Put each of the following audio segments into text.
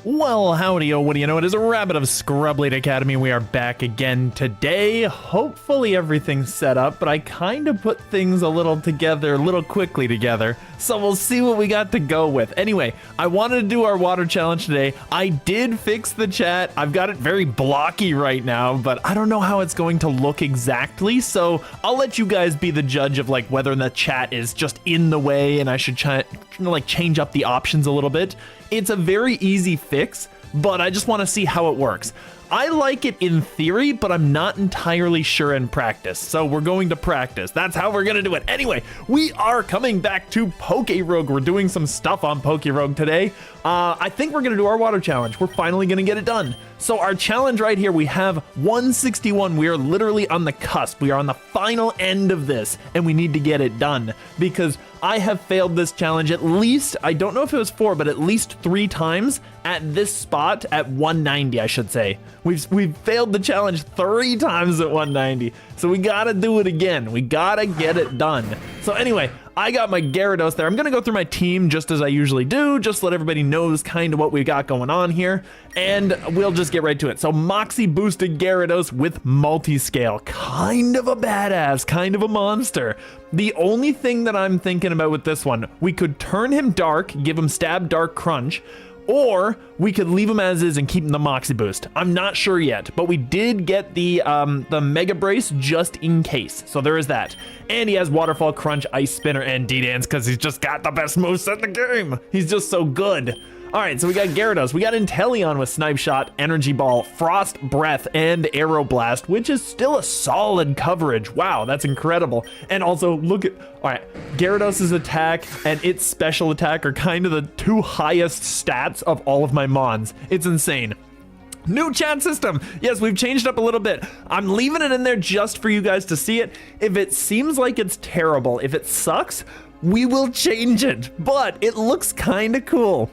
Well, howdy, what do you know? It is a Rabbit of Scrubblade Academy. We are back again today. Hopefully everything's set up, but I kind of put things a little quickly together. So we'll see what we got to go with. Anyway, I wanted to do our water challenge today. I did fix the chat. I've got it very blocky right now, but I don't know how it's going to look exactly. So I'll let you guys be the judge of like whether the chat is just in the way and I should change up the options a little bit. It's a very easy fix, but I just want to see how it works. I like it in theory, but I'm not entirely sure in practice. So we're going to practice. That's how we're going to do it. Anyway, we are coming back to PokeRogue. We're doing some stuff on PokeRogue today. I think we're going to do our water challenge. We're finally going to get it done. So our challenge right here, we have 161. We are literally on the cusp. We are on the final end of this, and we need to get it done because I have failed this challenge at least, I don't know if it was 4, but at least 3 times at this spot at 190, I should say. We've failed the challenge 3 times at 190. So we gotta do it again. We gotta get it done. So anyway, I got my Gyarados there. I'm gonna go through my team just as I usually do, just let everybody knows kind of what we got going on here, and we'll just get right to it. So Moxie boosted Gyarados with multi-scale. Kind of a badass, kind of a monster. The only thing that I'm thinking about with this one, we could turn him dark, give him stab, dark, crunch, or we could leave him as is and keep him the Moxie boost. I'm not sure yet, but we did get the Mega Brace just in case. So there is that. And he has Waterfall, Crunch, Ice Spinner, and D-Dance because he's just got the best moveset in the game. He's just so good. All right, so we got Gyarados. We got Inteleon with Snipe Shot, Energy Ball, Frost Breath, and Aeroblast, which is still a solid coverage. Wow, that's incredible. And also, look at, all right, Gyarados' attack and its special attack are kind of the 2 highest stats of all of my Mons. It's insane. New chat system. Yes, we've changed up a little bit. I'm leaving it in there just for you guys to see it. If it seems like it's terrible, if it sucks, we will change it. But it looks kind of cool.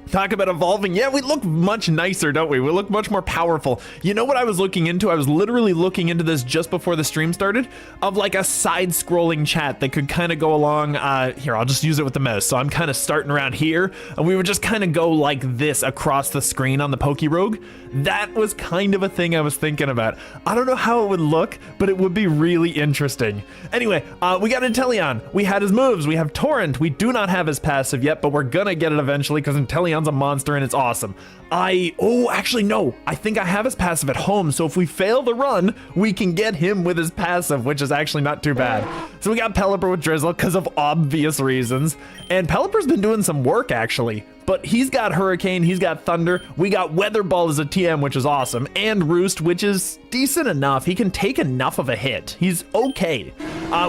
Talk about evolving. Yeah, we look much nicer, don't we? We look much more powerful. You know what I was looking into? I was literally looking into this just before the stream started, of like a side-scrolling chat that could kind of go along. Here, I'll just use it with the mouse. So I'm kind of starting around here, and we would just kind of go like this across the screen on the PokeRogue. That was kind of a thing I was thinking about. I don't know how it would look, but it would be really interesting. Anyway, we got Inteleon. We had his moves. We have Torrent. We do not have his passive yet, but we're gonna get it eventually because Inteleon's a monster and it's awesome. Actually no, I think I have his passive at home, so if we fail the run, we can get him with his passive, which is actually not too bad. So we got Pelipper with Drizzle because of obvious reasons, and Pelipper's been doing some work actually. But he's got Hurricane, he's got Thunder, we got Weather Ball as a TM, which is awesome, and Roost, which is decent enough. He can take enough of a hit. He's okay.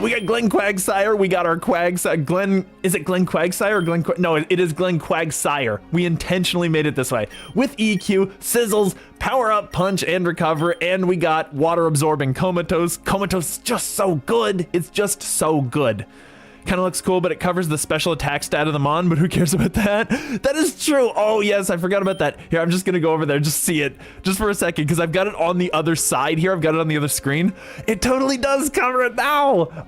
We got Glen Quagsire, we got our Quagsire, is it Glen Quagsire or Glen no, it is Glen Quagsire. We intentionally made it this way. With EQ, Sizzles, Power Up, Punch, and Recover, and we got Water Absorbing Comatose. Comatose is just so good. It's just so good. Kind of looks cool, but it covers the special attack stat of the Mon, but who cares about that? That is true. Oh, yes, I forgot about that. Here, I'm just going to go over there, just see it, just for a second, because I've got it on the other side here. I've got it on the other screen. It totally does cover it now.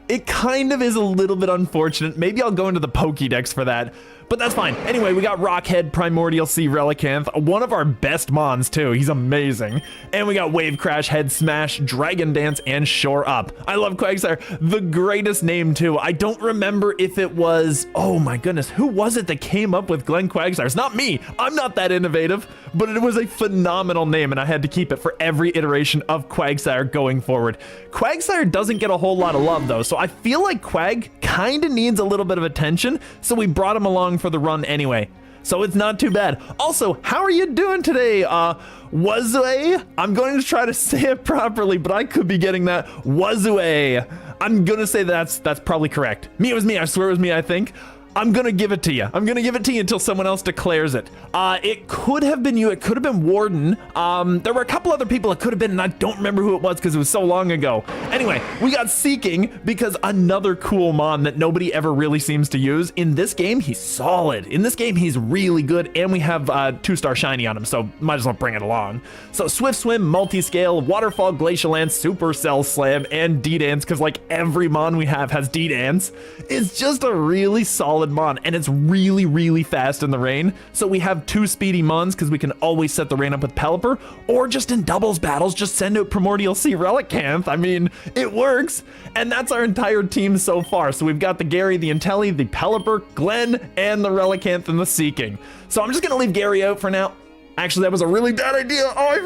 It kind of is a little bit unfortunate. Maybe I'll go into the Pokédex for that. But that's fine. Anyway, we got Rockhead, Primordial Sea, Relicanth, one of our best Mons too. He's amazing. And we got Wave Crash, Head Smash, Dragon Dance, and Shore Up. I love Quagsire. The greatest name too. I don't remember if it was, oh my goodness, who was it that came up with Glen Quagsire? It's not me. I'm not that innovative, but it was a phenomenal name and I had to keep it for every iteration of Quagsire going forward. Quagsire doesn't get a whole lot of love though, so I feel like Quag kind of needs a little bit of attention, so we brought him along for the run anyway. So it's not too bad. Also, how are you doing today? Wazue? I'm going to try to say it properly, but I could be getting that. Wazue. I'm gonna say that's probably correct. It was me, I swear it was me, I think. I'm gonna give it to you. I'm gonna give it to you until someone else declares it. It could have been you. It could have been Warden. There were a couple other people it could have been, and I don't remember who it was because it was so long ago. Anyway, we got Seeking because another cool Mon that nobody ever really seems to use. In this game, he's solid. In this game, he's really good, and we have 2-star Shiny on him, so might as well bring it along. So Swift Swim, Multi-Scale, Waterfall, Glacial Lance, Supercell Slam, and D-Dance, because like every Mon we have has D-Dance. It's just a really solid solid Mon, and it's really, really fast in the rain. So we have 2 speedy Mons because we can always set the rain up with Pelipper, or just in doubles battles, just send out Primordial Sea Relicanth. I mean, it works. And that's our entire team so far. So we've got the Gary, the Intelli, the Pelipper, Glenn, and the Relicanth and the Seeking. So I'm just gonna leave Gary out for now. Actually, that was a really bad idea. Oh, I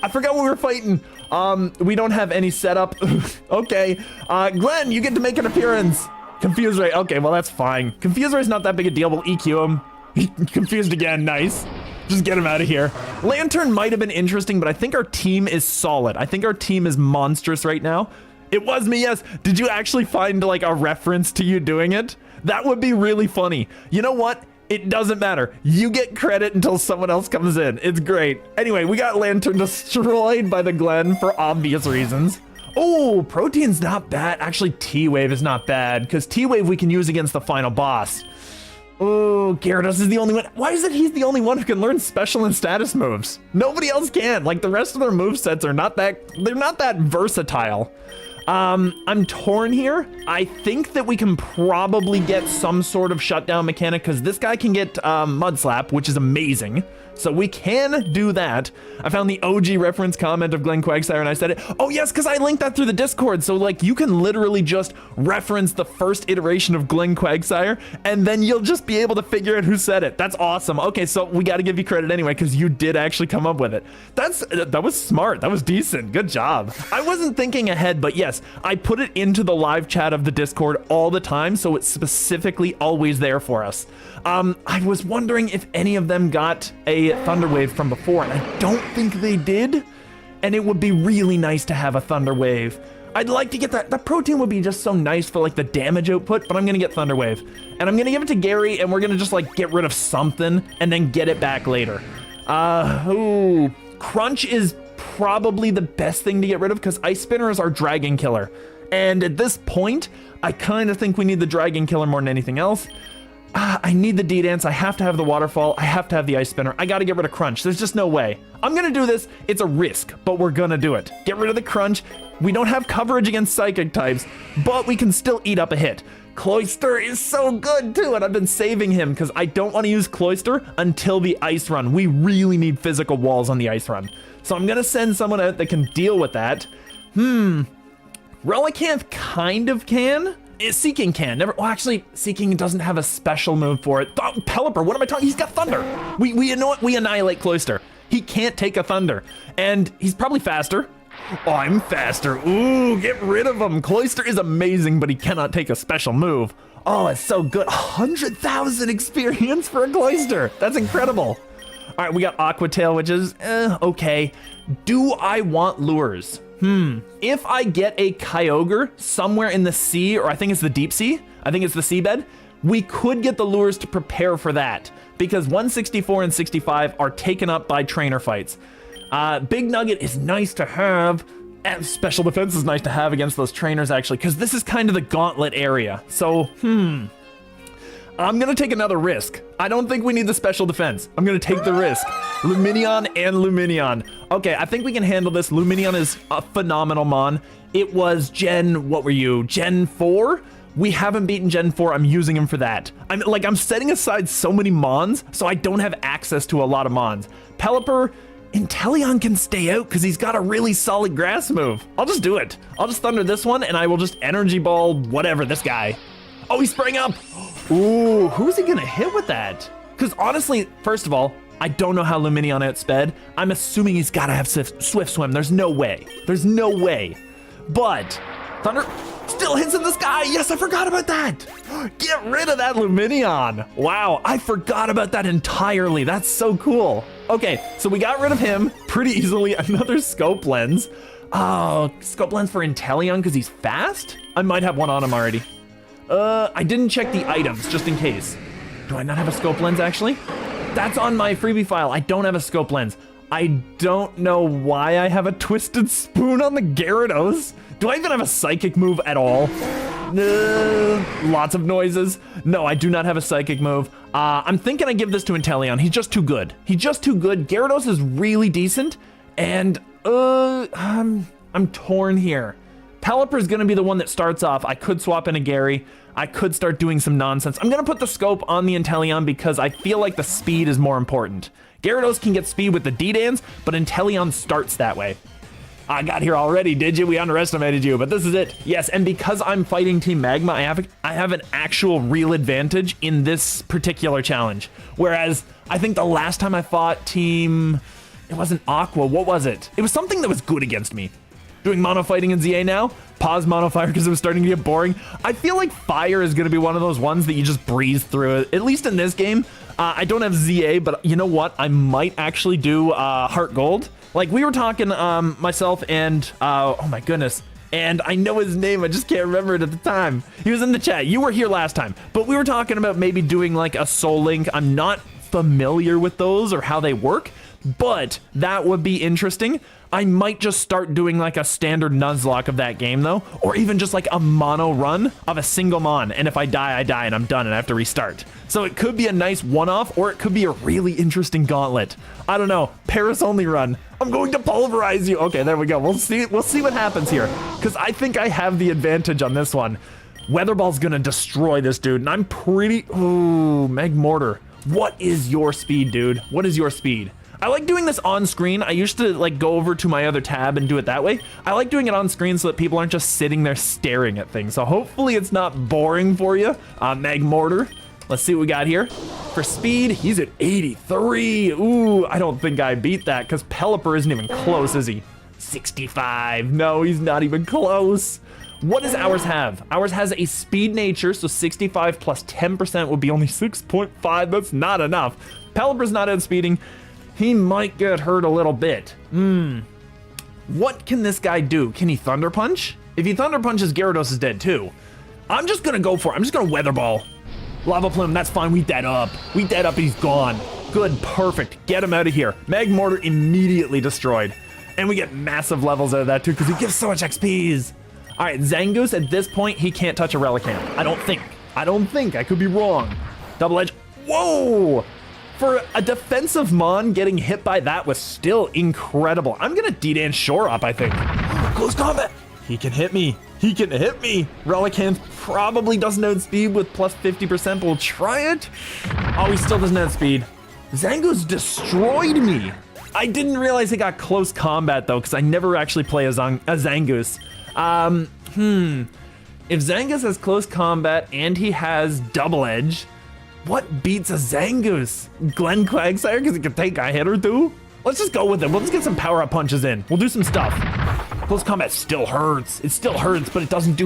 forgot what we were fighting. We don't have any setup. Okay. Glenn, you get to make an appearance. Confuse Ray. Okay, well, that's fine. Confuse Ray's not that big a deal. We'll EQ him. He confused again. Nice. Just get him out of here. Lantern might have been interesting, but I think our team is solid. I think our team is monstrous right now. It was me, yes. Did you actually find like a reference to you doing it? That would be really funny. You know what? It doesn't matter. You get credit until someone else comes in. It's great. Anyway, we got Lantern destroyed by the Glen for obvious reasons. Oh, Protein's not bad. Actually, T-Wave is not bad because T-Wave we can use against the final boss. Oh, Gyarados is the only one. Why is it he's the only one who can learn special and status moves? Nobody else can. Like the rest of their movesets are not that, they're not that versatile. I'm torn here. I think that we can probably get some sort of shutdown mechanic because this guy can get Mud Slap, which is amazing. So we can do that. I found the OG reference comment of Glenn Quagsire and I said it. Oh yes, because I linked that through the Discord. So like you can literally just reference the first iteration of Glenn Quagsire and then you'll just be able to figure out who said it. That's awesome. Okay, so we got to give you credit anyway because you did actually come up with it. That was smart. That was decent. Good job. I wasn't thinking ahead, but yes, I put it into the live chat of the Discord all the time, so it's specifically always there for us. I was wondering if any of them got a Thunder Wave from before, and I don't think they did. And it would be really nice to have a Thunder Wave. I'd like to get that. That Protein would be just so nice for like the damage output, but I'm gonna get Thunder Wave. And I'm gonna give it to Gary, and we're gonna just like get rid of something and then get it back later. Ooh, Crunch is probably the best thing to get rid of because Ice Spinner is our Dragon Killer. And at this point, I kind of think we need the Dragon Killer more than anything else. I need the D-Dance, I have to have the Waterfall, I have to have the Ice Spinner, I gotta get rid of Crunch, there's just no way. I'm gonna do this, it's a risk, but we're gonna do it. Get rid of the Crunch, we don't have coverage against Psychic types, but we can still eat up a hit. Cloyster is so good too, and I've been saving him because I don't want to use Cloyster until the Ice Run. We really need physical walls on the Ice Run. So I'm gonna send someone out that can deal with that. Relicanth kind of can. Seeking can. Never. Well, actually, Seeking doesn't have a special move for it. Oh, Pelipper, what am I talking? He's got Thunder. We annihilate Cloyster. He can't take a Thunder, and he's probably faster. Oh, I'm faster. Ooh, get rid of him. Cloyster is amazing, but he cannot take a special move. Oh, it's so good. 100,000 experience for a Cloyster. That's incredible. All right, we got Aqua Tail, which is okay. Do I want lures? If I get a Kyogre somewhere in the sea, or I think it's the deep sea, I think it's the seabed, we could get the lures to prepare for that because 164 and 65 are taken up by trainer fights. Big Nugget is nice to have. And special defense is nice to have against those trainers actually, because this is kind of the gauntlet area. So, I'm gonna take another risk. I don't think we need the special defense. I'm gonna take the risk. Lumineon and Lumineon. Okay, I think we can handle this. Lumineon is a phenomenal Mon. It was what were you? Gen 4? We haven't beaten Gen 4. I'm using him for that. I'm setting aside so many Mons, so I don't have access to a lot of Mons. Pelipper, Inteleon can stay out because he's got a really solid grass move. I'll just do it. I'll just Thunder this one and I will just Energy Ball whatever this guy. Oh, he sprang up. Ooh, who's he gonna hit with that? Because honestly, first of all, I don't know how Lumineon outsped. I'm assuming he's gotta have Swift Swim. There's no way. There's no way. But Thunder still hits in the sky. Yes, I forgot about that. Get rid of that Lumineon. Wow, I forgot about that entirely. That's so cool. Okay, so we got rid of him pretty easily. Another Scope Lens. Oh, Scope Lens for Inteleon because he's fast? I might have one on him already. I didn't check the items just in case. Do I not have a Scope Lens actually? That's on my freebie file. I don't have a Scope Lens. I don't know why I have a Twisted Spoon on the Gyarados. Do I even have a Psychic move at all? Lots of noises. No, I do not have a Psychic move. I'm thinking I give this to Inteleon. He's just too good. He's just too good. Gyarados is really decent. And I'm torn here. Pelipper's gonna be the one that starts off. I could swap in a Gary. I could start doing some nonsense. I'm gonna put the scope on the Inteleon because I feel like the speed is more important. Gyarados can get speed with the D-Dans, but Inteleon starts that way. I got here already, did you? We underestimated you, but this is it. Yes, and because I'm fighting Team Magma, I have an actual real advantage in this particular challenge. Whereas, I think the last time I fought Team... It wasn't Aqua, what was it? It was something that was good against me. Doing mono fighting in ZA now. Pause mono fire because it was starting to get boring. I feel like fire is going to be one of those ones that you just breeze through, at least in this game. I don't have ZA, but you know what? I might actually do Heart Gold. Like, we were talking, myself and, oh my goodness. And I know his name, I just can't remember it at the time. He was in the chat. You were here last time. But we were talking about maybe doing like a Soul Link. I'm not familiar with those or how they work, but that would be interesting. I might just start doing like a standard Nuzlocke of that game though, or even just like a mono run of a single mon, and if I die and I'm done and I have to restart. So it could be a nice one-off, or it could be a really interesting gauntlet. I don't know, Paris only run. I'm going to pulverize you. Okay, there we go. We'll see what happens here, because I think I have the advantage on this one. Weather Ball's gonna destroy this dude, and I'm pretty, ooh, Magmortar. What is your speed, dude? What is your speed? I like doing this on screen. I used to like go over to my other tab and do it that way. I like doing it on screen so that people aren't just sitting there staring at things. So hopefully it's not boring for you. Magmortar. Let's see what we got here. For speed, he's at 83. Ooh, I don't think I beat that because Pelipper isn't even close, is he? 65. No, he's not even close. What does ours have? Ours has a speed nature, so 65 plus 10% would be only 6.5. That's not enough. Pelipper's not outspeeding. He might get hurt a little bit. What can this guy do? Can he Thunder Punch? If he Thunder Punches, Gyarados is dead too. I'm just gonna go for it. I'm just gonna Weather Ball. Lava Plume, that's fine. We dead up. We dead up, he's gone. Good, perfect. Get him out of here. Magmortar immediately destroyed. And we get massive levels out of that too because he gives so much XPs. All right, Zangoose, at this point, he can't touch a Relicanth. I don't think. I could be wrong. Double Edge. Whoa! For a defensive Mon, getting hit by that was still incredible. I'm gonna D-Dance Shore Up, I think. Close combat. He can hit me. He can hit me. Relicanth probably doesn't outspeed with plus 50%, but we'll try it. Oh, he still doesn't outspeed. Zangoose destroyed me. I didn't realize he got close combat though, because I never actually play a Zangoose. If Zangoose has close combat and he has Double Edge, what beats a Zangoose? Glenn Quagsire, because it can take a hit or two? Let's just go with it. Let's get some power-up punches in. We'll do some stuff. Close combat still hurts. It still hurts, but it doesn't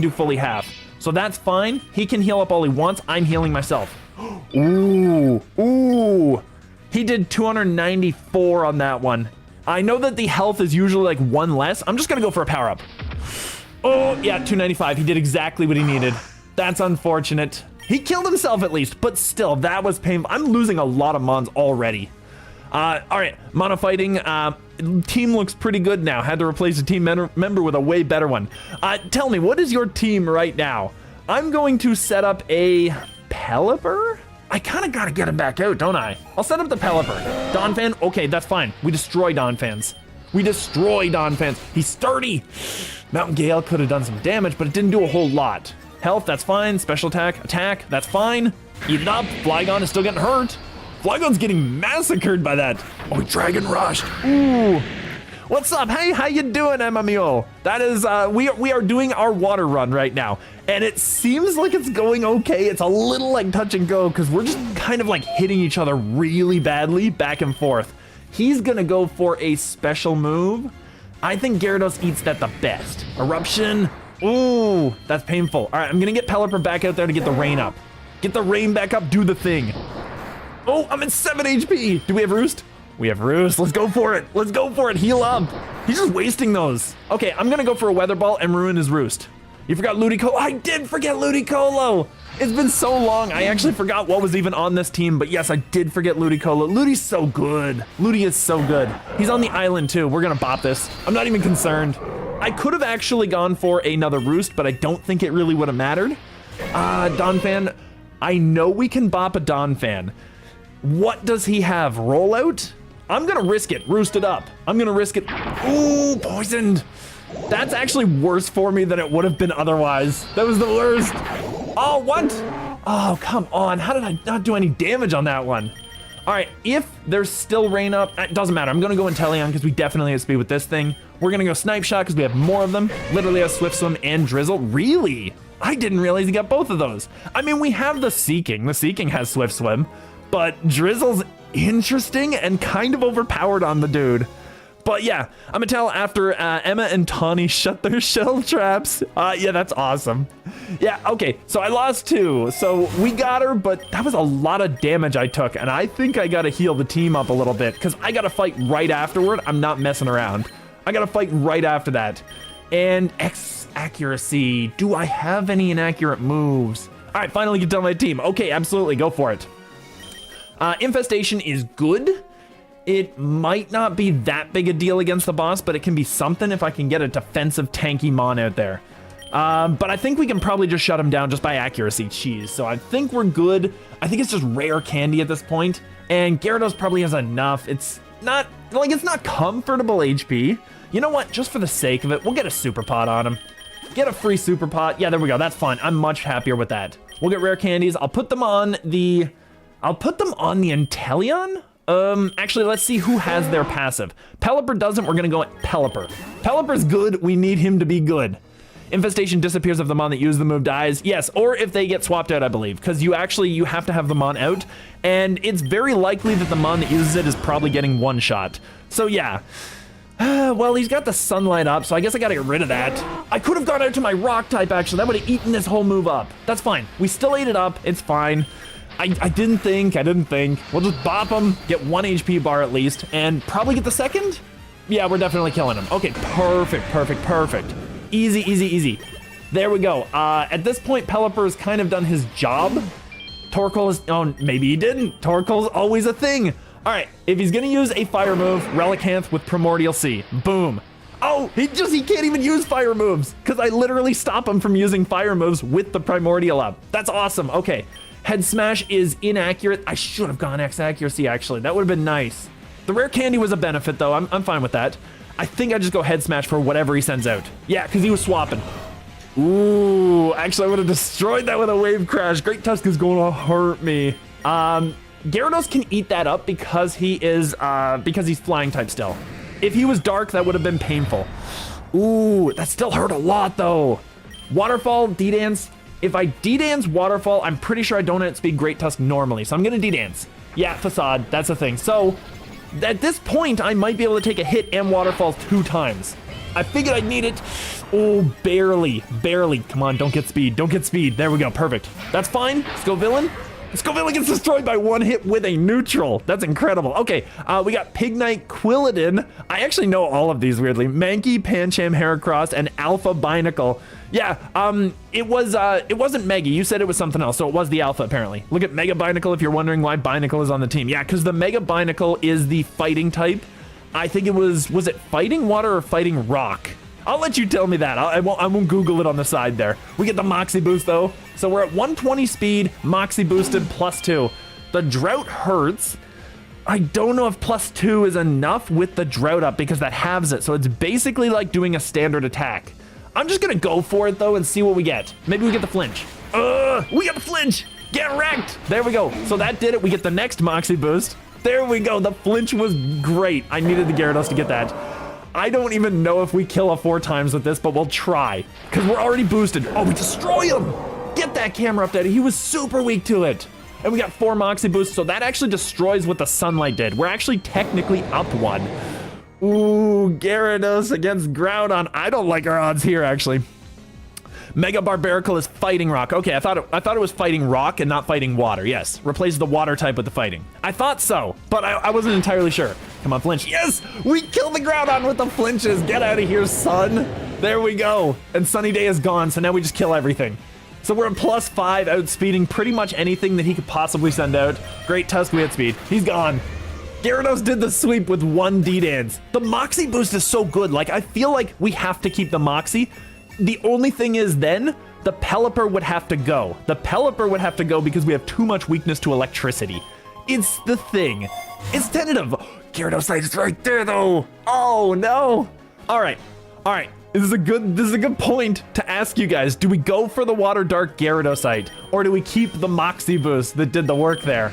do fully half. So that's fine. He can heal up all he wants. I'm healing myself. Ooh. He did 294 on that one. I know that the health is usually like one less. I'm just gonna go for a power-up. Oh, yeah, 295. He did exactly what he needed. That's unfortunate. He killed himself at least, but still, that was painful. I'm losing a lot of mons already. All right, mono fighting. Team looks pretty good now. Had to replace a team member with a way better one. Tell me, what is your team right now? I'm going to set up a Pelipper. I kind of got to get him back out, don't I? I'll set up the Pelipper. Donphan, okay, that's fine. We destroy Donphans. He's sturdy. Mountain Gale could have done some damage, but it didn't do a whole lot. Health, that's fine. Special attack, that's fine. Eat it up. Flygon is still getting hurt. Flygon's getting massacred by that. Oh, Dragon Rushed. Ooh. What's up? Hey, how you doing, MMO? That is, we are doing our water run right now, and it seems like it's going okay. It's a little like touch and go because we're just kind of like hitting each other really badly back and forth. He's gonna go for a special move. I think Gyarados eats that the best. Eruption. Ooh, that's painful. All right, I'm gonna get Pelipper back out there to get the rain up. Get the rain back up, do the thing. Oh, I'm at 7 HP. Do we have Roost? We have Roost. Let's go for it. Let's go for it. Heal up. He's just wasting those. Okay, I'm gonna go for a Weather Ball and ruin his Roost. You forgot Ludicolo. I did forget Ludicolo. It's been so long. I actually forgot what was even on this team, but yes, I did forget Ludicolo. Ludi's so good. Ludi is so good. He's on the island too. We're gonna bop this. I'm not even concerned. I could have actually gone for another Roost, but I don't think it really would have mattered. Donphan, I know we can bop a Donphan. What does he have? Rollout? I'm gonna risk it. Roost it up. I'm gonna risk it. Ooh, poisoned. That's actually worse for me than it would have been otherwise. That was the worst. Oh, what? Oh, come on. How did I not do any damage on that one? All right, if there's still rain up, it doesn't matter. I'm gonna go Inteleon because we definitely have speed with this thing. We're gonna go Snipe Shot because we have more of them. Literally have Swift Swim and Drizzle. Really? I didn't realize you got both of those. I mean, we have the Seeking. The Seeking has Swift Swim, but Drizzle's interesting and kind of overpowered on the dude. But yeah, I'm gonna tell after Emma and Tawny shut their shell traps. Yeah, that's awesome. Yeah, okay, so I lost 2. So we got her, but that was a lot of damage I took. And I think I gotta heal the team up a little bit because I gotta fight right afterward. I'm not messing around. I gotta fight right after that. And X accuracy. Do I have any inaccurate moves? All right, finally get done my team. Okay, absolutely, go for it. Infestation is good. It might not be that big a deal against the boss, but it can be something if I can get a defensive tanky mon out there. But I think we can probably just shut him down just by accuracy cheese. So I think we're good. I think it's just rare candy at this point. And Gyarados probably has enough. It's not, like, it's not comfortable HP. You know what? Just for the sake of it, we'll get a super pot on him. Get a free super pot. Yeah, there we go. That's fine. I'm much happier with that. We'll get rare candies. I'll put them on the Inteleon. Actually, let's see who has their passive. Pelipper doesn't. We're gonna go at Pelipper. Pelipper's good. We need him to be good. Infestation disappears if the mon that used the move dies. Yes, or if they get swapped out, I believe, because you have to have the mon out, and it's very likely that the mon that uses it is probably getting one shot. So yeah. Well, he's got the sunlight up, so I guess I gotta get rid of that. I could have gone out to my rock type, actually. That would have eaten this whole move up. That's fine. We still ate it up. It's fine. I didn't think. We'll just bop him, get 1 HP bar at least, and probably get the second? Yeah, we're definitely killing him. Okay, perfect. Easy. There we go. At this point, Pelipper has kind of done his job. Torkoal is, oh, maybe he didn't. Torkoal's always a thing. All right, if he's gonna use a fire move, Relicanth with Primordial Sea. Boom. Oh, he can't even use fire moves because I literally stop him from using fire moves with the Primordial up. That's awesome. Okay. Head Smash is inaccurate. I should have gone X accuracy, actually. That would have been nice. The rare candy was a benefit, though. I'm fine with that. I think I just go Head Smash for whatever he sends out. Yeah, because he was swapping. Ooh, actually, I would have destroyed that with a Wave Crash. Great Tusk is going to hurt me. Gyarados can eat that up because he's flying type still. If he was dark, that would have been painful. Ooh, that still hurt a lot, though. Waterfall, D-Dance. If I D-Dance Waterfall, I'm pretty sure I don't outspeed Great Tusk normally, so I'm gonna D-Dance. Yeah, Facade, that's the thing. So, at this point, I might be able to take a hit and Waterfall 2 times. I figured I'd need it. Oh, barely. Come on, don't get speed. There we go, perfect. That's fine. Scovillain gets destroyed by 1 hit with a neutral. That's incredible. Okay, we got Pignite, Quilladin. I actually know all of these weirdly. Mankey, Pancham, Heracross, and Alpha Binacle. Yeah, it wasn't Mega. You said it was something else, so it was the Alpha apparently. Look at Mega Binacle if you're wondering why Binacle is on the team. Yeah, because the Mega Binacle is the fighting type. I think it was it fighting water or fighting rock? I'll let you tell me that. I won't Google it on the side there. We get the Moxie boost though. So we're at 120 speed, Moxie boosted +2. The drought hurts. I don't know if +2 is enough with the drought up because that halves it. So it's basically like doing a standard attack. I'm just gonna go for it though and see what we get. Maybe we get the flinch. We got the flinch. Get wrecked. There we go. So that did it. We get the next Moxie boost. There we go. The flinch was great. I needed the Gyarados to get that. I don't even know if we kill a 4 times with this, but we'll try. Because we're already boosted. Oh, we destroy him! Get that camera up, Daddy. He was super weak to it. And we got 4 Moxie boosts, so that actually destroys what the sunlight did. We're actually technically up 1. Ooh, Gyarados against Groudon. I don't like our odds here, actually. Mega Barbaracle is fighting rock. Okay, I thought it was fighting rock and not fighting water. Yes, replace the water type with the fighting. I thought so, but I wasn't entirely sure. Come on, flinch. Yes, we killed the Groudon with the flinches. Get out of here, son. There we go. And Sunny Day is gone, so now we just kill everything. So we're at +5, outspeeding pretty much anything that he could possibly send out. Great Tusk, we outspeed. He's gone. Gyarados did the sweep with 1 D-Dance. The Moxie boost is so good. Like, I feel like we have to keep the Moxie. The only thing is then, the Pelipper would have to go. The Pelipper would have to go because we have too much weakness to electricity. It's the thing. It's tentative. Gyarados is right there, though. Oh, no. All right. This is a good point to ask you guys. Do we go for the Water Dark Gyarados, or do we keep the Moxie boost that did the work there?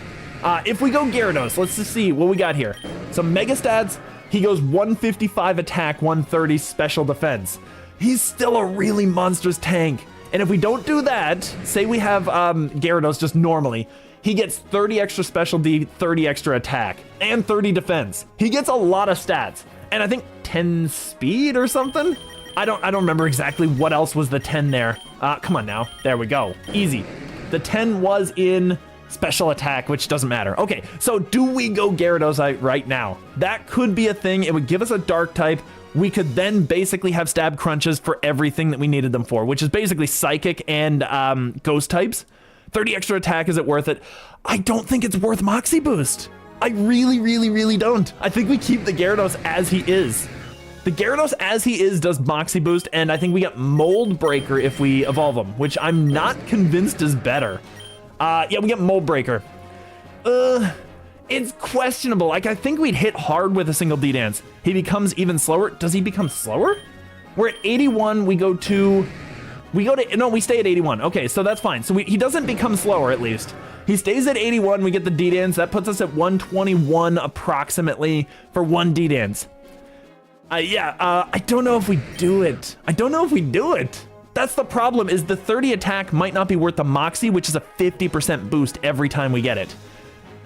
If we go Gyarados, let's just see what we got here. So Mega Stats, he goes 155 attack, 130 special defense. He's still a really monstrous tank. And if we don't do that, say we have Gyarados just normally, he gets 30 extra special D, 30 extra attack, and 30 defense. He gets a lot of stats. And I think 10 speed or something? I don't remember exactly what else was the 10 there. Come on now. There we go. Easy. The 10 was in special attack, which doesn't matter. Okay, so do we go Gyarados right now? That could be a thing. It would give us a dark type. We could then basically have stab crunches for everything that we needed them for, which is basically psychic and ghost types. 30 extra attack, is it worth it? I don't think it's worth Moxie boost. I really don't. I think we keep the Gyarados as he is. The Gyarados as he is does Moxie boost, and I think we get Mold Breaker if we evolve him, which I'm not convinced is better. Yeah, we get Mold Breaker. It's questionable. Like, I think we'd hit hard with a single D-Dance. He becomes even slower. Does he become slower? We're at 81. No, we stay at 81. Okay, so that's fine. So he doesn't become slower, at least. He stays at 81. We get the D-Dance. That puts us at 121 approximately for one D-Dance. I don't know if we do it. That's the problem, is the 30 attack might not be worth the Moxie, which is a 50% boost every time we get it.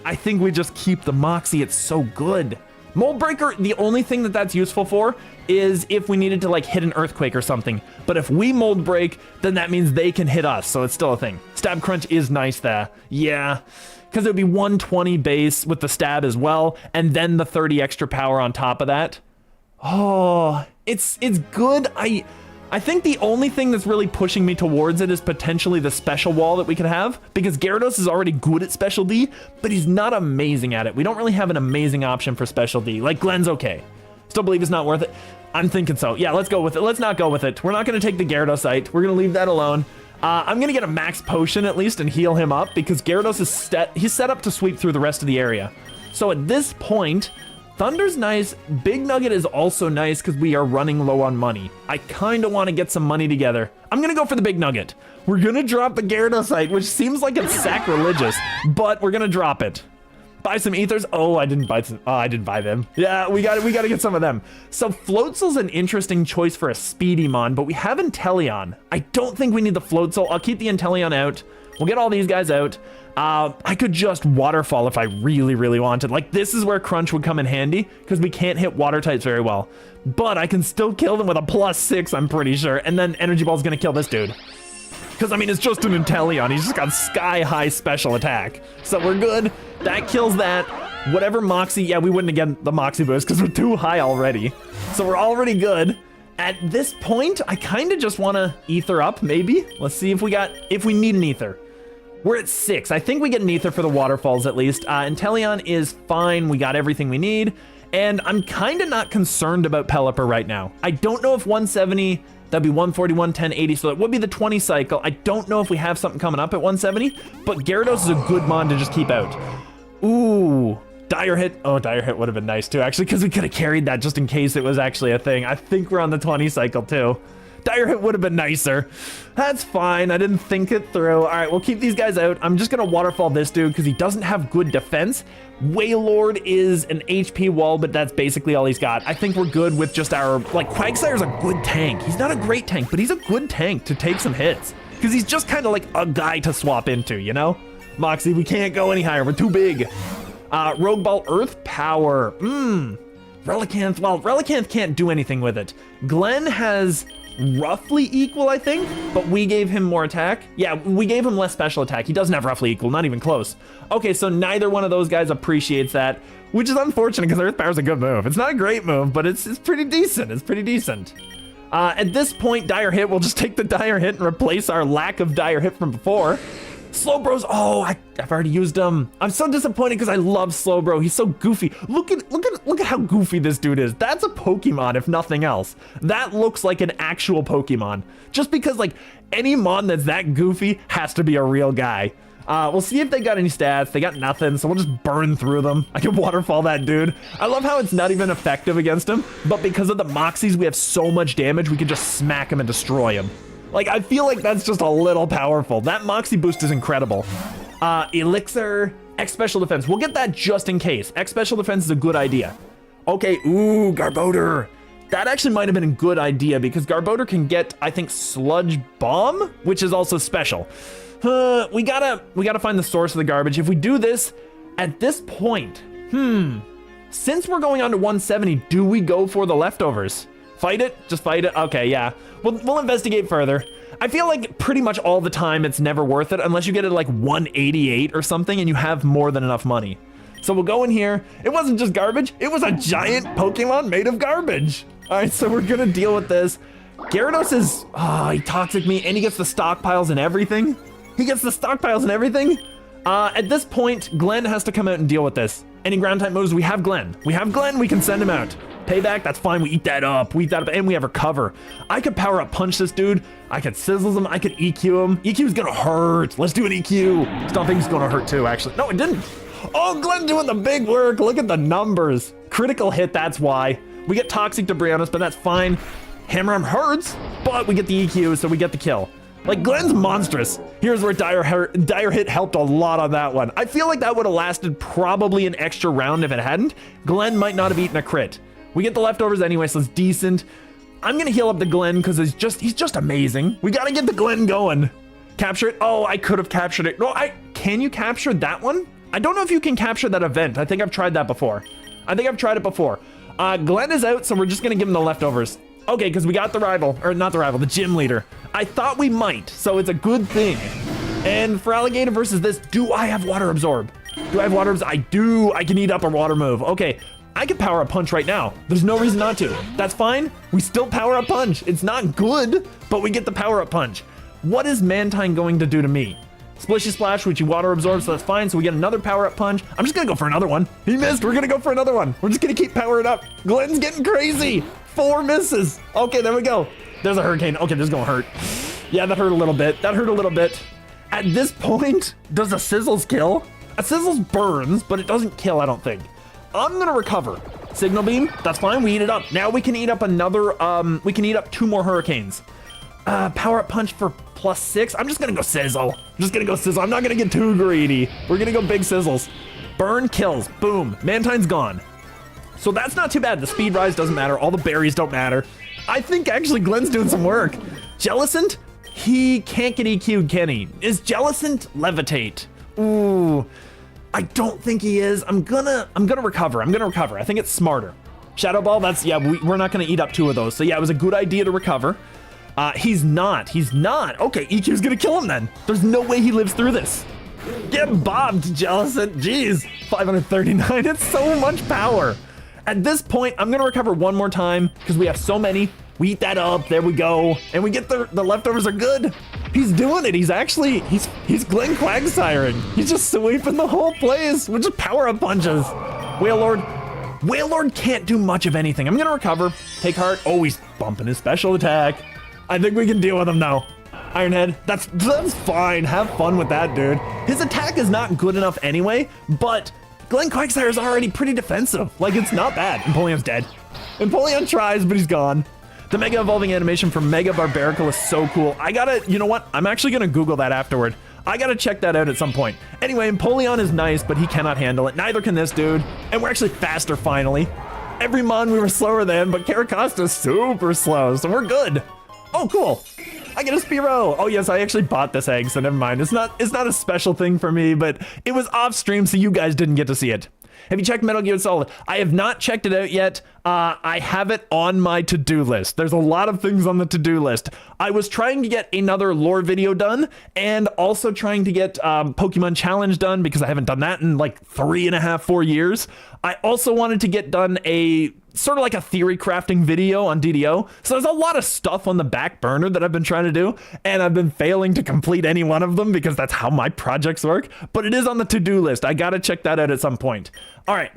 I think we just keep the Moxie. It's so good. Mold Breaker, the only thing that's useful for is if we needed to like hit an earthquake or something. But if we Mold Break, then that means they can hit us. So it's still a thing. Stab Crunch is nice there. Yeah, because it would be 120 base with the stab as well. And then the 30 extra power on top of that. Oh, it's good. I think the only thing that's really pushing me towards it is potentially the special wall that we could have, because Gyarados is already good at special D, but he's not amazing at it. We don't really have an amazing option for special D. Like, Glenn's okay. Still believe it's not worth it. I'm thinking so. Yeah, let's go with it. Let's not go with it. We're not going to take the Gyarados. We're going to leave that alone. I'm going to get a max potion at least and heal him up, because Gyarados is he's set up to sweep through the rest of the area. So at this point, Thunder's nice. Big Nugget is also nice because we are running low on money. I kind of want to get some money together. I'm going to go for the Big Nugget. We're going to drop the Gyarados, which seems like it's sacrilegious, but we're going to drop it. Buy some ethers. Oh, I didn't buy them. Yeah, we got to get some of them. So Floatzel's an interesting choice for a Speedymon, but we have Inteleon. I don't think we need the Floatzel. I'll keep the Inteleon out. We'll get all these guys out. I could just Waterfall if I really wanted. Like, this is where Crunch would come in handy, because we can't hit water types very well. But I can still kill them with a +6, I'm pretty sure. And then Energy Ball's gonna kill this dude. Because, I mean, it's just an Inteleon. He's just got sky-high special attack. So we're good. That kills that. Whatever Moxie, yeah, we wouldn't get the Moxie boost because we're too high already. So we're already good. At this point, I kind of just want to Ether up, maybe. Let's see if we need an Ether. We're at 6. I think we get an Ether for the waterfalls at least. Inteleon is fine. We got everything we need. And I'm kind of not concerned about Pelipper right now. I don't know if 170, that'd be 141, 10, 80. So it would be the 20 cycle. I don't know if we have something coming up at 170, but Gyarados is a good mon to just keep out. Ooh, Dire Hit. Oh, Dire Hit would have been nice too, actually, because we could have carried that just in case it was actually a thing. I think we're on the 20 cycle too. Dire Hit would have been nicer. That's fine. I didn't think it through. All right, we'll keep these guys out. I'm just going to Waterfall this dude because he doesn't have good defense. Wailord is an HP wall, but that's basically all he's got. I think we're good with just our... Like, Quagsire's a good tank. He's not a great tank, but he's a good tank to take some hits because he's just kind of like a guy to swap into, you know? Moxie, we can't go any higher. We're too big. Rogue Ball, Earth Power. Relicanth. Well, Relicanth can't do anything with it. Glenn has... roughly equal, I think, but we gave him more attack. Yeah, we gave him less special attack. He doesn't have roughly equal, not even close. Okay, so neither one of those guys appreciates that, which is unfortunate because Earth Power is a good move. It's not a great move, but it's pretty decent. It's pretty decent. At this point, Dire Hit, we'll just take the Dire Hit and replace our lack of Dire Hit from before. Slowbro's, oh, I've already used him. I'm so disappointed because I love Slowbro. He's so goofy. Look at how goofy this dude is. That's a Pokemon, if nothing else. That looks like an actual Pokemon. Just because, like, any mon that's that goofy has to be a real guy. We'll see if they got any stats. They got nothing, so we'll just burn through them. I can waterfall that dude. I love how it's not even effective against him, but because of the Moxies, we have so much damage, we can just smack him and destroy him. Like, I feel like that's just a little powerful. That Moxie boost is incredible. Elixir, X Special Defense. We'll get that just in case. X Special Defense is a good idea. Okay, ooh, Garbodor. That actually might have been a good idea because Garbodor can get, I think, Sludge Bomb, which is also special. We gotta find the source of the garbage. If we do this, at this point, since we're going on to 170, do we go for the leftovers? Fight it? Just fight it? Okay, yeah. We'll investigate further. I feel like pretty much all the time it's never worth it unless you get it like 188 or something and you have more than enough money. So we'll go in here. It wasn't just garbage. It was a giant Pokemon made of garbage. All right, so we're gonna deal with this. Gyarados is, he toxic me and he gets the stockpiles and everything. He gets the stockpiles and everything. At this point, Glenn has to come out and deal with this. Any ground type moves, we have Glenn. We have Glenn, we can send him out. Payback, that's fine, we eat that up, and we have Recover. I could power up punch this dude. I could sizzle him, I could EQ him. EQ's gonna hurt. Let's do an EQ. Stomping's gonna hurt too, actually. No, it didn't. Oh, Glenn doing the big work. Look at the numbers. Critical hit, that's why. We get Toxic Debris on us, but that's fine. Hammer Arm hurts, but we get the EQ, so we get the kill. Like, Glenn's monstrous. Here's where Dire Hit helped a lot on that one. I feel like that would have lasted probably an extra round if it hadn't. Glenn might not have eaten a crit. We get the leftovers anyway, so it's decent. I'm gonna heal up the Glenn because he's just amazing. We gotta get the Glenn going. Capture it. Oh, I could have captured it. No, can you capture that one? I don't know if you can capture that event. I think I've tried that before. Glenn is out, so we're just gonna give him the leftovers. Okay, because we got the rival, or not the rival, the gym leader. I thought we might, so it's a good thing. And for Alligator versus this, do I have Water Absorb? Do I have Water Absorb? I do. I can eat up a water move. Okay, I can power up punch right now. There's no reason not to. That's fine. We still power up punch. It's not good, but we get the power up punch. What is Mantine going to do to me? Splishy Splash, which you water absorb, so that's fine. So we get another power up punch. I'm just gonna go for another one. He missed. We're gonna go for another one. We're just gonna keep powering up. Glenn's getting crazy. 4 misses. Okay, there we go. There's a Hurricane. Okay, this is gonna hurt. Yeah, that hurt a little bit. At this point, does a Sizzles kill? A Sizzles burns, but it doesn't kill, I don't think. I'm gonna recover. Signal Beam, that's fine. We eat it up. Now we can eat up another, we can eat up 2 more Hurricanes. Power up punch for +6. I'm just gonna go Sizzle. I'm not gonna get too greedy. We're gonna go big Sizzles. Burn kills. Boom. Mantine's gone. So that's not too bad. The speed rise doesn't matter. All the berries don't matter. I think actually Glenn's doing some work. Jellicent? He can't get EQ'd, can he? Is Jellicent Levitate? Ooh, I don't think he is. I'm gonna recover. I think it's smarter. Shadow Ball, that's, yeah, we're not gonna eat up 2 of those. So yeah, it was a good idea to recover. He's not. Okay, EQ's gonna kill him then. There's no way he lives through this. Get bobbed, Jellicent. Jeez, 539, it's so much power. At this point, I'm gonna recover one more time because we have so many. We eat that up, there we go. And we get the leftovers are good. He's doing it, he's Glenn Quagsiring. He's just sweeping the whole place with just power up punches. Wailord can't do much of anything. I'm gonna recover, take heart. Oh, he's bumping his special attack. I think we can deal with him now. Ironhead, that's fine. Have fun with that, dude. His attack is not good enough anyway, but Glenn Quagsire is already pretty defensive. Like, it's not bad. Empoleon's dead. Empoleon tries, but he's gone. The Mega Evolving animation from Mega Barbaracle is so cool. You know what? I'm actually gonna Google that afterward. I gotta check that out at some point. Anyway, Empoleon is nice, but he cannot handle it. Neither can this dude. And we're actually faster finally. Every Mon we were slower than, but Caracosta's super slow, so we're good. Oh, cool. I get a Spearow. Oh yes, I actually bought this egg, so never mind. It's not a special thing for me, but it was off stream, so you guys didn't get to see it. Have you checked Metal Gear Solid? I have not checked it out yet. I have it on my to-do list. There's a lot of things on the to-do list. I was trying to get another lore video done and also trying to get Pokemon Challenge done because I haven't done that in like 3.5, 4 years. I also wanted to get done a sort of like a theory crafting video on DDO. So there's a lot of stuff on the back burner that I've been trying to do, and I've been failing to complete any one of them because that's how my projects work. But it is on the to-do list. I gotta check that out at some point. All right,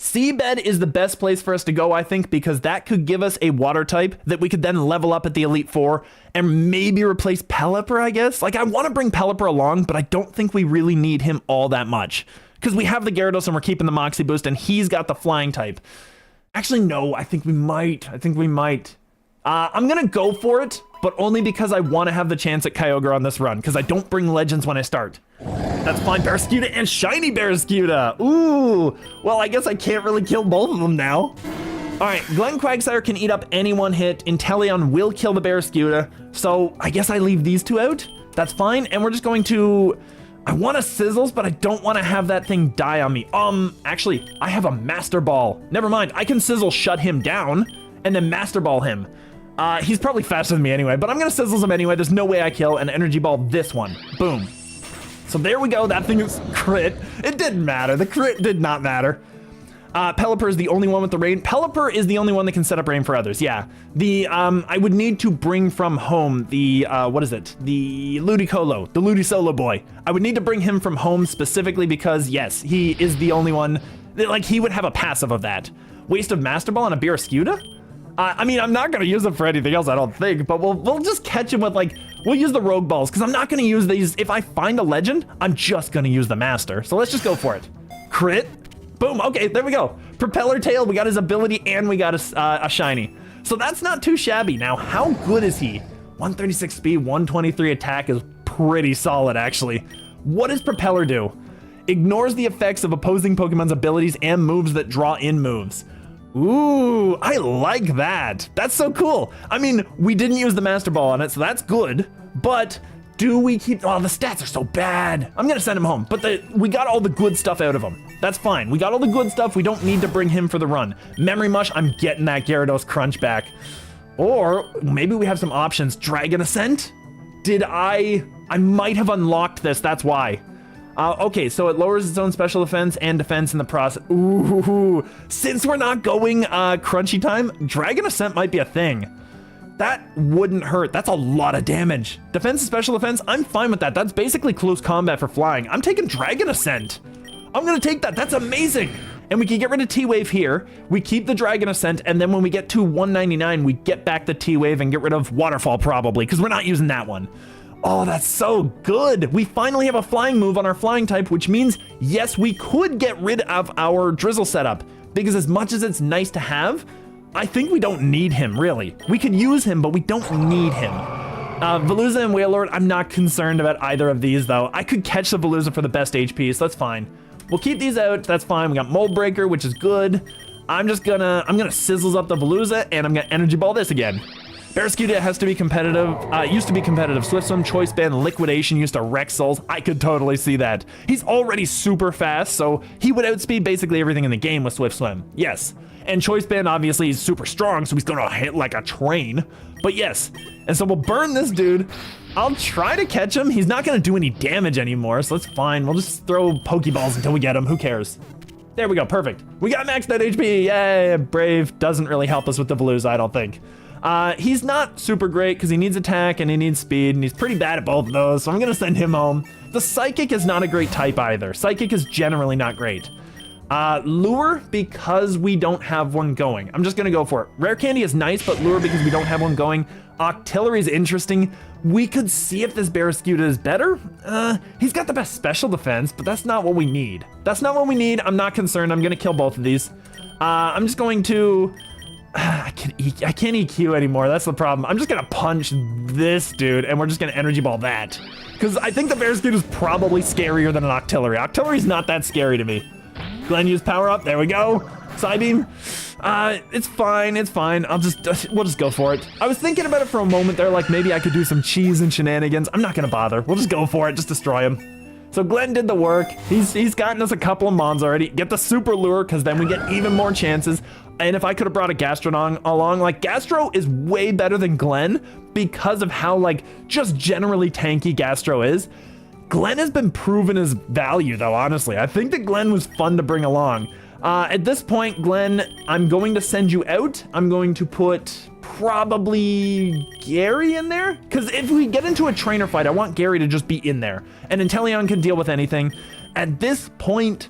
Seabed is the best place for us to go, I think, because that could give us a water type that we could then level up at the Elite Four and maybe replace Pelipper, I guess. Like, I want to bring Pelipper along, but I don't think we really need him all that much because we have the Gyarados and we're keeping the Moxie boost and he's got the flying type. Actually, no, I think we might. I'm going to go for it, but only because I want to have the chance at Kyogre on this run because I don't bring Legends when I start. That's fine. Barraskewda and Shiny Barraskewda. Ooh. Well, I guess I can't really kill both of them now. All right. Glenn Quagsire can eat up any one hit. Inteleon will kill the Barraskewda. So I guess I leave these two out. That's fine. And we're just going to... I want a Sizzles, but I don't want to have that thing die on me. Actually, I have a Master Ball. Never mind. I can Sizzle shut him down and then Master Ball him. He's probably faster than me anyway, but I'm going to Sizzles him anyway. There's no way I kill an Energy Ball this one. Boom. So there we go. That thing is crit. It didn't matter. The crit did not matter. Pelipper is the only one with the rain. Pelipper is the only one that can set up rain for others. Yeah. I would need to bring from home the, what is it? The Ludicolo, the Ludicolo boy. I would need to bring him from home specifically because, yes, he is the only one that, like, he would have a passive of that. Waste of Master Ball on a Barraskewda? I mean, I'm not going to use it for anything else, I don't think, but we'll just catch him with, like, we'll use the Rogue Balls, because I'm not going to use these. If I find a Legend, I'm just going to use the Master. So let's just go for it. Crit. Boom. Okay, there we go. Propeller Tail, we got his ability, and we got a Shiny. So that's not too shabby. Now, how good is he? 136 speed, 123 attack is pretty solid, actually. What does Propeller do? Ignores the effects of opposing Pokemon's abilities and moves that draw in moves. Ooh, I like that. That's so cool. I mean, we didn't use the Master Ball on it, so that's good. But do we keep... Oh, the stats are so bad. I'm going to send him home. But we got all the good stuff out of him. That's fine. We got all the good stuff. We don't need to bring him for the run. Memory Mush, I'm getting that Gyarados Crunch back. Or maybe we have some options. Dragon Ascent? I might have unlocked this. That's why. Okay, so it lowers its own special defense and defense in the process. Ooh, since we're not going crunchy time, Dragon Ascent might be a thing. That wouldn't hurt. That's a lot of damage. Defense and special defense, I'm fine with that. That's basically close combat for flying. I'm taking Dragon Ascent. I'm gonna take that. That's amazing. And we can get rid of T-Wave here. We keep the Dragon Ascent, and then when we get to 199, we get back the T-Wave and get rid of Waterfall probably, because we're not using that one. Oh, that's so good. We finally have a flying move on our flying type, which means, yes, we could get rid of our Drizzle setup, because as much as it's nice to have, I think we don't need him, really. We could use him, but we don't need him. Veluza and Wailord, I'm not concerned about either of these, though. I could catch the Veluza for the best HP, so that's fine. We'll keep these out, that's fine. We got Mold Breaker, which is good. I'm gonna Sizzles up the Veluza, and I'm gonna Energy Ball this again. Barraskewda has to be competitive, used to be competitive. Swift Swim, Choice Band, Liquidation used to wreck souls. I could totally see that. He's already super fast, so he would outspeed basically everything in the game with Swift Swim. Yes. And Choice Band, obviously, is super strong, so he's gonna hit like a train. But yes. And so we'll burn this dude. I'll try to catch him. He's not gonna do any damage anymore, so that's fine. We'll just throw Pokeballs until we get him. Who cares? There we go. Perfect. We got maxed out HP. Yay. Brave doesn't really help us with the Veluza, I don't think. He's not super great because he needs attack and he needs speed, and he's pretty bad at both of those, so I'm gonna send him home. The Psychic is not a great type either. Psychic is generally not great. Lure, because we don't have one going. I'm just gonna go for it. Rare Candy is nice, but Lure because we don't have one going. Octillery is interesting. We could see if this Barraskewda is better. He's got the best special defense, but that's not what we need. That's not what we need. I'm not concerned. I'm gonna kill both of these. I'm just going to... I can't EQ anymore. That's the problem. I'm just gonna punch this dude, and we're just gonna Energy Ball that. Because I think the Barraskewda is probably scarier than an Octillery. Octillery's not that scary to me. Glenn used Power Up. There we go. Psybeam. It's fine. It's fine. We'll just go for it. I was thinking about it for a moment there, like maybe I could do some cheese and shenanigans. I'm not gonna bother. We'll just go for it. Just destroy him. So Glenn did the work. He's gotten us a couple of Mons already. Get the Super Lure, because then we get even more chances. And if I could have brought a Gastrodon along, like Gastro is way better than Glenn because of how like just generally tanky Gastro is. Glenn has been proven his value though, honestly. I think that Glenn was fun to bring along. At this point, Glenn, I'm going to send you out. I'm going to put probably Gary in there, because if we get into a trainer fight, I want Gary to just be in there, and Inteleon can deal with anything. At this point,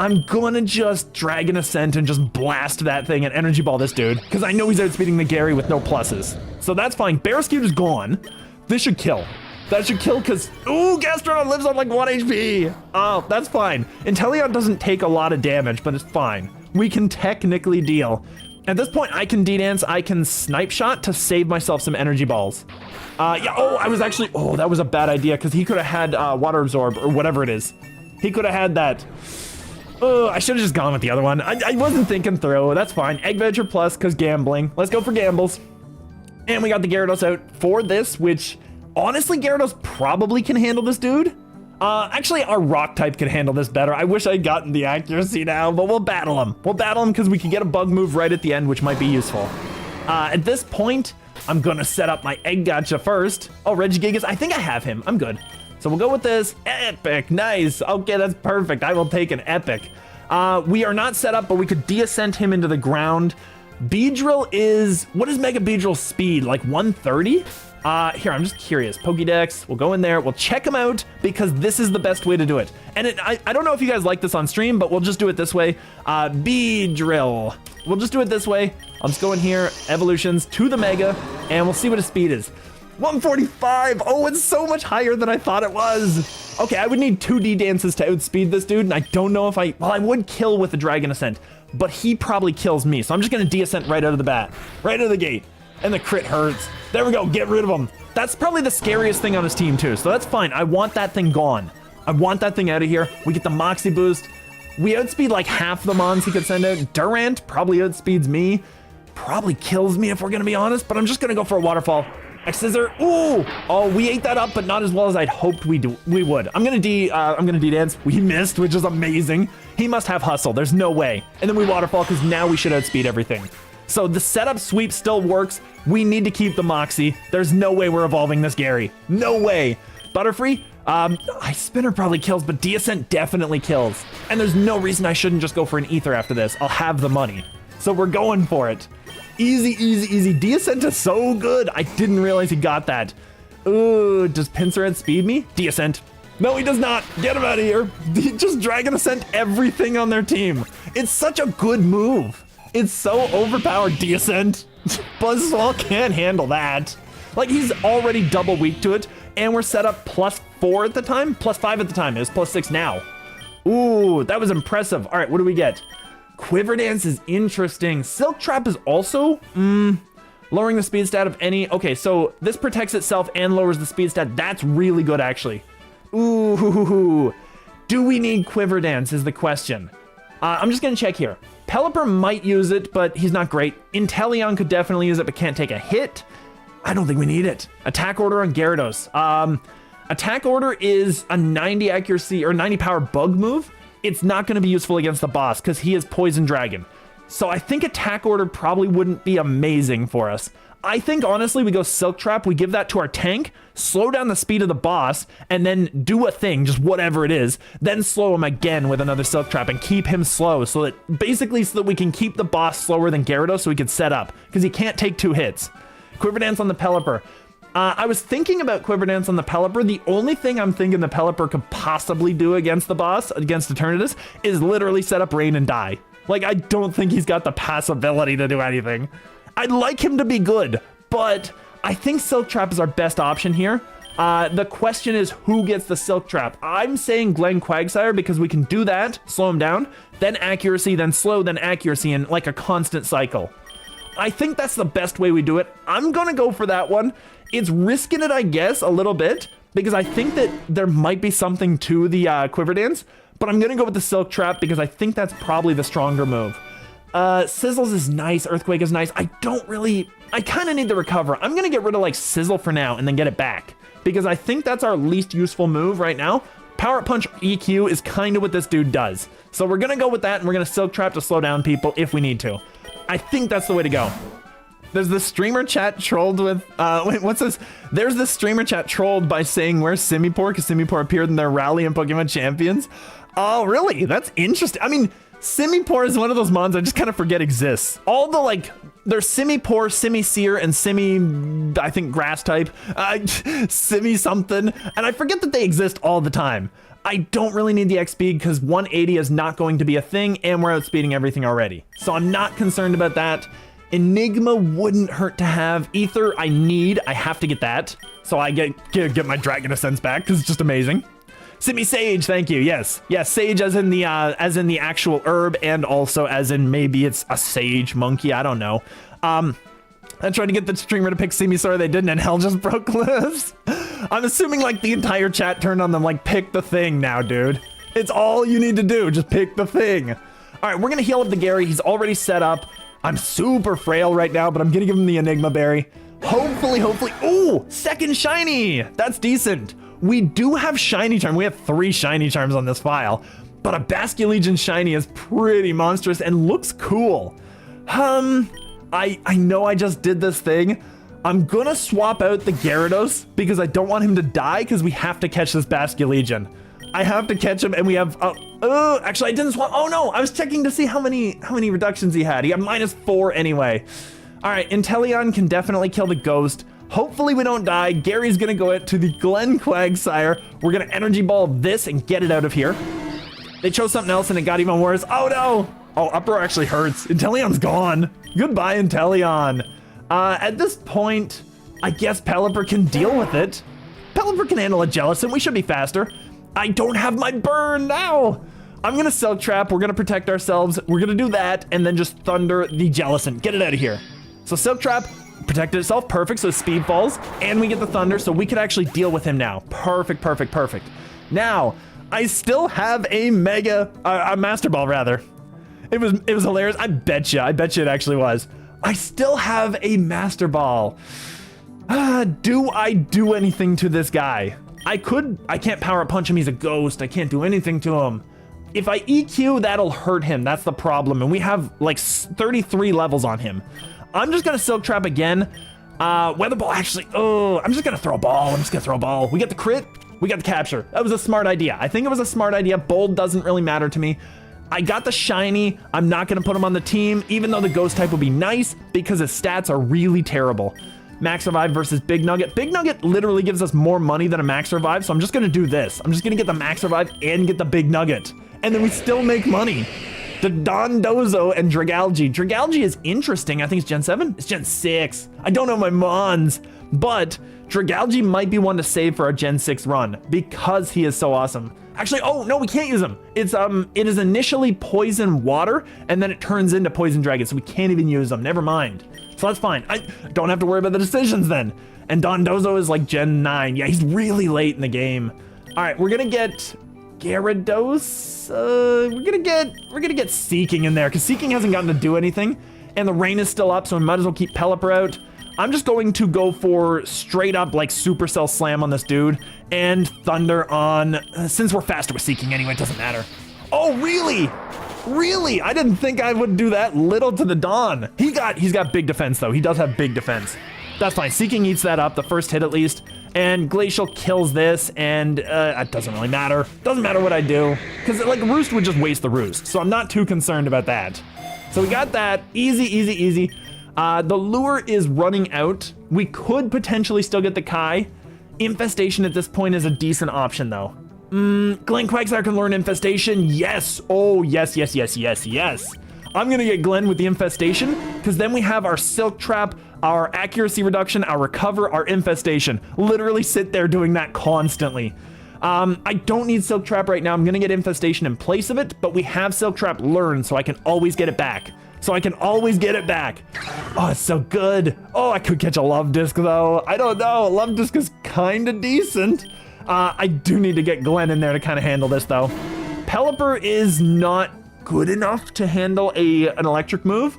I'm gonna just Dragon Ascent and just blast that thing and Energy Ball this dude, because I know he's outspeeding the Gary with no pluses. So that's fine. Barrascute is gone. This should kill. That should kill because, ooh, Gastrodon lives on like 1 HP. Oh, that's fine. Inteleon doesn't take a lot of damage, but it's fine. We can technically deal. At this point, I can D-Dance, I can Snipe Shot to save myself some Energy Balls. Yeah, oh, I was actually, oh, that was a bad idea because he could have had Water Absorb or whatever it is. He could have had that. Oh, I should have just gone with the other one. I wasn't thinking through. That's fine. Egg Venture Plus because gambling. Let's go for gambles. And we got the Gyarados out for this, which honestly, Gyarados probably can handle this dude. Actually, our rock type can handle this better. I wish I'd gotten the accuracy now, but we'll battle him. We'll battle him because we can get a bug move right at the end, which might be useful. At this point, I'm gonna set up my Egg Gotcha first. Oh, Regigigas, I think I have him. I'm good. So we'll go with this. Epic, nice. Okay, that's perfect. I will take an epic. We are not set up, but we could de-ascent him into the ground. Beedrill is, what is Mega Beedrill's speed? Like 130? Here, I'm just curious. Pokédex, we'll go in there, we'll check them out because this is the best way to do it. And I don't know if you guys like this on stream, but we'll just do it this way. Beedrill. We'll just do it this way. I'll just go in here, evolutions to the Mega, and we'll see what his speed is. 145. Oh, it's so much higher than I thought it was. Okay, I would need 2 D-Dances to outspeed this dude, and I don't know if well, I would kill with the Dragon Ascent, but he probably kills me. So I'm just gonna D-Ascent right out of the bat, right out of the gate. And the crit hurts. There we go, get rid of him. That's probably the scariest thing on his team too, so that's fine. I want that thing gone. I want that thing out of here. We get the Moxie boost. We outspeed like half the mons he could send out. Durant probably outspeeds me. Probably kills me if we're gonna be honest, but I'm just gonna go for a Waterfall. X-Scissor, ooh! Oh, we ate that up, but not as well as I'd hoped we would. I'm gonna D-Dance. We missed, which is amazing. He must have Hustle, there's no way. And then we Waterfall, because now we should outspeed everything. So the setup sweep still works. We need to keep the Moxie. There's no way we're evolving this Gary. No way. Butterfree, Ice Spinner probably kills, but D-Ascent definitely kills. And there's no reason I shouldn't just go for an Ether after this. I'll have the money. So we're going for it. Easy, easy, easy. D-Ascent is so good. I didn't realize he got that. Ooh, does Pinsir speed me? D-Ascent. No, he does not. Get him out of here. Just Dragon Ascent everything on their team. It's such a good move. It's so overpowered. D-Ascent. Buzzsaw can't handle that. Like, he's already double weak to it, and we're set up +4 at the time? +5 at the time. It was +6 now. Ooh, that was impressive. All right, what do we get? Quiver Dance is interesting. Silk Trap is also, lowering the speed stat of any. Okay, so this protects itself and lowers the speed stat. That's really good, actually. Ooh, do we need Quiver Dance is the question. I'm just gonna check here. Pelipper might use it, but he's not great. Inteleon could definitely use it, but can't take a hit. I don't think we need it. Attack Order on Gyarados. Attack Order is a 90 accuracy or 90 power bug move. It's not going to be useful against the boss because he is Poison Dragon. So I think Attack Order probably wouldn't be amazing for us. I think, honestly, we go Silk Trap, we give that to our tank, slow down the speed of the boss, and then do a thing, just whatever it is, then slow him again with another Silk Trap and keep him slow so that, basically, so that we can keep the boss slower than Gyarados so we can set up, because he can't take 2 hits. Quiver Dance on the Pelipper. I was thinking about Quiver Dance on the Pelipper. The only thing I'm thinking the Pelipper could possibly do against the boss, against Eternatus, is literally set up Rain and die. Like, I don't think he's got the pass ability to do anything. I'd like him to be good, but I think Silk Trap is our best option here. The question is who gets the Silk Trap. I'm saying Glenn Quagsire because we can do that, slow him down, then accuracy, then slow, then accuracy, in like a constant cycle. I think that's the best way we do it. I'm gonna go for that one. It's risking it, I guess, a little bit, because I think that there might be something to the Quiver Dance, but I'm gonna go with the Silk Trap because I think that's probably the stronger move. Sizzles is nice, Earthquake is nice. I kind of need to recover. I'm gonna get rid of like Sizzle for now and then get it back, because I think that's our least useful move right now. Power Up Punch EQ is kind of what this dude does. So we're gonna go with that, and we're gonna Silk Trap to slow down people if we need to. I think that's the way to go. There's this streamer chat trolled with, wait, what's this? There's this streamer chat trolled by saying, where's Simipour? Because Simipour appeared in their rally in Pokemon Champions. Oh, really? That's interesting. I mean, Simipour is one of those mons I just kind of forget exists. All the, like, there's Simipour, Simisear, and I think grass type, Simi something, and I forget that they exist all the time. I don't really need the XP because 180 is not going to be a thing, and we're outspeeding everything already. So I'm not concerned about that. Enigma wouldn't hurt to have. Ether, I have to get that. So I get my Dragon Ascents back because it's just amazing. Simi Sage, thank you. Yes, Sage as in the actual herb, and also as in maybe it's a Sage Monkey. I don't know. I tried to get the streamer to pick Simisaur, they didn't, and hell just broke loose. I'm assuming like the entire chat turned on them, like pick the thing now, dude. It's all you need to do, just pick the thing. All right, we're gonna heal up the Gary. He's already set up. I'm super frail right now, but I'm gonna give him the Enigma Berry. Hopefully. Ooh, second shiny. That's decent. We do have shiny charm. We have 3 shiny charms on this file, but a Basculegion shiny is pretty monstrous and looks cool. I know I just did this thing. I'm gonna swap out the Gyarados because I don't want him to die because we have to catch this Basculegion. I have to catch him, and we have, actually I didn't swap. Oh no, I was checking to see how many reductions he had. He had -4 anyway. All right, Inteleon can definitely kill the ghost. Hopefully we don't die. Gary's gonna go to the Glen Quagsire. We're gonna Energy Ball this and get it out of here. They chose something else and it got even worse. Oh no! Oh, Uproar actually hurts. Inteleon's gone. Goodbye, Inteleon. At this point, I guess Pelipper can deal with it. Pelipper can handle a Jellicent. We should be faster. I don't have my burn now. I'm gonna Silk Trap. We're gonna protect ourselves. We're gonna do that and then just Thunder the Jellicent. Get it out of here. So Silk Trap protected itself. Perfect. So Speed falls and we get the Thunder. So we could actually deal with him now. Perfect. Now, I still have a Master Ball rather. It was hilarious. I bet you it actually was. I still have a Master Ball. Do I do anything to this guy? I can't Power Punch him. He's a ghost. I can't do anything to him. If I EQ, that'll hurt him. That's the problem. And we have like 33 levels on him. I'm just gonna Silk Trap again. Weather Ball actually, I'm just gonna throw a ball. We get the crit, we got the capture. That was a smart idea. I think it was a smart idea. Bold doesn't really matter to me. I got the shiny. I'm not gonna put him on the team, even though the ghost type would be nice because his stats are really terrible. Max Revive versus Big Nugget. Big Nugget literally gives us more money than a Max Revive, so I'm just gonna do this. I'm just gonna get the Max Revive and get the Big Nugget. And then we still make money. The Dondozo and Dragalge. Dragalge is interesting. I think it's Gen 7? It's Gen 6. I don't know my Mons, but Dragalge might be one to save for our Gen 6 run because he is so awesome. Actually, oh no, we can't use him. It is initially Poison Water, and then it turns into Poison Dragon, so we can't even use them. Never mind. So that's fine. I don't have to worry about the decisions then. And Dondozo is like Gen 9. Yeah, he's really late in the game. All right, we're gonna get Gyarados. We're gonna get Seeking in there because Seeking hasn't gotten to do anything, and the rain is still up, so we might as well keep Pelipper out. I'm just going to go for straight up like Supercell Slam on this dude and Thunder on, since we're faster with Seeking anyway, it doesn't matter. Oh, really? Really? I didn't think I would do that little to the Dawn. He's got big defense though. He does have big defense. That's fine. Seeking eats that up, the first hit at least. And Glacial kills this, and it doesn't really matter. Doesn't matter what I do, because like Roost would just waste the Roost, so I'm not too concerned about that. So we got that. Easy. The lure is running out. We could potentially still get the Kai. Infestation at this point is a decent option though. Glen Quagsire can learn Infestation. Yes. Oh, yes. I'm gonna get Glen with the Infestation, because then we have our Silk Trap, our Accuracy Reduction, our Recover, our Infestation. Literally sit there doing that constantly. I don't need Silk Trap right now. I'm gonna get Infestation in place of it, but we have Silk Trap learned, so I can always get it back. Oh, it's so good. Oh, I could catch a Love Disc though. I don't know. Love Disc is kind of decent. I do need to get Glen in there to kind of handle this though. Pelipper is not good enough to handle an electric move.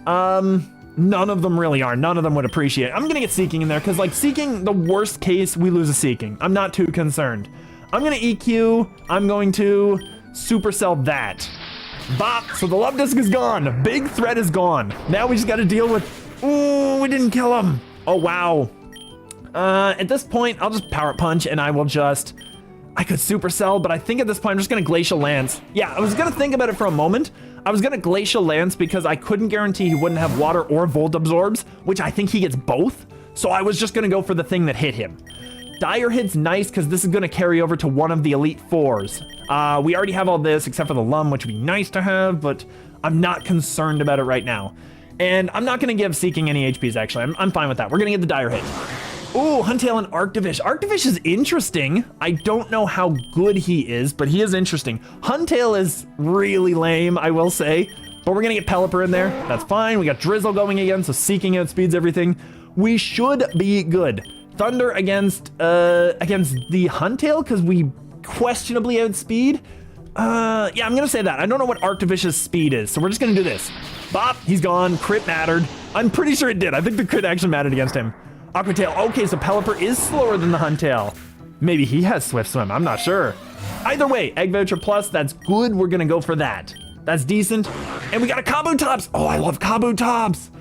None of them really are. None of them would appreciate it. I'm gonna get Seeking in there because like Seeking, the worst case, we lose a Seeking. I'm not too concerned. I'm gonna EQ. I'm going to Supercell that. Bop! So the Love Disc is gone. Big threat is gone. Now we just gotta deal with... Ooh, we didn't kill him. Oh, wow. At this point, I'll just Power Punch and I will just... I could Supercell, but I think at this point I'm just gonna Glacial Lance. Yeah, I was gonna think about it for a moment. I was gonna Glacial Lance because I couldn't guarantee he wouldn't have Water or Volt Absorbs, which I think he gets both. So I was just gonna go for the thing that hit him. Dire Hit's nice because this is going to carry over to one of the Elite Fours. We already have all this except for the Lum, which would be nice to have, but I'm not concerned about it right now. And I'm not going to give Seeking any HPs, actually. I'm fine with that. We're going to get the Dire Hit. Ooh, Huntail and Arctivish. Arctivish is interesting. I don't know how good he is, but he is interesting. Huntail is really lame, I will say. But we're going to get Pelipper in there. That's fine. We got Drizzle going again, so Seeking outspeeds everything. We should be good. Thunder against the Huntail, because we questionably outspeed. Yeah, I'm gonna say that. I don't know what Arctivish's speed is, so we're just gonna do this. Bop, he's gone. Crit mattered. I'm pretty sure it did. I think the crit actually mattered against him. Aquatail. Okay, so Pelipper is slower than the Huntail. Maybe he has Swift Swim. I'm not sure. Either way, Egg Voucher Plus, that's good. We're gonna go for that. That's decent. And we got a Kabutops. Oh, I love Kabutops.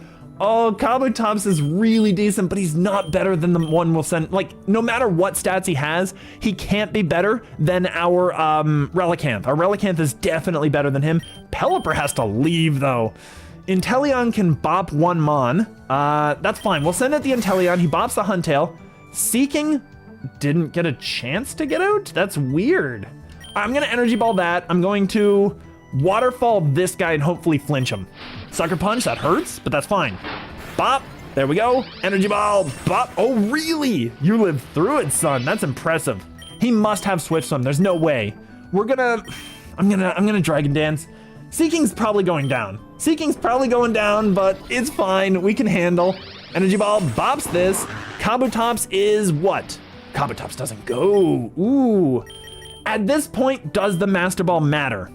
Oh, Kabutops is really decent, but he's not better than the one we'll send. Like, no matter what stats he has, he can't be better than our Relicanth. Our Relicanth is definitely better than him. Pelipper has to leave, though. Inteleon can bop one Mon. That's fine. We'll send out the Inteleon. He bops the Huntail. Seeking didn't get a chance to get out? That's weird. I'm going to Energy Ball that. I'm going to Waterfall this guy and hopefully flinch him. Sucker Punch, that hurts, but that's fine. Bop, there we go. Energy Ball, bop. Oh, really? You lived through it, son. That's impressive. He must have Swift Swim. There's no way. I'm gonna Dragon Dance. Seeking's probably going down. Seeking's probably going down, but it's fine. We can handle. Energy Ball bops this. Kabutops is what? Kabutops doesn't go. Ooh. At this point, does the Master Ball matter?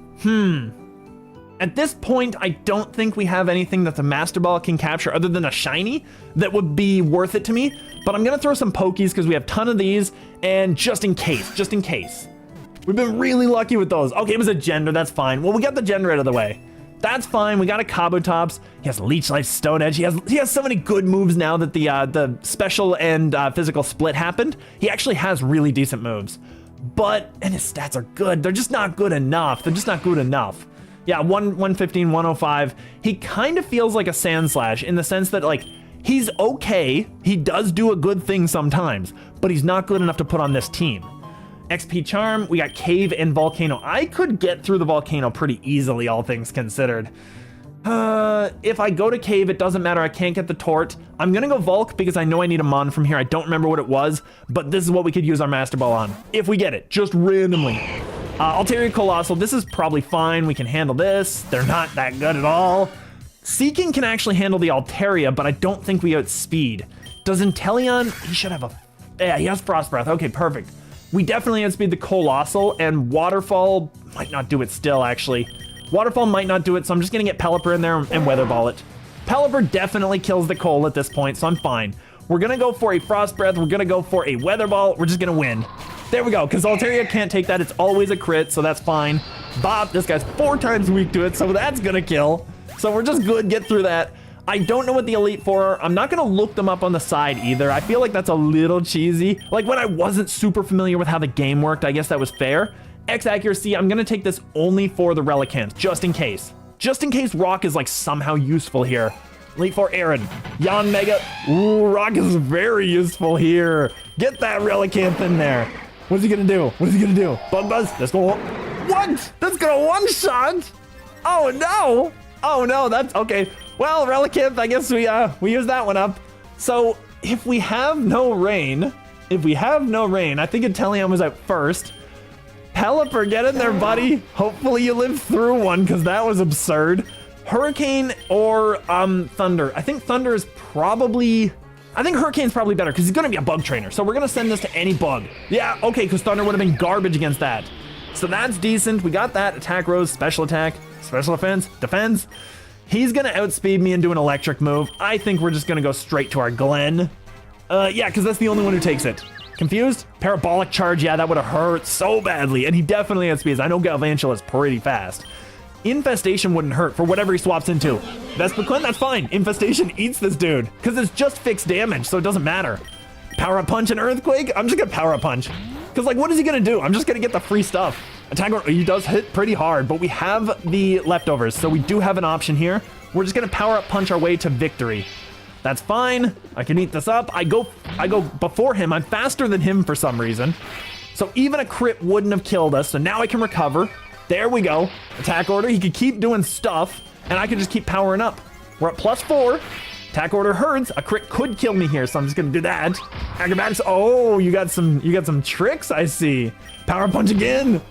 At this point, I don't think we have anything that the Master Ball can capture other than a shiny that would be worth it to me. But I'm gonna throw some Pokies because we have a ton of these, and just in case. We've been really lucky with those. Okay, it was a Gender, that's fine. Well, we got the Gender out of the way. That's fine, we got a Kabutops. He has Leech Life, Stone Edge. He has so many good moves now that the special and physical split happened. He actually has really decent moves. And his stats are good. They're just not good enough. Yeah, 115, 105. He kind of feels like a Sandslash in the sense that, like, he's okay. He does do a good thing sometimes, but he's not good enough to put on this team. XP Charm, we got Cave and Volcano. I could get through the Volcano pretty easily, all things considered. If I go to Cave, it doesn't matter. I can't get the Tort. I'm gonna go Volk because I know I need a Mon from here. I don't remember what it was, but this is what we could use our Master Ball on. If we get it, just randomly. Altaria Colossal, this is probably fine. We can handle this. They're not that good at all. Seeking can actually handle the Altaria, but I don't think we outspeed. Does Inteleon? He should have yeah, he has Frost Breath. Okay, perfect. We definitely outspeed the Colossal, and Waterfall might not do it still, actually. Waterfall might not do it, so I'm just gonna get Pelipper in there and Weather Ball it. Pelipper definitely kills the Cole at this point, so I'm fine. We're gonna go for a Frost Breath, we're gonna go for a Weather Ball, we're just gonna win. There we go, because Altaria can't take that, it's always a crit, so that's fine. Bob, this guy's 4 times weak to it, so that's gonna kill. So we're just good, get through that. I don't know what the Elite Four are. I'm not gonna look them up on the side either. I feel like that's a little cheesy. Like when I wasn't super familiar with how the game worked, I guess that was fair. X accuracy, I'm gonna take this only for the Relicanth, just in case. Just in case Rock is like somehow useful here. Elite Four Aaron, Yon Mega. Ooh, Rock is very useful here. Get that Relicanth in there. What's he gonna do? Bug Buzz, let's go. What? That's gonna one-shot? Oh no. Oh no, that's okay. Well, Relicanth, I guess we use that one up. So if we have no rain, I think Inteleon was out first. Pelipper, get in there, buddy. Hopefully you lived through one, because that was absurd. Hurricane or Thunder. I think Hurricane's probably better, because he's going to be a bug trainer. So we're going to send this to any bug. Yeah, okay, because Thunder would have been garbage against that. So that's decent. We got that. Attack Rose, special attack, special defense. He's going to outspeed me and do an electric move. I think we're just going to go straight to our Glen. Yeah, because that's the only one who takes it. Confused? Parabolic Charge, yeah, that would have hurt so badly, and he definitely outspeeds. I know Galvantula is pretty fast. Infestation wouldn't hurt for whatever he swaps into. Vespiquen, that's fine. Infestation eats this dude, because it's just fixed damage, so it doesn't matter. Power Up Punch and Earthquake? I'm just gonna Power Up Punch. Because, like, what is he gonna do? I'm just gonna get the free stuff. Attack, he does hit pretty hard, but we have the leftovers, so we do have an option here. We're just gonna Power Up Punch our way to victory. That's fine. I can eat this up. I go before him. I'm faster than him for some reason. So even a crit wouldn't have killed us. So now I can recover. There we go. Attack order. He could keep doing stuff, and I could just keep powering up. We're at +4. Attack order hurts. A crit could kill me here, so I'm just gonna do that. Acrobatics. Oh, you got some tricks, I see. Power punch again.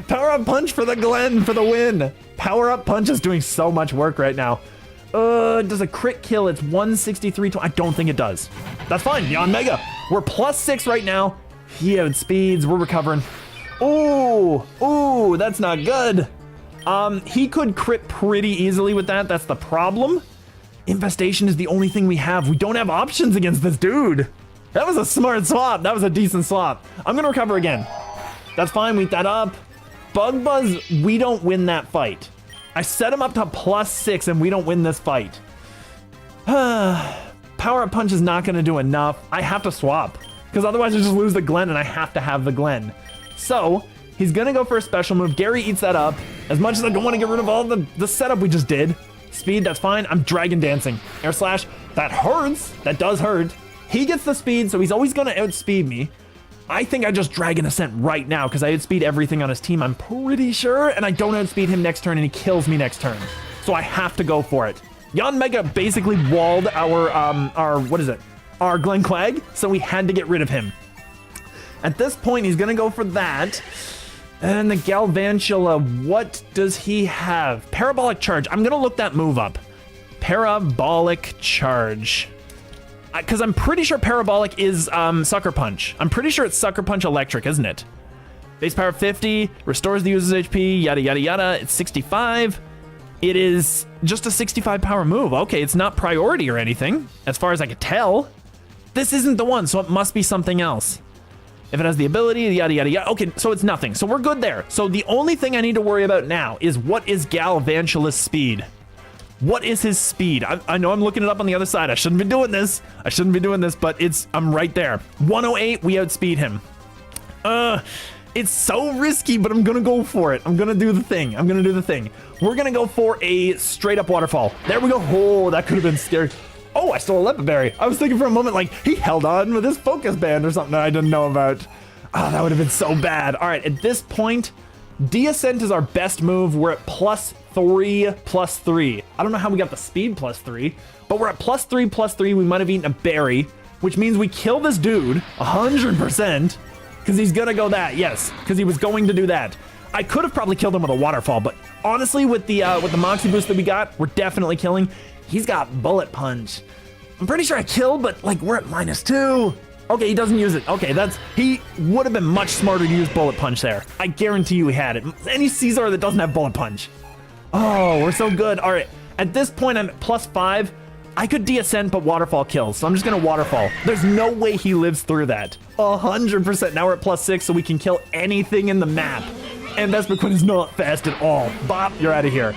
Power up punch for the Glenn for the win. Power up punch is doing so much work right now. Does a crit kill? It's 163. I don't think it does. That's fine. Yon Mega. We're +6 right now. He outspeeds. We're recovering. Ooh, that's not good. He could crit pretty easily with that. That's the problem. Infestation is the only thing we have. We don't have options against this dude. That was a smart swap. That was a decent swap. I'm gonna recover again. That's fine. We eat that up. Bug Buzz, we don't win that fight. I set him up to +6 and we don't win this fight. Power Up Punch is not gonna do enough. I have to swap because otherwise I just lose the Glenn and I have to have the Glenn. So he's gonna go for a special move. Gary eats that up. As much as I don't want to get rid of all the setup we just did. Speed, that's fine. I'm Dragon Dancing. Air Slash, that hurts. That does hurt. He gets the speed, so he's always gonna outspeed me. I think I just Dragon Ascent right now because I outspeed everything on his team, I'm pretty sure, and I don't outspeed him next turn and he kills me next turn. So I have to go for it. Yon Mega basically walled our what is it? Our Glen Quag, so we had to get rid of him. At this point, he's gonna go for that. And the Galvantula, what does he have? Parabolic Charge. I'm gonna look that move up. Parabolic Charge. Because I'm pretty sure Parabolic is Sucker Punch. I'm pretty sure it's Sucker Punch Electric, isn't it? Base power 50, restores the user's HP, yada yada yada. It's 65. It is just a 65 power move. Okay, it's not priority or anything, as far as I could tell. This isn't the one, so it must be something else. If it has the ability, yada yada yada. Okay, so it's nothing. So we're good there. So the only thing I need to worry about now is what is Galvantula's speed? What is his speed? I know I'm looking it up on the other side. I shouldn't be doing this. But I'm right there. 108, we outspeed him. It's so risky, but I'm gonna go for it. I'm gonna do the thing. We're gonna go for a straight up waterfall. There we go. Oh, that could have been scary. Oh, I stole a Lepiberry. I was thinking for a moment like he held on with his focus band or something that I didn't know about. Oh, that would have been so bad. All right, at this point, Descent is our best move. We're at +3/+3. I don't know how we got the speed +3, but we're at +3/+3. We might have eaten a berry, which means we kill this dude 100% because he's gonna go that. Yes, because he was going to do that. I could have probably killed him with a waterfall, but honestly, with the Moxie boost that we got, we're definitely killing. He's got Bullet Punch. I'm pretty sure I killed, but like we're at -2. Okay, he doesn't use it. Okay, he would have been much smarter to use Bullet Punch there. I guarantee you he had it. Any Caesar that doesn't have Bullet Punch. Oh, we're so good. All right, at this point, I'm at +5. I could Descent, but Waterfall kills, so I'm just gonna Waterfall. There's no way he lives through that. 100%. Now we're at +6, so we can kill anything in the map. And Vespiquen is not fast at all. Bop, you're out of here.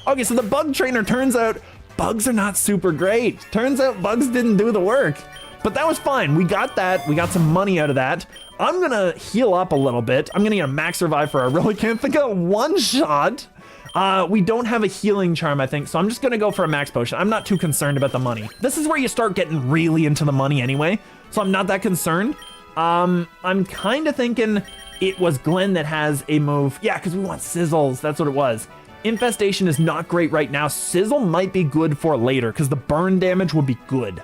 Okay, so the Bug Trainer, turns out bugs are not super great. Turns out bugs didn't do the work. But that was fine. We got that. We got some money out of that. I'm gonna heal up a little bit. I'm gonna get a max revive for I really can't think of one shot. We don't have a healing charm, I think, so I'm just gonna go for a max potion. I'm not too concerned about the money. This is where you start getting really into the money anyway, so I'm not that concerned. I'm kind of thinking it was Glenn that has a move. Yeah, because we want Sizzles. That's what it was. Infestation is not great right now. Sizzle might be good for later because the burn damage would be good.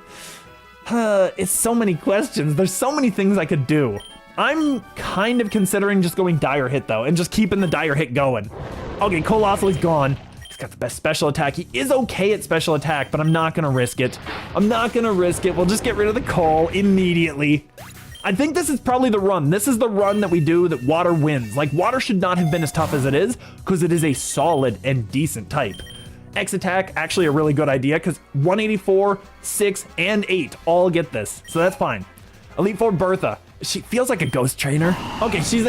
It's so many questions. There's so many things I could do. I'm kind of considering just going Dire Hit though, and just keeping the Dire Hit going. Okay, Colossal is gone. He's got the best special attack. He is okay at special attack, but I'm not gonna risk it. We'll just get rid of the Call immediately. I think this is probably the run. This is the run that we do that Water wins. Like, Water should not have been as tough as it is, because it is a solid and decent type. X attack, actually a really good idea, because 184, 6, and 8 all get this, so that's fine. Elite Four Bertha. She feels like a ghost trainer. Okay, she's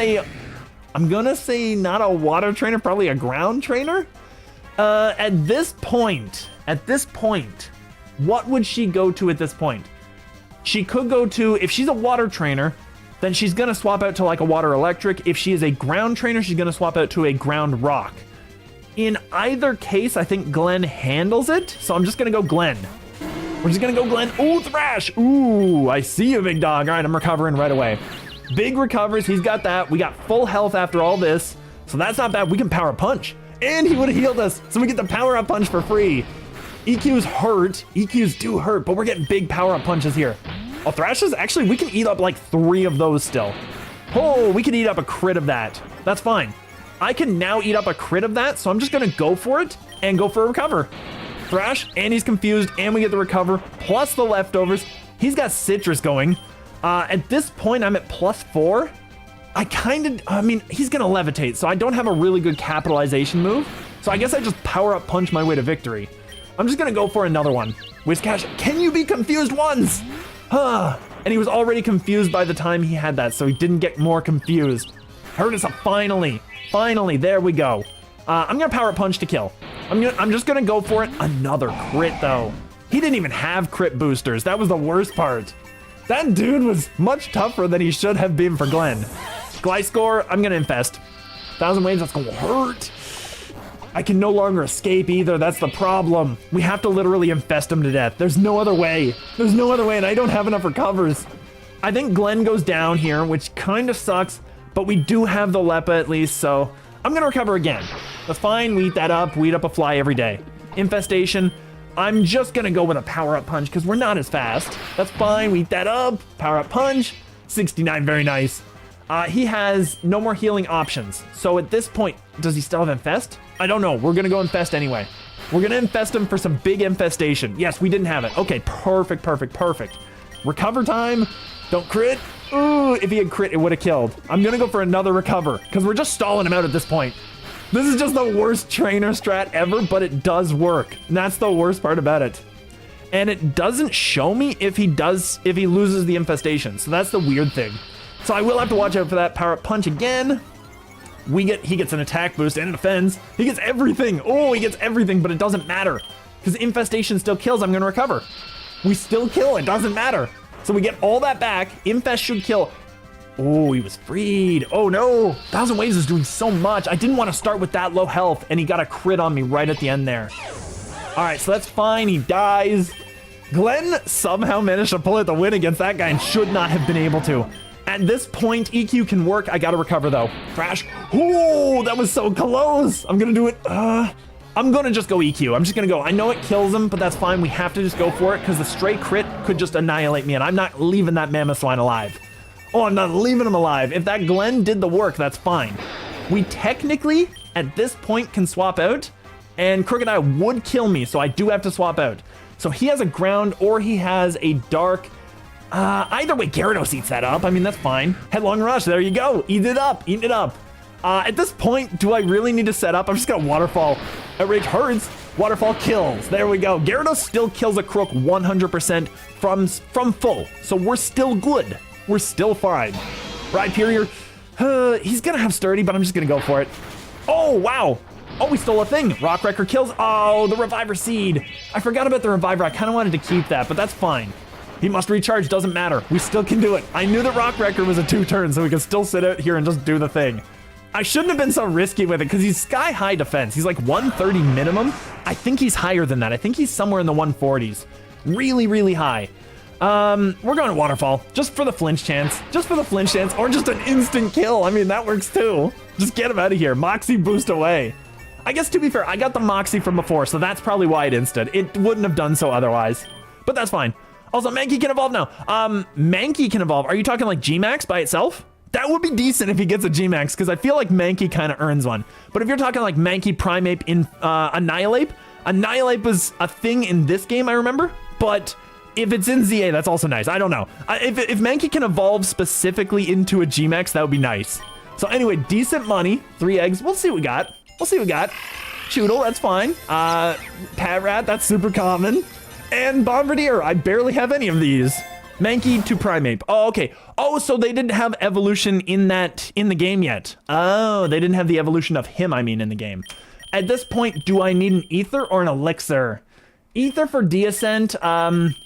I'm gonna say not a water trainer, probably a ground trainer. At this point, what would she go to at this point? She could go to, if she's a water trainer, then she's gonna swap out to like a water electric. If she is a ground trainer, she's gonna swap out to a ground rock. In either case, I think Glenn handles it, so I'm just gonna go Glenn. We're just gonna go Glenn. Ooh, Thrash. Ooh, I see you, big dog. All right, I'm recovering right away. Big recovers. He's got that. We got full health after all this. So that's not bad. We can power punch. And he would have healed us. So we get the power up punch for free. EQs hurt. EQs do hurt, but we're getting big power up punches here. Oh, Thrashes, actually, we can eat up like 3 of those still. Oh, we can eat up a crit of that. That's fine. I can now eat up a crit of that, so I'm just gonna go for it and go for a recover. Thrash, and he's confused, and we get the recover, plus the leftovers. He's got Citrus going. At this point, I'm at +4. I mean, he's gonna levitate, so I don't have a really good capitalization move. So I guess I just power up punch my way to victory. I'm just gonna go for another one. Whiscash, can you be confused once? And he was already confused by the time he had that, so he didn't get more confused. Heard us up, finally. Finally, there we go. I'm gonna power punch to kill. I'm just gonna go for it. Another crit though. He didn't even have crit boosters. That was the worst part. That dude was much tougher than he should have been for Glenn. Gliscor, I'm gonna infest. 1,000 waves, that's gonna hurt. I can no longer escape either, that's the problem. We have to literally infest him to death. There's no other way. There's no other way, and I don't have enough recovers. I think Glenn goes down here, which kind of sucks, but we do have the Lepa at least, so I'm gonna recover again. That's fine, we eat that up, we eat up a fly every day. Infestation, I'm just gonna go with a power-up punch because we're not as fast. That's fine, we eat that up, power-up punch, 69, very nice. He has no more healing options. So at this point, does he still have infest? I don't know, we're gonna go infest anyway. We're gonna infest him for some big infestation. Yes, we didn't have it. Okay, perfect, perfect, perfect. Recover time, don't crit. Ooh, if he had crit, it would have killed. I'm gonna go for another recover because we're just stalling him out at this point. This is just the worst trainer strat ever, but it does work. And that's the worst part about it. And it doesn't show me if he loses the infestation. So that's the weird thing. So I will have to watch out for that power up punch again. He gets an attack boost and a defense. He gets everything. Oh, he gets everything, but it doesn't matter because infestation still kills. I'm gonna recover. We still kill, it doesn't matter. So we get all that back. Infest should kill. Oh, he was freed. Oh no, 1,000 waves is doing so much. I didn't want to start with that low health, and he got a crit on me right at the end there. All right, so that's fine, he dies. Glenn somehow managed to pull out the win against that guy and should not have been able to. At this point, EQ can work. I gotta recover though. Thrash. Oh, that was so close. I'm gonna do it. I'm gonna just go EQ. I'm just gonna go. I know it kills him, but that's fine. We have to just go for it because the stray crit could just annihilate me, and I'm not leaving that mammoth swine alive. Oh, I'm not leaving him alive. If that Glenn did the work, that's fine. We technically, at this point, can swap out, and Crocodile would kill me, so I do have to swap out. So he has a ground, or he has a dark. Either way, Gyarados eats that up. I mean, that's fine. Headlong Rush, there you go. Eat it up, eat it up. At this point, do I really need to set up? I'm just gonna Waterfall. Outrage hurts, Waterfall kills. There we go. Gyarados still kills a Croak 100% from full, so we're still good. We're still fine. Rhyperior, he's gonna have Sturdy, but I'm just gonna go for it. Oh, wow. Oh, we stole a thing. Rock Wrecker kills. Oh, the Reviver Seed. I forgot about the Reviver. I kind of wanted to keep that, but that's fine. He must recharge, doesn't matter. We still can do it. I knew that Rock Wrecker was a 2-turn, so we could still sit out here and just do the thing. I shouldn't have been so risky with it because he's sky high defense. He's like 130 minimum. I think he's higher than that. I think he's somewhere in the 140s. Really, really high. We're going to Waterfall just for the flinch chance. Just for the flinch chance, or just an instant kill. I mean, that works too. Just get him out of here. Moxie boost away. I guess to be fair, I got the Moxie from before, so that's probably why it insted. It wouldn't have done so otherwise, but that's fine. Also, Mankey can evolve now. Mankey can evolve. Are you talking like G-Max by itself? That would be decent if he gets a G-Max, because I feel like Mankey kind of earns one. But if you're talking like Mankey Primeape in Annihilate, Annihilate was a thing in this game, I remember. But if it's in ZA, that's also nice. I don't know. If Mankey can evolve specifically into a G-Max, that would be nice. So anyway, decent money. 3 eggs. We'll see what we got. We'll see what we got. Choodle, that's fine. Patrat, that's super common. And Bombardier, I barely have any of these. Mankey to Primeape. Oh, okay. Oh, so they didn't have evolution in the game yet. Oh, they didn't have the evolution of him, I mean, in the game. At this point, do I need an Ether or an Elixir? Ether for Deascent.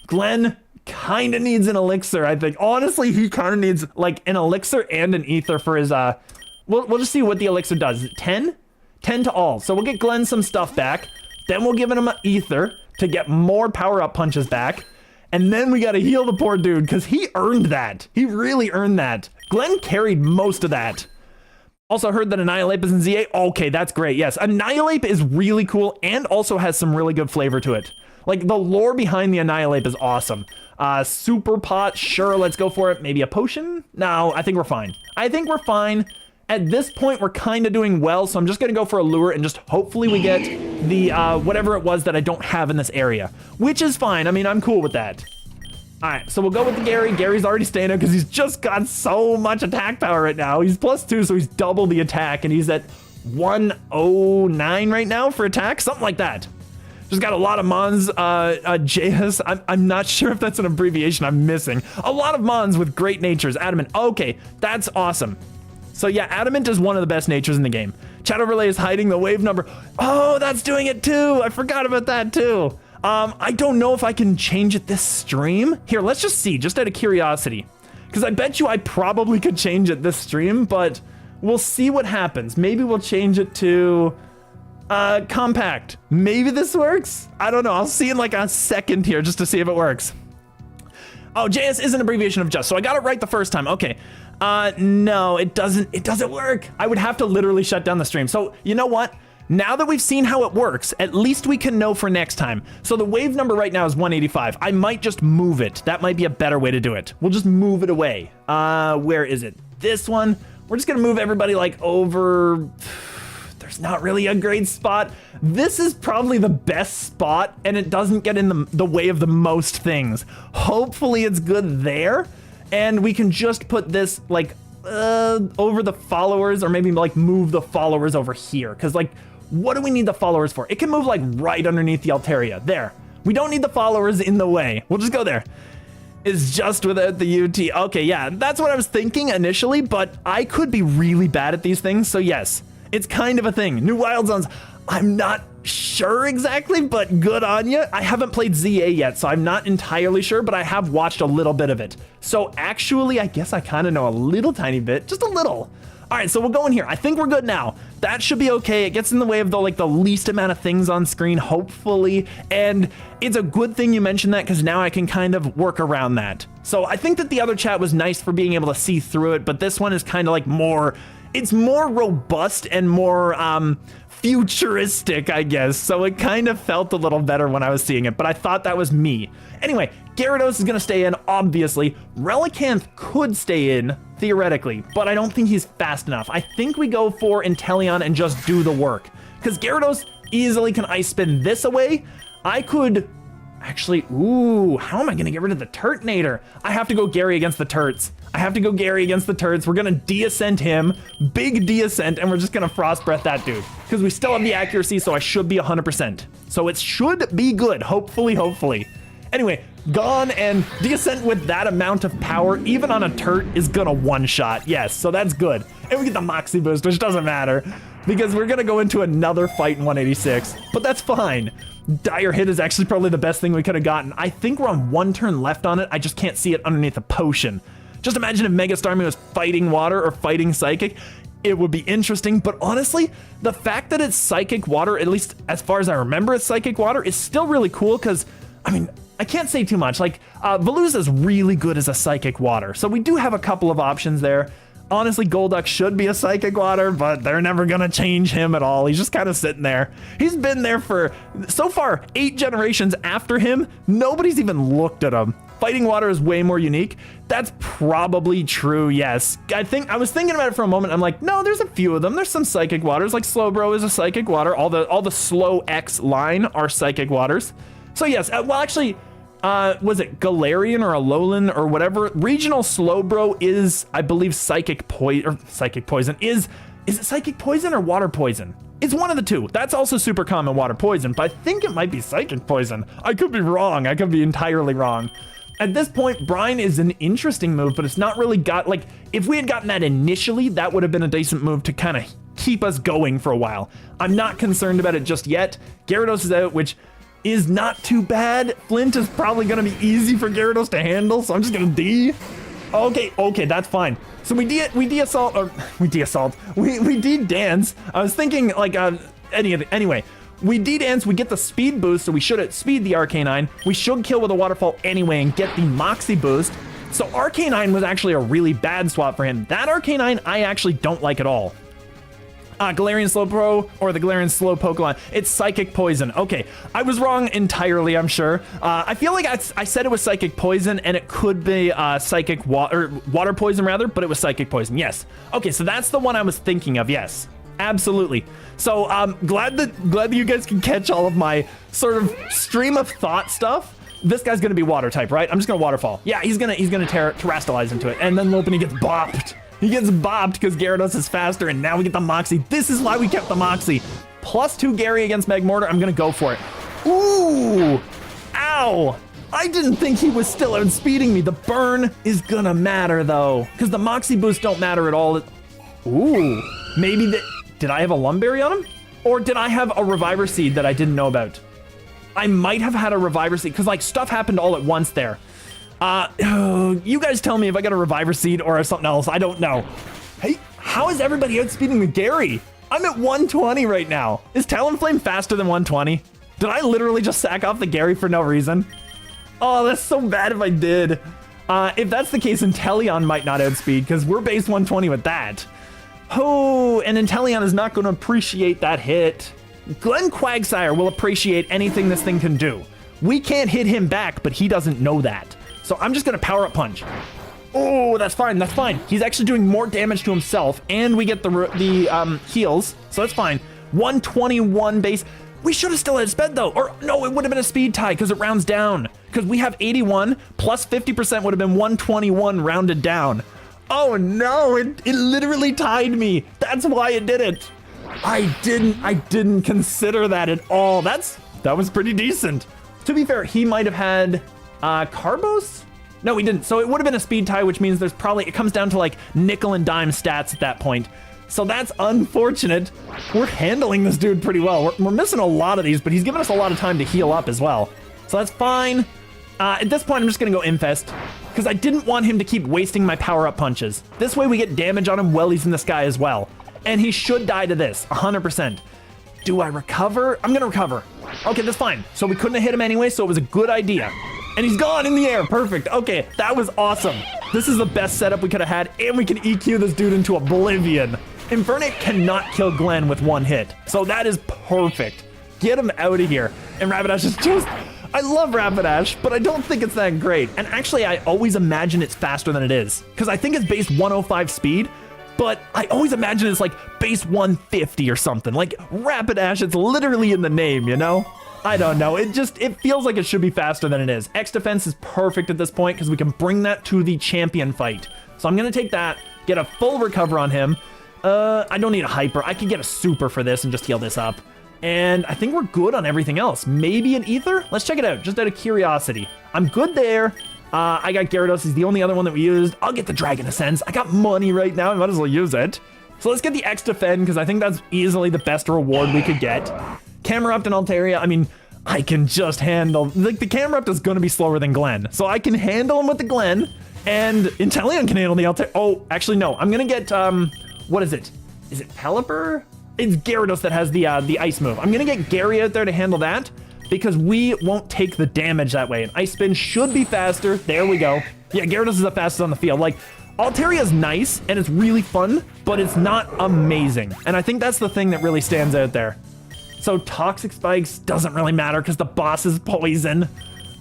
Glenn kind of needs an Elixir, I think. Honestly, he kind of needs like an Elixir and an Ether for his, we'll just see what the Elixir does. 10? 10 to all. So we'll get Glenn some stuff back. Then we'll give him an Ether. to get more power-up punches back. And then we gotta heal the poor dude, because he earned that. He really earned that. Glenn carried most of that. Also heard that Annihilate is in ZA. Okay, that's great. Yes, Annihilate is really cool and also has some really good flavor to it. Like, the lore behind the Annihilate is awesome. Super pot, sure, let's go for it. Maybe a potion? No, I think we're fine. I think we're fine. At this point, we're kind of doing well, so I'm just gonna go for a lure and just hopefully we get the, whatever it was that I don't have in this area. Which is fine, I mean, I'm cool with that. All right, so we'll go with the Gary. Gary's already staying up because he's just got so much attack power right now. He's +2, so he's double the attack, and he's at 109 right now for attack, something like that. Just got a lot of Mons, JS. I'm not sure if that's an abbreviation I'm missing. A lot of Mons with great natures. Adamant, okay, that's awesome. So yeah, Adamant is one of the best natures in the game. Chat Overlay is hiding the wave number. Oh, that's doing it too. I forgot about that too. I don't know if I can change it this stream. Here, let's just see, just out of curiosity. Because I bet you I probably could change it this stream, but we'll see what happens. Maybe we'll change it to compact. Maybe this works? I don't know. I'll see in like a second here just to see if it works. Oh, JS is an abbreviation of just, so I got it right the first time. Okay. No, it doesn't work. I would have to literally shut down the stream. So you know what? Now that we've seen how it works, at least we can know for next time. So the wave number right now is 185. I might just move it. That might be a better way to do it. We'll just move it away. Where is it? This one. We're just gonna move everybody like over. There's not really a great spot. This is probably the best spot and it doesn't get in the way of the most things. Hopefully it's good there. And we can just put this like over the followers, or maybe like move the followers over here. Cause like, what do we need the followers for? It can move like right underneath the Altaria. There. We don't need the followers in the way. We'll just go there. It's just without the UT. Okay, yeah, that's what I was thinking initially, but I could be really bad at these things. So yes, it's kind of a thing. New Wild Zones. I'm not sure exactly, but good on you. I haven't played ZA yet, so I'm not entirely sure, but I have watched a little bit of it. So actually, I guess I kind of know a little tiny bit, just a little. All right, so we'll go in here. I think we're good now. That should be okay. It gets in the way of the least amount of things on screen, hopefully. And it's a good thing you mentioned that because now I can kind of work around that. So I think that the other chat was nice for being able to see through it, but this one is kind of like more, it's more robust and more futuristic, I guess. So it kind of felt a little better when I was seeing it, but I thought that was me. Anyway, Gyarados is going to stay in, obviously. Relicanth could stay in, theoretically, but I don't think he's fast enough. I think we go for Inteleon and just do the work. Because Gyarados easily can Ice Spin this away. I could actually, ooh, how am I going to get rid of the Turtonator? I have to go Gary against the Turts. I have to go Gary against the Turts. We're going to de-ascent him, big de-ascent, and we're just going to Frost Breath that dude. Because we still have the accuracy, so I should be 100%. So it should be good, hopefully, hopefully. Anyway, gone, and de-ascent with that amount of power, even on a Turt, is gonna one-shot. Yes, so that's good. And we get the Moxie boost, which doesn't matter, because we're gonna go into another fight in 186, but that's fine. Dire Hit is actually probably the best thing we could have gotten. I think we're on one turn left on it. I just can't see it underneath a potion. Just imagine if Mega Starmie was fighting water or fighting psychic. It would be interesting, but honestly, the fact that it's psychic water, at least as far as I remember it's psychic water, is still really cool because, I mean, I can't say too much. Like, Veluza's really good as a psychic water, so we do have a couple of options there. Honestly, Golduck should be a psychic water, but they're never gonna change him at all. He's just kind of sitting there. He's been there for, so far, 8 generations after him. Nobody's even looked at him. Fighting water is way more unique. That's probably true, yes. I was thinking about it for a moment. I'm like, no, there's a few of them. There's some psychic waters, like Slowbro is a psychic water. All the Slow X line are psychic waters. So yes, well actually, was it Galarian or Alolan or whatever? Regional Slowbro is, I believe, Psychic Poison. Is it Psychic Poison or Water Poison? It's one of the two. That's also super common, Water Poison, but I think it might be Psychic Poison. I could be wrong. I could be entirely wrong. At this point, Brine is an interesting move, but it's not really got, like, if we had gotten that initially, that would have been a decent move to kind of keep us going for a while. I'm not concerned about it just yet. Gyarados is out, which is not too bad. Flint is probably gonna be easy for Gyarados to handle, so I'm just gonna D. Okay, that's fine. So we de-dance. I was thinking like, anyway, We D-Dance, we get the speed boost, so we should outspeed the Arcanine. We should kill with a Waterfall anyway and get the Moxie boost. So Arcanine was actually a really bad swap for him. That Arcanine, I actually don't like at all. Galarian Slowbro or the Galarian Slowpoke line. It's Psychic Poison. Okay, I was wrong entirely, I'm sure. I feel like I said it was Psychic Poison and it could be Psychic Water Poison rather, but it was Psychic Poison, yes. Okay, so that's the one I was thinking of, yes. Absolutely. So glad that you guys can catch all of my sort of stream of thought stuff. This guy's gonna be Water type, right? I'm just gonna Waterfall. Yeah, he's gonna Terrastallize into it, and then Lopunny gets bopped. He gets bopped because Gyarados is faster, and now we get the Moxie. This is why we kept the Moxie. +2 Gary against Magmortar. I'm gonna go for it. Ooh! Ow! I didn't think he was still outspeeding me. The burn is gonna matter, though, because the Moxie boost don't matter at all. Ooh! Maybe did I have a Lumberry on him? Or did I have a Reviver Seed that I didn't know about? I might have had a Reviver Seed, because, like, stuff happened all at once there. You guys tell me if I got a Reviver Seed or something else. I don't know. Hey, how is everybody outspeeding the Gary? I'm at 120 right now. Is Talonflame faster than 120? Did I literally just sack off the Gary for no reason? Oh, that's so bad if I did. If that's the case, Inteleon might not outspeed because we're base 120 with that. Oh, and Inteleon is not going to appreciate that hit. Glenn Quagsire will appreciate anything this thing can do. We can't hit him back, but he doesn't know that. So I'm just going to Power Up Punch. Oh, that's fine. That's fine. He's actually doing more damage to himself, and we get the heals, so that's fine. 121 base. We should have still had sped, though. Or, no, it would have been a speed tie because it rounds down. Because we have 81 plus 50% would have been 121 rounded down. Oh, no, it literally tied me. That's why it did it. I didn't consider that at all. That was pretty decent. To be fair, he might have had Carbos? No, he didn't. So it would have been a speed tie, which means it comes down to like nickel and dime stats at that point. So that's unfortunate. We're handling this dude pretty well. We're missing a lot of these, but he's given us a lot of time to heal up as well. So that's fine. At this point, I'm just going to go Infest because I didn't want him to keep wasting my power-up punches. This way we get damage on him while he's in the sky as well. And he should die to this, 100%. Do I recover? I'm going to recover. Okay, that's fine. So we couldn't have hit him anyway, so it was a good idea. And he's gone in the air. Perfect. Okay, that was awesome. This is the best setup we could have had, and we can EQ this dude into oblivion. Infernape cannot kill Glenn with one hit, so that is perfect. Get him out of here. And Rapidash is just... I love Rapidash, but I don't think it's that great. And actually, I always imagine it's faster than it is, because I think it's base 105 speed, but I always imagine it's like base 150 or something. Like Rapidash, it's literally in the name, you know? I don't know. It feels like it should be faster than it is. X defense is perfect at this point because we can bring that to the champion fight. So I'm going to take that, get a full recover on him. I don't need a hyper. I could get a super for this and just heal this up. And I think we're good on everything else. Maybe an ether? Let's check it out, just out of curiosity. I'm good there. I got Gyarados. He's the only other one that we used. I'll get the Dragon Ascends. I got money right now. I might as well use it. So let's get the X defend because I think that's easily the best reward we could get. Camerupt and Altaria, I mean, I can just handle... Like, the Camerupt is going to be slower than Glenn. So I can handle him with the Glenn, and Inteleon can handle the Altaria. Oh, actually, no. I'm going to get, what is it? Is it Pelipper? It's Gyarados that has the Ice move. I'm going to get Gary out there to handle that, because we won't take the damage that way. And Ice Spin should be faster. There we go. Yeah, Gyarados is the fastest on the field. Like, Altaria is nice, and it's really fun, but it's not amazing. And I think that's the thing that really stands out there. So Toxic Spikes doesn't really matter because the boss is poison.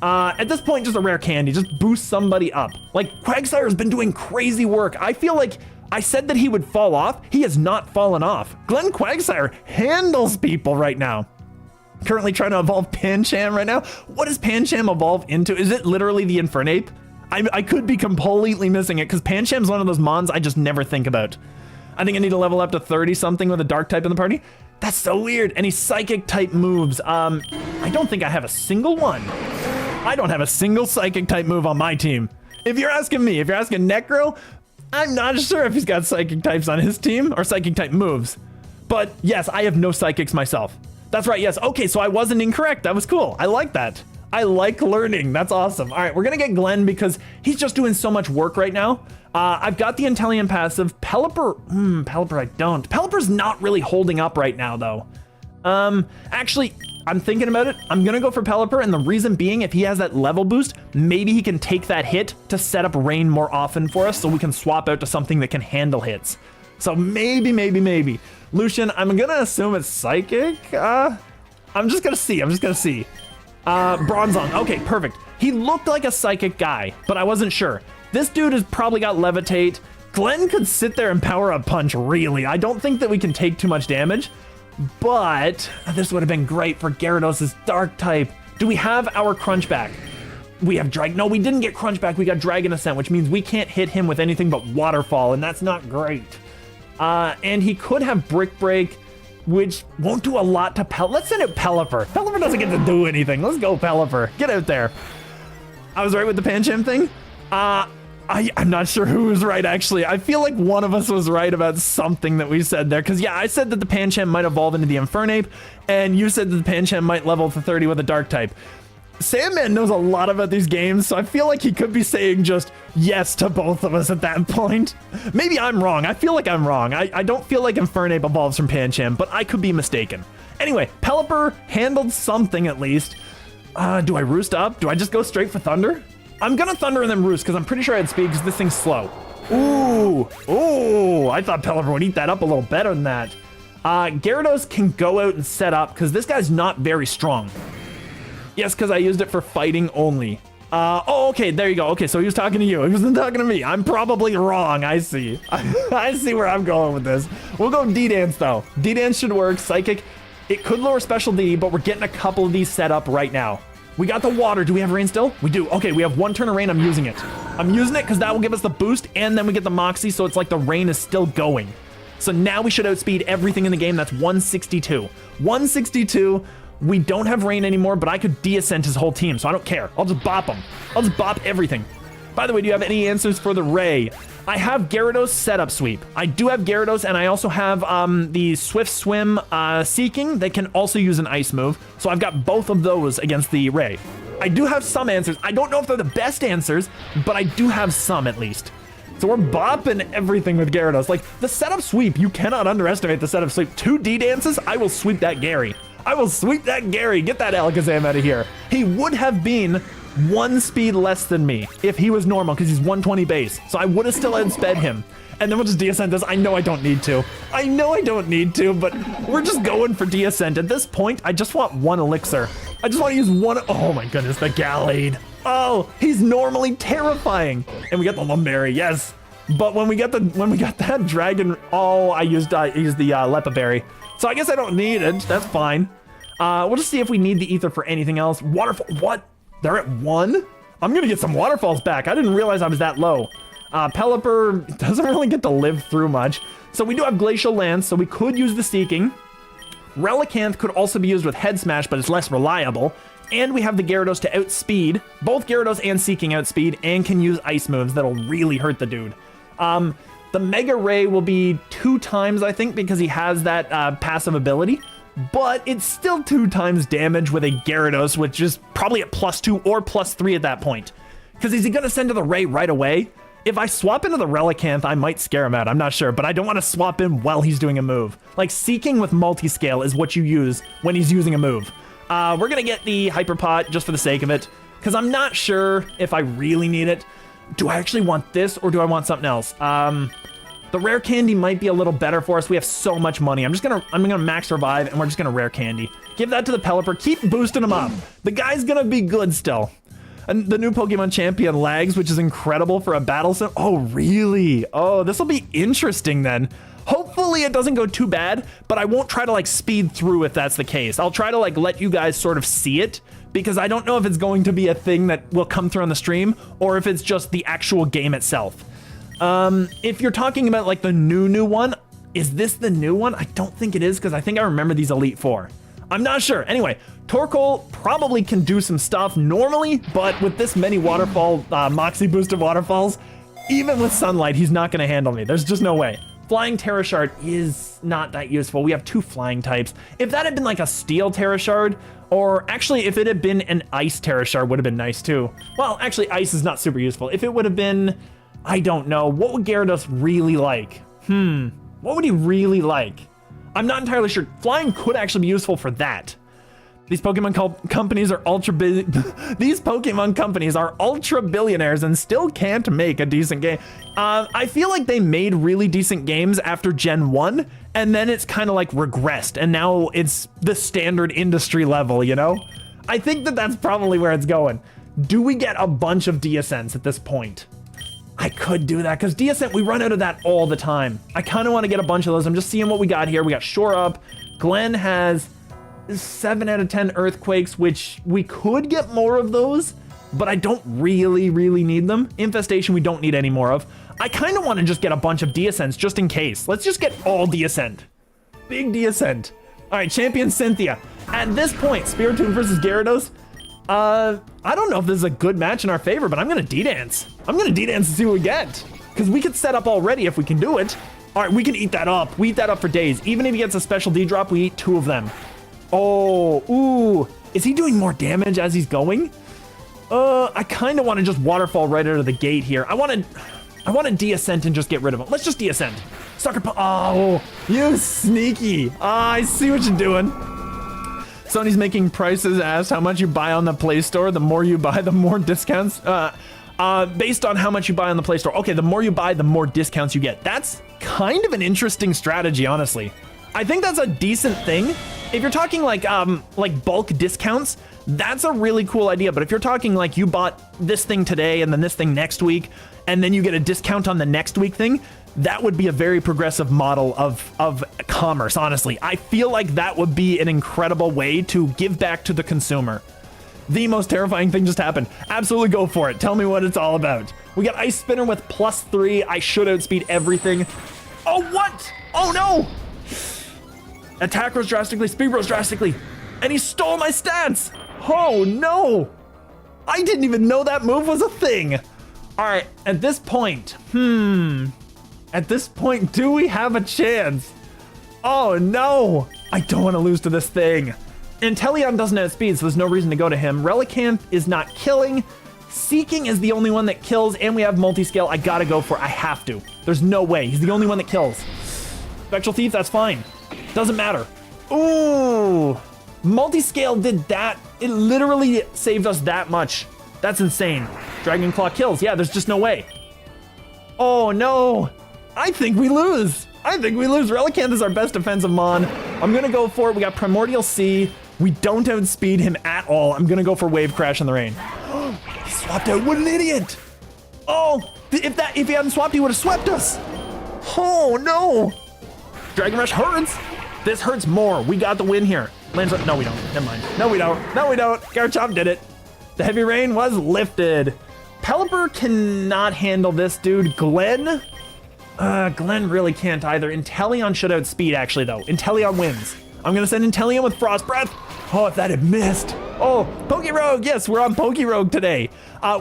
At this point, just a rare candy. Just boost somebody up. Like, Quagsire's been doing crazy work. I feel like I said that he would fall off. He has not fallen off. Glenn Quagsire handles people right now. Currently trying to evolve Pancham right now. What does Pancham evolve into? Is it literally the Infernape? I could be completely missing it because Pancham's one of those mons I just never think about. I think I need to level up to 30 something with a dark type in the party. That's so weird. Any psychic type moves? I don't think I have a single one. I don't have a single psychic type move on my team. If you're asking me, if you're asking Necro, I'm not sure if he's got psychic types on his team or psychic type moves. But yes, I have no psychics myself. That's right, yes. Okay, so I wasn't incorrect. That was cool. I like that. I like learning. That's awesome. All right, we're going to get Glenn because he's just doing so much work right now. I've got the Inteleon passive. Pelipper, Pelipper I don't. Pelipper's not really holding up right now, though. Actually, I'm thinking about it. I'm gonna go for Pelipper, and the reason being, if he has that level boost, maybe he can take that hit to set up rain more often for us so we can swap out to something that can handle hits. So maybe. Lucian, I'm gonna assume it's Psychic. I'm just gonna see. Bronzong, okay, perfect. He looked like a Psychic guy, but I wasn't sure. This dude has probably got Levitate. Glenn could sit there and power up Punch, really. I don't think that we can take too much damage, but this would have been great for Gyarados' Dark type. Do we have our Crunch back? We have no, we didn't get Crunch back. We got Dragon Ascent, which means we can't hit him with anything but Waterfall, and that's not great. And he could have Brick Break, which won't do a lot to Let's send it Pelipper. Pelipper doesn't get to do anything. Let's go Pelipper. Get out there. I was right with the Pancham thing. I'm not sure who was right, actually. I feel like one of us was right about something that we said there. Because, yeah, I said that the Pancham might evolve into the Infernape, and you said that the Pancham might level to 30 with a Dark type. Sandman knows a lot about these games, so I feel like he could be saying just yes to both of us at that point. Maybe I'm wrong. I feel like I'm wrong. I don't feel like Infernape evolves from Pancham, but I could be mistaken. Anyway, Pelipper handled something at least. Do I Roost up? Do I just go straight for Thunder? I'm gonna Thunder and then Roost because I'm pretty sure I had speed because this thing's slow. Ooh, I thought Pelipper would eat that up a little better than that. Gyarados can go out and set up because this guy's not very strong. Yes, because I used it for fighting only. Oh, okay, there you go. Okay, so he was talking to you. He wasn't talking to me. I'm probably wrong. I see. I see where I'm going with this. We'll go D-Dance, though. D-Dance should work. Psychic, it could lower Special D, but we're getting a couple of these set up right now. We got the water. Do we have rain still? We do. Okay, we have one turn of rain. I'm using it. I'm using it because that will give us the boost, and then we get the Moxie, so it's like the rain is still going. So now we should outspeed everything in the game. That's 162. 162. We don't have rain anymore, but I could de-ascent his whole team, so I don't care. I'll just bop him. I'll just bop everything. By the way, do you have any answers for the Ray? I have Gyarados setup sweep. I do have Gyarados, and I also have the Swift Swim Seeking that can also use an Ice move. So I've got both of those against the Ray. I do have some answers. I don't know if they're the best answers, but I do have some at least. So we're bopping everything with Gyarados. Like, the setup sweep, you cannot underestimate the setup sweep. 2 D-Dances, I will sweep that Gary. I will sweep that Gary. Get that Alakazam out of here. He would have been 1 speed less than me if he was normal because he's 120 base. So I would have still outsped him. And then we'll just de-ascent this. I know I don't need to. I know I don't need to, but we're just going for de-ascent. At this point, I just want 1 elixir. I just want to use 1. Oh my goodness, the Gallade. Oh, he's normally terrifying. And we got the Lumberry, yes. But when we got that dragon, oh, I used the Lepa Berry. So I guess I don't need it. That's fine. We'll just see if we need the ether for anything else. Waterfall, what? They're at 1? I'm gonna get some waterfalls back. I didn't realize I was that low. Pelipper doesn't really get to live through much. So we do have Glacial Lance, so we could use the Seeking. Relicanth could also be used with Head Smash, but it's less reliable. And we have the Gyarados to outspeed. Both Gyarados and Seeking outspeed and can use Ice moves that'll really hurt the dude. The Mega Ray will be 2 times, I think, because he has that passive ability. But it's still 2 times damage with a Gyarados, which is probably at +2 or +3 at that point. Because is he going to send to the Ray right away? If I swap into the Relicanth, I might scare him out. I'm not sure, but I don't want to swap in while he's doing a move. Like, Seeking with Multiscale is what you use when he's using a move. We're going to get the Hyper Pot just for the sake of it, because I'm not sure if I really need it. Do I actually want this, or do I want something else? The Rare Candy might be a little better for us. We have so much money. I'm gonna max revive, and we're just gonna Rare Candy. Give that to the Pelipper. Keep boosting him up. The guy's gonna be good still. And the new Pokemon champion lags, which is incredible for a battle sim. Oh, really? Oh, this will be interesting then. Hopefully it doesn't go too bad, but I won't try to like speed through if that's the case. I'll try to like let you guys sort of see it, because I don't know if it's going to be a thing that will come through on the stream or if it's just the actual game itself. If you're talking about like the new one, is this the new one? I don't think it is, because I think I remember these Elite Four. I'm not sure. Anyway, Torkoal probably can do some stuff normally, but with this many waterfall, Moxie boosted waterfalls, even with sunlight, he's not going to handle me. There's just no way. Flying Terra Shard is not that useful. We have 2 flying types. If that had been like a Steel Terra Shard, or actually if it had been an Ice Terra Shard, would have been nice too. Well, actually Ice is not super useful. If it would have been, I don't know, what would Gyarados really like? What would he really like? I'm not entirely sure. Flying could actually be useful for that. These Pokemon companies are these Pokemon companies are ultra billionaires and still can't make a decent game. I feel like they made really decent games after Gen 1, and then it's kind of like regressed, and now it's the standard industry level, you know? I think that that's probably where it's going. Do we get a bunch of DSNs at this point? I could do that, because DSN, we run out of that all the time. I kind of want to get a bunch of those. I'm just seeing what we got here. We got Shore Up. Glenn has 7 out of 10 earthquakes, which we could get more of those, but I don't really need them. Infestation, we don't need any more of. I kind of want to just get a bunch of DSNs just in case. Let's just get all DSN. Big DSN. All right, Champion Cynthia. At this point, Spiritomb versus Gyarados. I don't know if this is a good match in our favor, but I'm gonna D-Dance. I'm gonna D-Dance and see what we get, because we could set up already if we can do it. All right, we can eat that up. We eat that up for days. Even if he gets a special D-drop, we eat 2 of them. Oh, ooh. Is he doing more damage as he's going? I kind of want to just waterfall right out of the gate here. I want to de-ascent and just get rid of him. Let's just de-ascent. Sucker punch. Oh, you sneaky. I see what you're doing. Sony's making prices as how much you buy on the Play Store. The more you buy, the more discounts. Based on how much you buy on the Play Store. Okay, the more you buy, the more discounts you get. That's kind of an interesting strategy, honestly. I think that's a decent thing. If you're talking like bulk discounts, that's a really cool idea. But if you're talking like you bought this thing today and then this thing next week, and then you get a discount on the next week thing, that would be a very progressive model of commerce, honestly. I feel like that would be an incredible way to give back to the consumer. The most terrifying thing just happened. Absolutely go for it. Tell me what it's all about. We got Ice Spinner with +3. I should outspeed everything. Oh, what? Oh, no. Attack rose drastically, speed rose drastically, and he stole my stats. Oh, no. I didn't even know that move was a thing. All right, at this point, At this point, do we have a chance? Oh, no. I don't want to lose to this thing. Inteleon doesn't have speed, so there's no reason to go to him. Relicanth is not killing. Seeking is the only one that kills, and we have multi-scale. I gotta go for it. I have to. There's no way. He's the only one that kills. Spectral Thief, that's fine. Doesn't matter. Ooh. Multi-scale did that. It literally saved us that much. That's insane. Dragon Claw kills. Yeah, there's just no way. Oh, no. I think we lose. Relicanth is our best defensive mon. I'm gonna go for it. We got Primordial Sea. We don't outspeed him at all. I'm gonna go for Wave Crash in the rain. He swapped out. What an idiot. Oh, if he hadn't swapped, he would have swept us. Oh, no. Dragon Rush hurts. This hurts more. We got the win here. No, we don't. Never mind. No, we don't. Garchomp did it. The heavy rain was lifted. Pelipper cannot handle this, dude. Glenn really can't either. Inteleon should outspeed, actually, though. Inteleon wins. I'm going to send Inteleon with Frost Breath. Oh, if that had missed. Oh, PokeRogue. Yes, we're on PokeRogue today.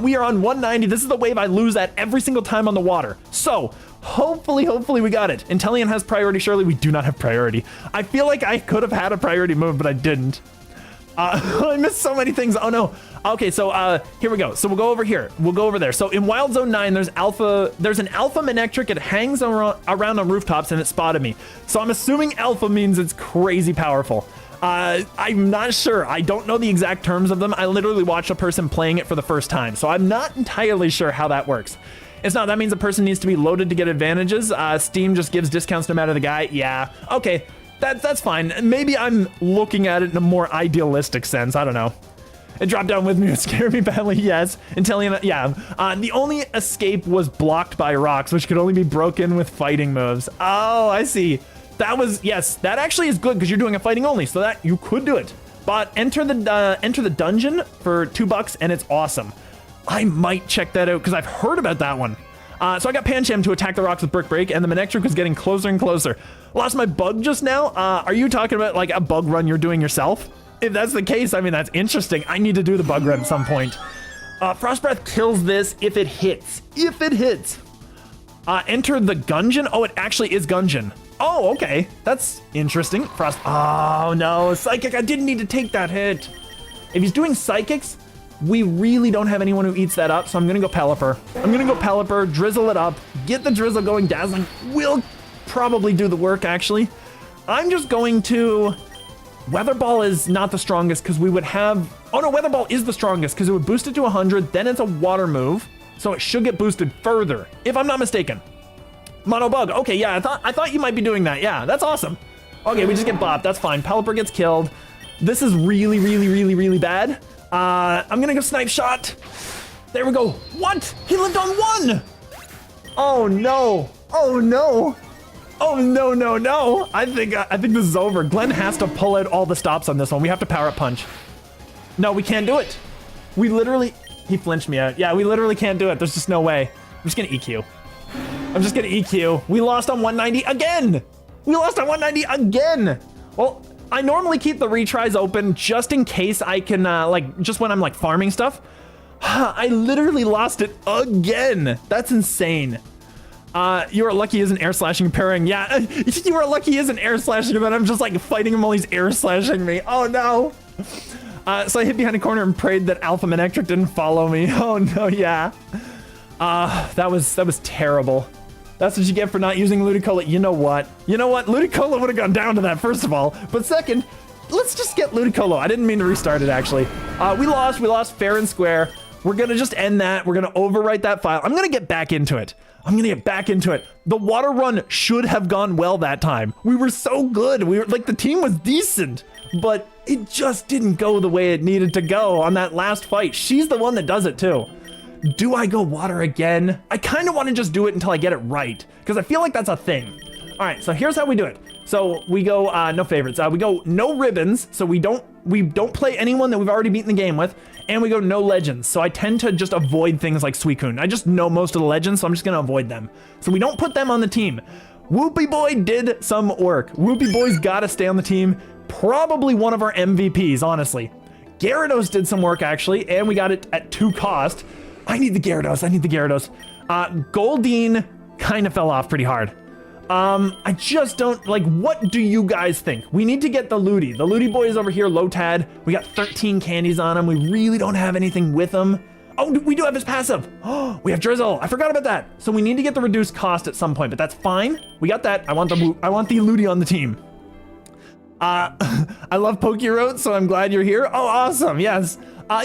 We are on 190. This is the wave I lose at every single time on the water. So, hopefully we got it. Inteleon has priority. Surely we do not have priority. I feel like I could have had a priority move, but I didn't. I missed so many things. Oh, no. Okay, so here we go. So we'll go over here. We'll go over there. So in Wild Zone 9, there's an Alpha Manectric. It hangs around on rooftops, and it spotted me. So I'm assuming Alpha means it's crazy powerful. I'm not sure. I don't know the exact terms of them. I literally watched a person playing it for the first time, so I'm not entirely sure how that works. It's not, that means a person needs to be loaded to get advantages. Steam just gives discounts no matter the guy. Yeah, okay, that's fine. Maybe I'm looking at it in a more idealistic sense. I don't know. It dropped down with me. It scared me badly. Yes. Inteleon, yeah. The only escape was blocked by rocks, which could only be broken with fighting moves. Oh, I see. That was, yes, that actually is good because you're doing a fighting only, so that you could do it. But enter the dungeon for $2 and it's awesome. I might check that out because I've heard about that one. So I got Pancham to attack the rocks with Brick Break, and the Manectric was getting closer and closer. Lost my bug just now. Are you talking about like a bug run you're doing yourself? If that's the case, I mean, that's interesting. I need to do the bug run at some point. Frost Breath kills this if it hits. If it hits. Enter the Gungeon. Oh, it actually is Gungeon. Oh, okay. That's interesting. Frost. Oh, no. Psychic. I didn't need to take that hit. If he's doing Psychics, we really don't have anyone who eats that up, so I'm going to go Pelipper. Drizzle it up, get the Drizzle going. Dazzling will probably do the work, actually. I'm just going to... Weather Ball is not the strongest because we would have... Oh no, Weather Ball is the strongest because it would boost it to 100, then it's a water move, so it should get boosted further, if I'm not mistaken. Mono Bug, okay, yeah, I thought you might be doing that, yeah, that's awesome. Okay, we just get bopped, that's fine. Pelipper gets killed. This is really, really, really, really bad. I'm gonna go Snipe Shot. There we go. What? He lived on 1! Oh no, oh no. Oh no, no, no. I think this is over. Glenn has to pull out all the stops on this one. We have to Power Up Punch. No, we can't do it. We literally, he flinched me out. Yeah, we literally can't do it. There's just no way. I'm just gonna EQ. I'm just gonna EQ. We lost on 190 again. We lost on 190 again. Well, I normally keep the retries open just in case I can, like, just when I'm like farming stuff. I literally lost it again. That's insane. You are lucky he isn't air slashing parrying. Yeah, you are lucky he isn't air slashing, but I'm just like fighting him while he's air slashing me. Oh no. So I hid behind a corner and prayed that Alpha Manectric didn't follow me. Oh no, yeah. That was terrible. That's what you get for not using Ludicolo. You know what? You know what? Ludicolo would have gone down to that, first of all. But second, let's just get Ludicolo. I didn't mean to restart it, actually. We lost fair and square. We're gonna just end that. We're gonna overwrite that file. I'm gonna get back into it. The water run should have gone well that time. We were so good. We were like, the team was decent, but it just didn't go the way it needed to go on that last fight. She's the one that does it too. Do I go water again? I kind of want to just do it until I get it right, because I feel like that's a thing. All right, so here's how we do it. So we go no favorites. We go no ribbons, so we don't play anyone that we've already beaten the game with, and we go no legends. So I tend to just avoid things like Suicune. I just know most of the legends, so I'm just gonna avoid them. So we don't put them on the team. Whoopie Boy did some work. Whoopie Boy's gotta stay on the team. Probably one of our MVPs, honestly. Gyarados did some work actually, and we got it at 2 cost. I need the Gyarados. Goldeen kind of fell off pretty hard. I just don't, like, what do you guys think? We need to get the Ludi. The Ludi boy is over here, Lotad. We got 13 candies on him. We really don't have anything with him. Oh, we do have his passive. Oh, we have Drizzle. I forgot about that. So we need to get the reduced cost at some point, but that's fine. We got that. I want the Ludi on the team. I love PokeRogue, so I'm glad you're here. Oh, awesome. Yes.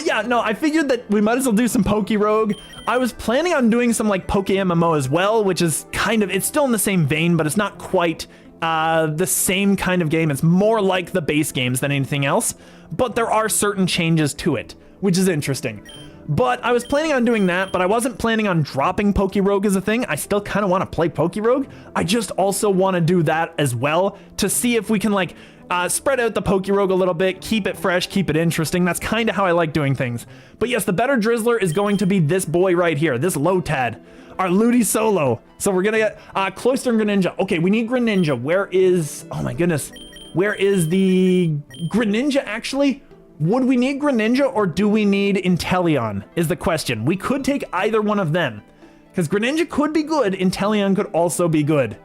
Yeah, no, I figured that we might as well do some PokeRogue. I was planning on doing some like Poke MMO as well, which is kind of, it's still in the same vein, but it's not quite the same kind of game. It's more like the base games than anything else, but there are certain changes to it, which is interesting. But I was planning on doing that, but I wasn't planning on dropping PokeRogue as a thing. I still kind of want to play PokeRogue. I just also want to do that as well to see if we can like spread out the PokeRogue a little bit, keep it fresh, keep it interesting. That's kind of how I like doing things. But yes, the better Drizzler is going to be this boy right here, this Lotad, our Ludi solo. So we're gonna get Cloyster and Greninja. Okay, we need Greninja. Where is, oh my goodness, where is the Greninja actually? Would we need Greninja or do we need Inteleon is the question. We could take either one of them because Greninja could be good. Inteleon could also be good.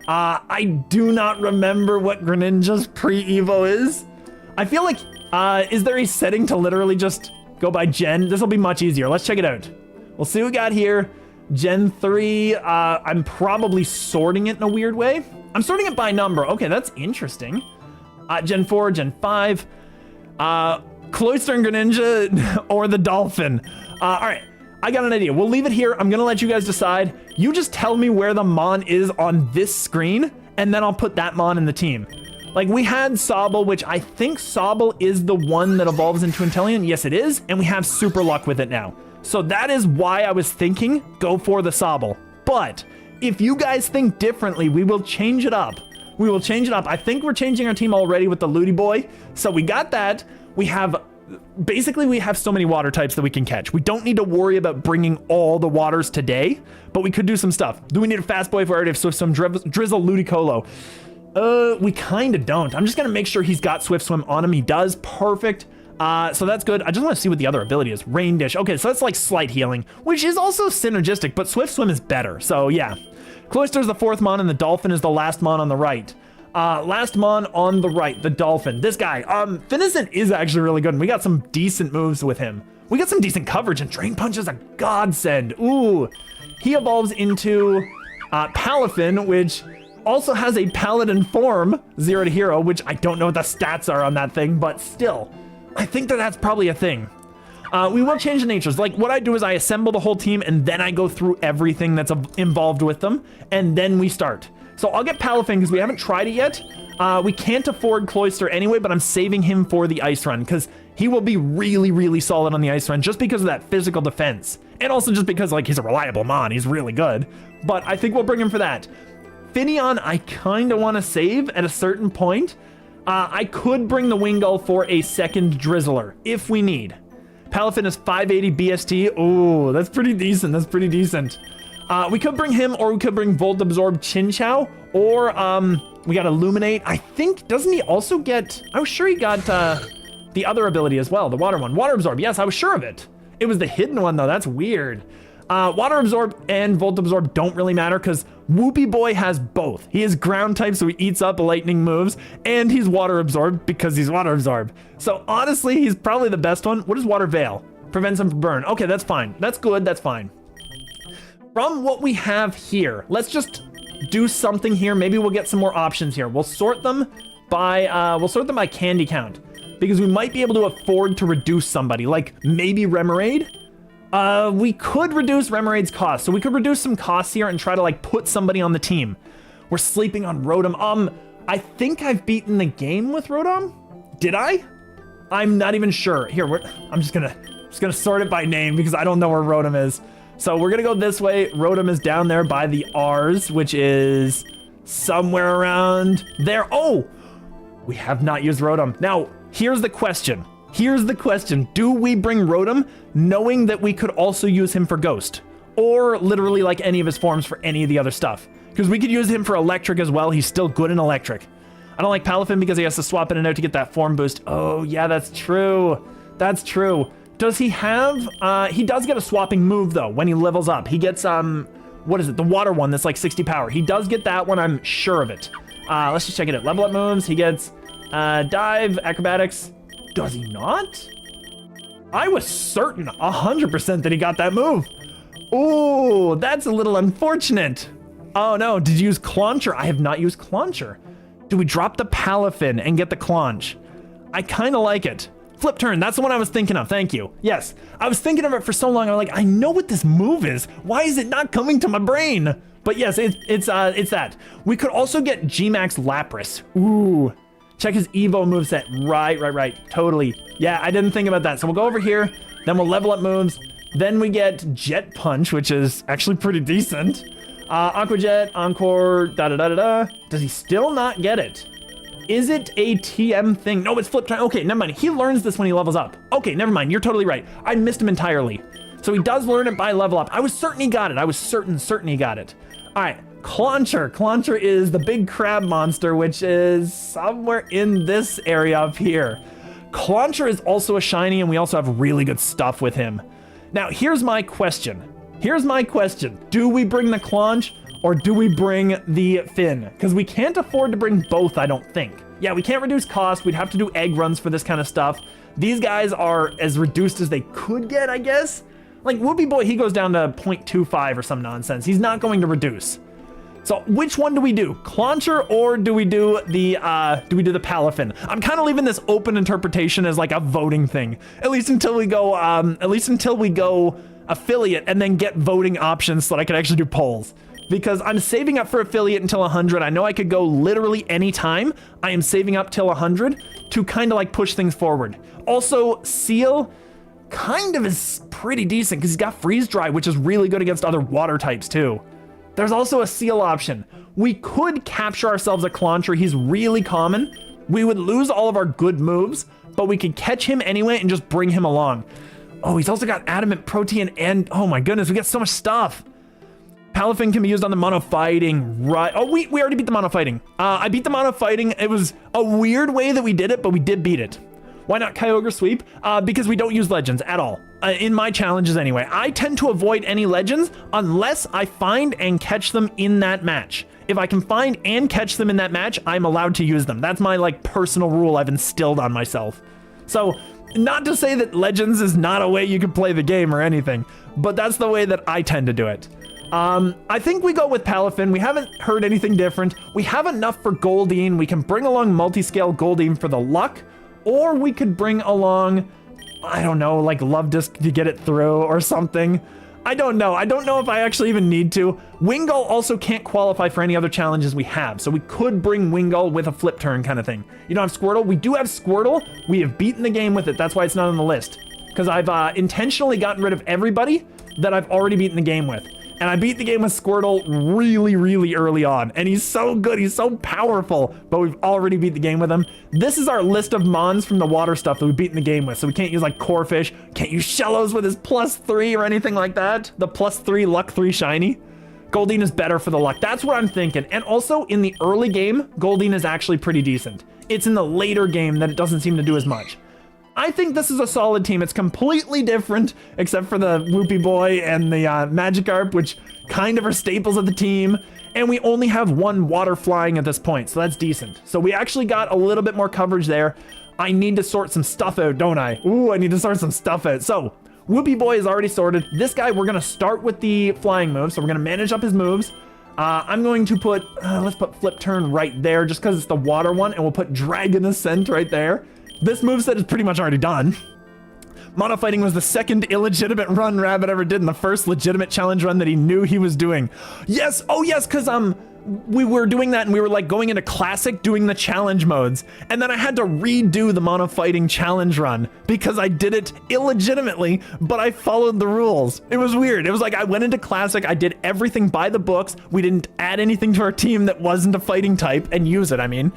I do not remember what Greninja's pre-evo is. I feel like, is there a setting to literally just go by gen? This will be much easier. Let's check it out. We'll see what we got here. Gen 3, I'm probably sorting it in a weird way. I'm sorting it by number. Okay, that's interesting. Gen 4, Gen 5, Cloyster and Greninja, or the Dolphin. All right. I got an idea. We'll leave it here. I'm gonna let you guys decide. You just tell me where the Mon is on this screen, and then I'll put that Mon in the team. Like, we had Sobble, which I think Sobble is the one that evolves into Inteleon. Yes, it is, and we have Super Luck with it now. So that is why I was thinking, go for the Sobble. But if you guys think differently, we will change it up. We will change it up. I think we're changing our team already with the Ludi Boy. So we got that. We have... Basically, we have so many water types that we can catch. We don't need to worry about bringing all the waters today, but we could do some stuff. Do we need a fast boy if we already have Swift Swim, Drizzle, Ludicolo? We kind of don't. I'm just going to make sure he's got Swift Swim on him. He does. Perfect. So that's good. I just want to see what the other ability is. Rain Dish. Okay, so that's like Slight Healing, which is also synergistic, but Swift Swim is better. So yeah. Cloyster's the 4th Mon, and the Dolphin is the last Mon on the right. Last Mon on the right, the Dolphin. This guy, Finnison is actually really good, and we got some decent moves with him. We got some decent coverage, and Drain Punch is a godsend. Ooh. He evolves into Palafin, which also has a paladin form, 0 to hero, which I don't know what the stats are on that thing, but still, I think that that's probably a thing. We will change the natures. Like, what I do is I assemble the whole team, and then I go through everything that's involved with them, and then we start. So I'll get Palafin because we haven't tried it yet. We can't afford Cloyster anyway, but I'm saving him for the ice run because he will be really, really solid on the ice run just because of that physical defense. And also just because, like, he's a reliable mon. He's really good. But I think we'll bring him for that. Finneon, I kind of want to save at a certain point. I could bring the Wingull for a second Drizzler if we need. Palafin is 580 BST. Oh, that's pretty decent. That's pretty decent. We could bring him, or we could bring Volt Absorb Chinchou, or we got Illuminate. I think, doesn't he also get, I was sure he got the other ability as well, the water one. Water Absorb, yes, I was sure of it. It was the hidden one though, that's weird. Water Absorb and Volt Absorb don't really matter because Whoopie Boy has both. He is ground type, so he eats up lightning moves, and he's Water Absorb because he's Water Absorb. So honestly, he's probably the best one. What is Water Veil? Prevents him from burn. Okay, that's fine. That's good, that's fine. From what we have here, let's just do something here. Maybe we'll get some more options here. We'll sort them by candy count because we might be able to afford to reduce somebody, like maybe Remoraid. We could reduce Remoraid's cost, so we could reduce some costs here and try to like put somebody on the team. We're sleeping on Rotom. I think I've beaten the game with Rotom. Did I? I'm not even sure. Here, I'm just gonna sort it by name because I don't know where Rotom is. So we're gonna go this way. Rotom is down there by the R's, which is somewhere around there. Oh, we have not used Rotom. Now, here's the question. Do we bring Rotom knowing that we could also use him for Ghost? Or literally like any of his forms for any of the other stuff? Because we could use him for Electric as well. He's still good in Electric. I don't like Palafin because he has to swap in and out to get that form boost. Oh, yeah, that's true. That's true. Does he have, he does get a swapping move though when he levels up. He gets, what is it? The water one that's like 60 power. He does get that one, I'm sure of it. Let's just check it out. Level up moves, he gets, dive, acrobatics. Does he not? I was certain 100% that he got that move. Ooh, that's a little unfortunate. Oh no, did you use Clauncher? I have not used Clauncher. Do we drop the Palafin and get the Claunch? I kind of like it. Flip turn, that's the one I was thinking of, thank you. Yes, I was thinking of it for so long, I'm like, I know what this move is. Why is it not coming to my brain? But yes, it's that. We could also get G-Max Lapras. Ooh. Check his Evo moveset. Right. Totally. Yeah, I didn't think about that. So we'll go over here, then we'll level up moves. Then we get Jet Punch, which is actually pretty decent. Aqua Jet, Encore, da-da-da-da-da. Does he still not get it? Is it a TM thing? No, it's flip turn. Okay, never mind. He learns this when he levels up. Okay, never mind. You're totally right. I missed him entirely. So he does learn it by level up. I was certain he got it. I was certain he got it. All right. Clauncher. Clauncher is the big crab monster, which is somewhere in this area up here. Clauncher is also a shiny, and we also have really good stuff with him. Now, here's my question. Do we bring the Claunch, or do we bring the Fin? Because we can't afford to bring both, I don't think. Yeah, we can't reduce cost. We'd have to do egg runs for this kind of stuff. These guys are as reduced as they could get, I guess. Like, Whoopie Boy, he goes down to 0.25 or some nonsense. He's not going to reduce. So which one do we do? Clauncher, or do we do the Palafin? I'm kind of leaving this open interpretation as like a voting thing. At least until we go affiliate and then get voting options so that I can actually do polls. Because I'm saving up for affiliate until 100. I know I could go literally any time. I am saving up till 100 to kind of like push things forward. Also, Seal kind of is pretty decent because he's got Freeze Dry, which is really good against other water types too. There's also a Seal option. We could capture ourselves a Clauncher. He's really common. We would lose all of our good moves, but we could catch him anyway and just bring him along. Oh, he's also got Adamant Protein and, oh my goodness, we got so much stuff. Palafin can be used on the mono fighting, right? Oh, we already beat the mono fighting. I beat the mono fighting. It was a weird way that we did it, but we did beat it. Why not Kyogre Sweep? Because we don't use legends at all. In my challenges anyway. I tend to avoid any legends unless I find and catch them in that match. If I can find and catch them in that match, I'm allowed to use them. That's my like personal rule I've instilled on myself. So, not to say that legends is not a way you can play the game or anything, but that's the way that I tend to do it. I think we go with Palafin. We haven't heard anything different. We have enough for Goldeen. We can bring along multi-scale Goldeen for the luck, or we could bring along, I don't know, like Love Disc to get it through or something. I don't know. I don't know if I actually even need to. Wingull also can't qualify for any other challenges we have, so we could bring Wingull with a flip turn kind of thing. You don't have Squirtle? We do have Squirtle. We have beaten the game with it. That's why it's not on the list. Because I've intentionally gotten rid of everybody that I've already beaten the game with. And I beat the game with Squirtle really, really early on. And he's so good, he's so powerful, but we've already beat the game with him. This is our list of Mons from the water stuff that we've beaten the game with. So we can't use like Corphish, can't use Shellos with his +3 or anything like that. The +3, luck 3 shiny. Goldeen is better for the luck. That's what I'm thinking. And also in the early game, Goldeen is actually pretty decent. It's in the later game that it doesn't seem to do as much. I think this is a solid team. It's completely different, except for the Whoopie Boy and the Magikarp, which kind of are staples of the team. And we only have one water flying at this point, so that's decent. So we actually got a little bit more coverage there. I need to sort some stuff out, don't I? Ooh, I need to sort some stuff out. So Whoopie Boy is already sorted. This guy, we're gonna start with the flying move, so we're gonna manage up his moves. I'm going to put, let's put Flip Turn right there, just because it's the water one, and we'll put Dragon Ascent right there. This moveset is pretty much already done. Mono Fighting was the second illegitimate run Rabbit ever did, and the first legitimate challenge run that he knew he was doing. Yes, oh yes, because we were doing that and we were like going into Classic doing the challenge modes, and then I had to redo the Mono Fighting challenge run because I did it illegitimately, but I followed the rules. It was weird. It was like I went into Classic, I did everything by the books, we didn't add anything to our team that wasn't a fighting type, and use it, I mean.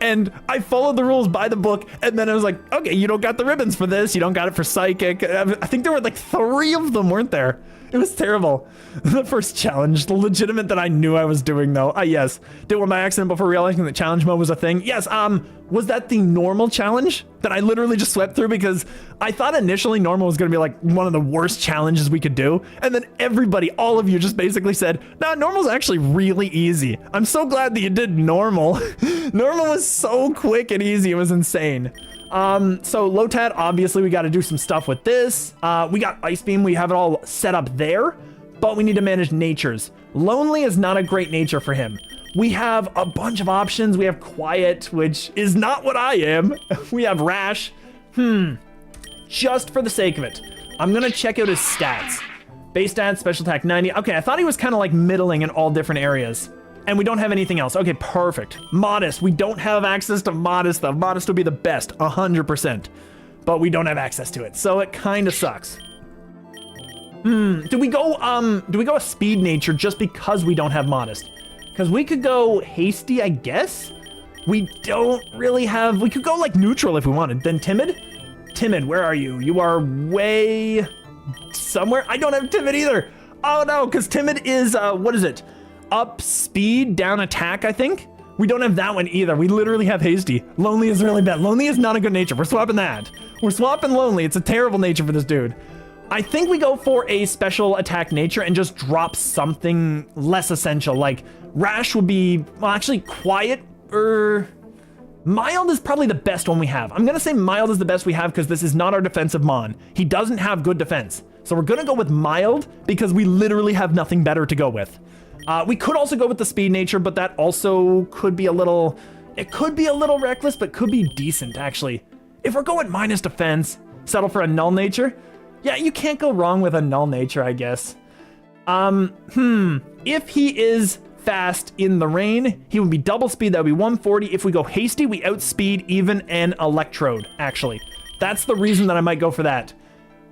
And I followed the rules by the book, and then I was like, okay, you don't got the ribbons for this, you don't got it for Psychic. I think there were like 3 of them, weren't there? It was terrible. The first challenge, the legitimate that I knew I was doing though. Yes, did one by accident before realizing that challenge mode was a thing. Yes, was that the normal challenge that I literally just swept through? Because I thought initially normal was gonna be like one of the worst challenges we could do. And then everybody, all of you just basically said, nah, normal's actually really easy. I'm so glad that you did normal. Normal was so quick and easy, it was insane. So Lotad, obviously we got to do some stuff with this. We got Ice Beam, we have it all set up there, but we need to manage natures. Lonely is not a great nature for him. We have a bunch of options. We have Quiet, which is not what I am. We have Rash. Just for the sake of it, I'm gonna check out his stats. Base stats, special attack 90. Okay, I thought he was kind of like middling in all different areas. And we don't have anything else. Okay, perfect. Modest. We don't have access to Modest though. Modest would be the best, 100%. But we don't have access to it, so it kind of sucks. Do we go a Speed Nature just because we don't have Modest? Because we could go Hasty, I guess? We don't really have... We could go like Neutral if we wanted. Then Timid? Timid, where are you? You are way... somewhere? I don't have Timid either. Oh no, because Timid is, what is it? Up speed, down attack, I think. We don't have that one either. We literally have Hasty. Lonely is really bad. Lonely is not a good nature. We're swapping that. We're swapping Lonely. It's a terrible nature for this dude. I think we go for a special attack nature and just drop something less essential. Like Rash would be, well, actually Quiet or Mild is probably the best one we have. I'm gonna say Mild is the best we have because this is not our defensive Mon. He doesn't have good defense. So we're gonna go with Mild because we literally have nothing better to go with. We could also go with the Speed Nature, but that also could be a little... It could be a little reckless, but could be decent, actually. If we're going minus defense, settle for a Null Nature. Yeah, you can't go wrong with a Null Nature, I guess. If he is fast in the rain, he would be double speed, that would be 140. If we go Hasty, we outspeed even an Electrode, actually. That's the reason that I might go for that.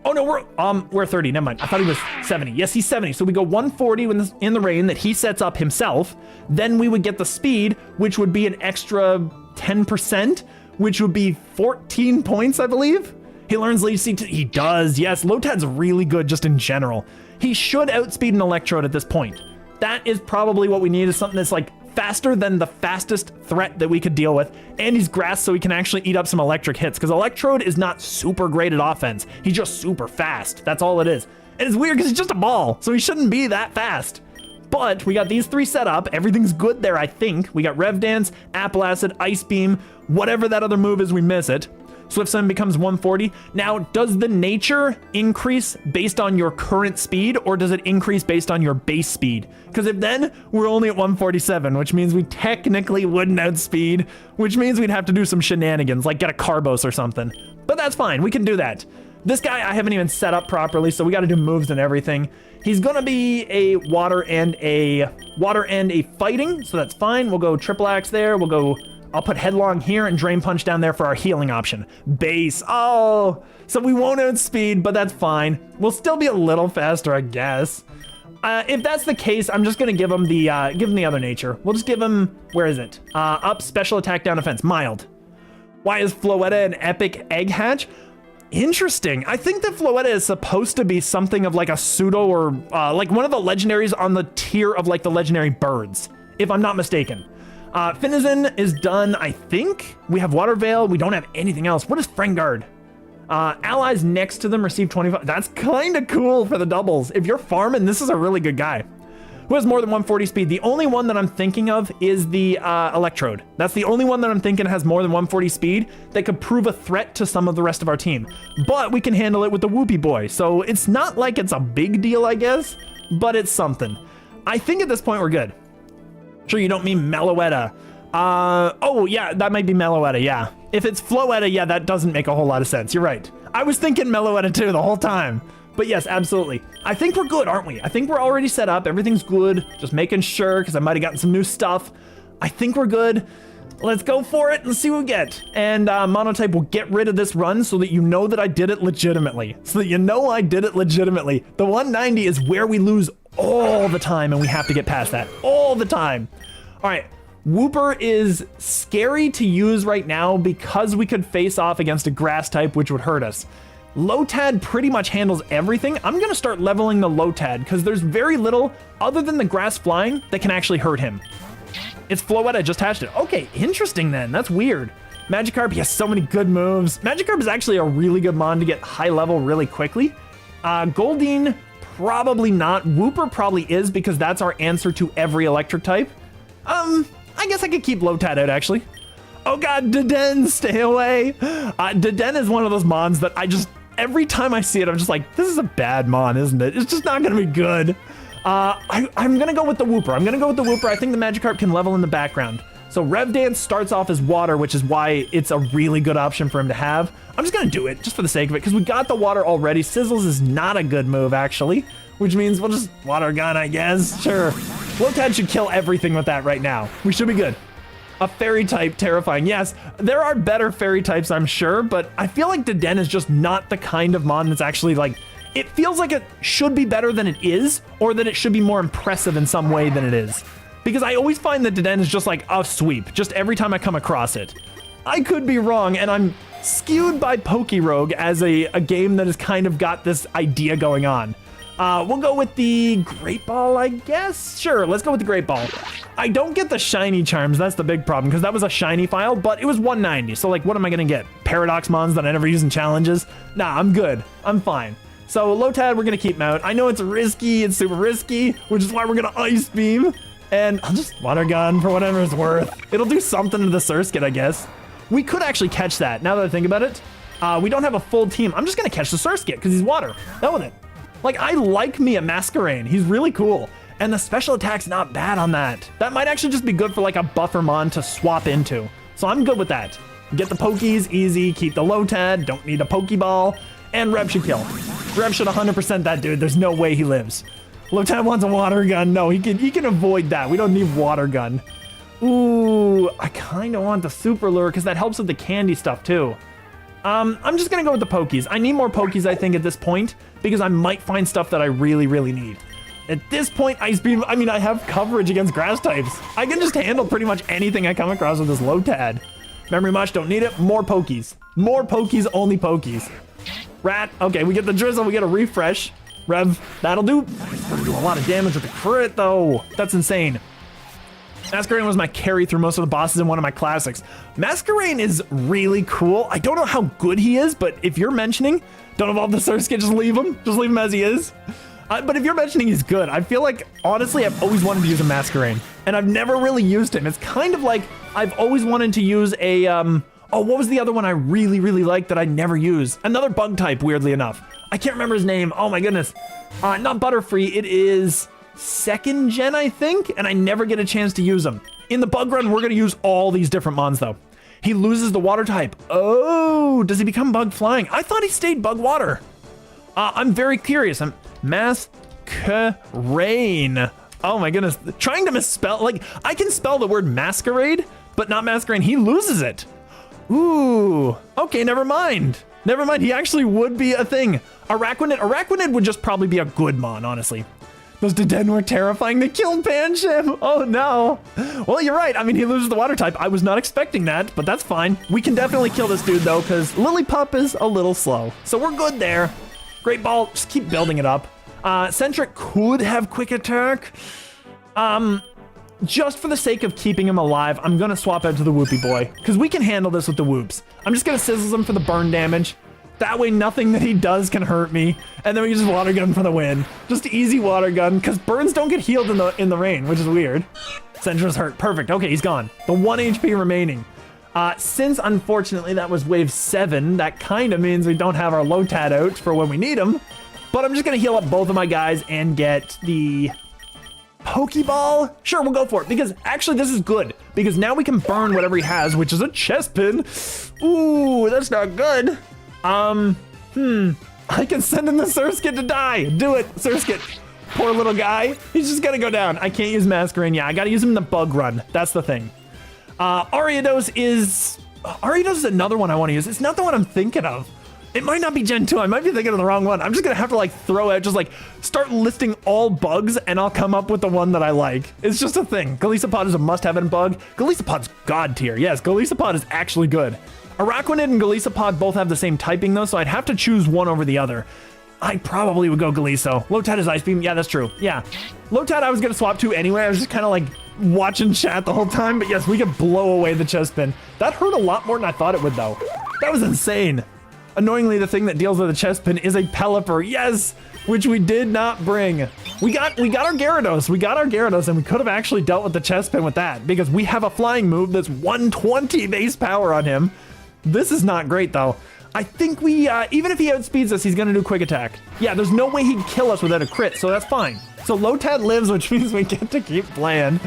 Oh no, we're 30, never mind. I thought he was 70. Yes, he's 70. So we go 140 in the rain that he sets up himself. Then we would get the speed, which would be an extra 10%, which would be 14 points, I believe. He learns Leech. He does, yes. Lotad's really good just in general. He should outspeed an Electrode at this point. That is probably what we need, is something that's like faster than the fastest threat that we could deal with, and he's grass so he can actually eat up some electric hits, because Electrode is not super great at offense. He's just super fast. That's all it is. And it's weird because he's just a ball, so he shouldn't be that fast. But we got these 3 set up. Everything's good there, I think. We got Rev Dance, Apple Acid, Ice Beam, whatever that other move is, we miss it. Swift Swim becomes 140. Now, does the nature increase based on your current speed, or does it increase based on your base speed? Because if then, we're only at 147, which means we technically wouldn't outspeed, which means we'd have to do some shenanigans, like get a Carbos or something. But that's fine, we can do that. This guy I haven't even set up properly, so we gotta do moves and everything. He's gonna be a water and a fighting, so that's fine. We'll go triple axe there, I'll put headlong here and drain punch down there for our healing option. Base, oh, so we won't outspeed, but that's fine. We'll still be a little faster, I guess. If that's the case, I'm just gonna give him the other nature. We'll just give him, where is it? Up, special attack, down defense, mild. Why is Floetta an epic egg hatch? Interesting. I think that Floetta is supposed to be something of like a pseudo or like one of the legendaries on the tier of like the legendary birds, if I'm not mistaken. Finizen is done, I think. We have Water Veil. We don't have anything else. What is Frengard? Allies next to them receive 25. That's kind of cool for the doubles. If you're farming, this is a really good guy. Who has more than 140 speed? The only one that I'm thinking of is the Electrode. That's the only one that I'm thinking has more than 140 speed that could prove a threat to some of the rest of our team. But we can handle it with the Whoopie Boy. So it's not like it's a big deal, I guess, but it's something. I think at this point we're good. Sure, you don't mean Meloetta. Oh yeah, that might be Meloetta, yeah. If it's Floetta, yeah, that doesn't make a whole lot of sense. You're right. I was thinking Meloetta too the whole time. But yes, absolutely. I think we're good, aren't we? I think we're already set up. Everything's good. Just making sure, because I might have gotten some new stuff. I think we're good. Let's go for it and see what we get. And Monotype will get rid of this run so that you know that I did it legitimately. So that you know I did it legitimately. The 190 is where we lose all the time, and we have to get past that all the time. All right, Wooper is scary to use right now because we could face off against a grass type, which would hurt us. Lotad pretty much handles everything. I'm gonna start leveling the Lotad because there's very little other than the grass flying that can actually hurt him. It's Floetta, just hatched it. Okay, interesting then, that's weird. Magikarp, he has so many good moves. Magikarp is actually a really good mon to get high level really quickly. Goldeen, probably not. Wooper probably is because that's our answer to every electric type. I guess I could keep Lotad out actually. Oh god, Deden, stay away. Deden is one of those mons that every time I see it, I'm just like, this is a bad mon, isn't it? It's just not gonna be good. I'm gonna go with the Wooper. I think the Magikarp can level in the background. So Rev Dance starts off as water, which is why it's a really good option for him to have. I'm just gonna do it, just for the sake of it, because we got the water already. Sizzles is not a good move, actually, which means we'll just water gun, I guess. Sure. Lotad should kill everything with that right now. We should be good. A fairy type, terrifying. Yes, there are better fairy types, I'm sure, but I feel like Deden is just not the kind of mon that's actually like, it feels like it should be better than it is, or that it should be more impressive in some way than it is. Because I always find that Deden is just like a sweep, just every time I come across it. I could be wrong, and I'm skewed by PokeRogue as a game that has kind of got this idea going on. We'll go with the Great Ball, I guess? Sure, let's go with the Great Ball. I don't get the shiny charms, that's the big problem, because that was a shiny file, but it was 190, so like, what am I gonna get? Paradox mons that I never use in challenges? Nah, I'm good. I'm fine. So Lotad, we're gonna keep him out. I know it's risky, it's super risky, which is why we're gonna Ice Beam, and I'll just Water Gun for whatever it's worth. It'll do something to the Surskit, I guess. We could actually catch that, now that I think about it. We don't have a full team. I'm just gonna catch the Surskit, because he's water. Hell with it. Like, I like me a Masquerain. He's really cool. And the special attack's not bad on that. That might actually just be good for like a buffer mon to swap into. So I'm good with that. Get the Pokies, easy. Keep the Lotad, don't need a Pokeball. And Rev should kill. Rev should 100% that dude. There's no way he lives. Lotad wants a water gun. No, he can avoid that. We don't need water gun. Ooh, I kind of want the Super Lure because that helps with the candy stuff too. I'm just gonna go with the Pokies. I need more Pokies, I think, at this point, because I might find stuff that I really, really need. At this point, Ice Beam, I mean, I have coverage against grass types. I can just handle pretty much anything I come across with this Lotad. Memory Mush, don't need it. More Pokies. More Pokies, only Pokies. Rat, okay, we get the Drizzle, we get a refresh. Rev, that'll do. It's gonna do a lot of damage with the crit, though. That's insane. Masquerain was my carry through most of the bosses in one of my classics. Masquerain is really cool. I don't know how good he is, but if you're mentioning, don't evolve the Surskit, just leave him. Just leave him as he is. But if you're mentioning he's good, I feel like, honestly, I've always wanted to use a Masquerain, and I've never really used him. It's kind of like I've always wanted to use a Oh, what was the other one I really, really liked that I never use? Another bug type, weirdly enough. I can't remember his name. Oh my goodness. Not Butterfree, it is second gen, I think, and I never get a chance to use him. In the bug run, we're gonna use all these different mons though. He loses the water type. Oh, does he become bug flying? I thought he stayed bug water. I'm very curious. I'm Masquerain. Oh my goodness, trying to misspell, like I can spell the word masquerade, but not masquerade. He loses it. Ooh, okay, never mind. Never mind, he actually would be a thing. Araquanid would just probably be a good mon, honestly. Those Deden were terrifying. They killed Pancham. Oh no. Well, you're right. I mean, he loses the water type. I was not expecting that, but that's fine. We can definitely kill this dude though, because Lillipup is a little slow. So we're good there. Great Ball, just keep building it up. Centric could have quick attack. Just for the sake of keeping him alive, I'm gonna swap out to the Whoopie Boy, because we can handle this with the Whoops. I'm just gonna sizzle him for the burn damage. That way nothing that he does can hurt me. And then we just water gun for the win. Just easy water gun, because burns don't get healed in the rain, which is weird. Sentra's hurt, perfect, okay, he's gone. The 1 HP remaining. Since unfortunately that was wave 7, that kind of means we don't have our Lotad out for when we need him. But I'm just gonna heal up both of my guys and get the Pokeball? Sure, we'll go for it, because actually this is good, because now we can burn whatever he has, which is a chest pin. Ooh, that's not good. I can send in the Surskit to die. Do it, Surskit. Poor little guy. He's just gonna go down. I can't use Masquerain. Yeah, I gotta use him in the bug run. That's the thing. Ariados is another one I want to use. It's not the one I'm thinking of. It might not be Gen 2. I might be thinking of the wrong one. I'm just gonna have to like throw out, just like start listing all bugs and I'll come up with the one that I like. It's just a thing. Golisopod is a must-have in bug. Golisopod's god tier. Yes, Golisopod is actually good. Araquanid and Golisopod both have the same typing though, so I'd have to choose one over the other. I probably would go Galiso. Lotad is Ice Beam. Yeah, that's true. Yeah. Lotad I was gonna swap to anyway. I was just kind of like watching chat the whole time, but yes, we could blow away the chest pin. That hurt a lot more than I thought it would though. That was insane. Annoyingly, the thing that deals with the chest pin is a Pelipper. Yes, which we did not bring. We got our Gyarados. We got our Gyarados, and we could have actually dealt with the chest pin with that, because we have a flying move that's 120 base power on him. This is not great though. I think we, even if he outspeeds us, he's gonna do quick attack. Yeah, there's no way he'd kill us without a crit, so that's fine. So Lotad lives, which means we get to keep playing.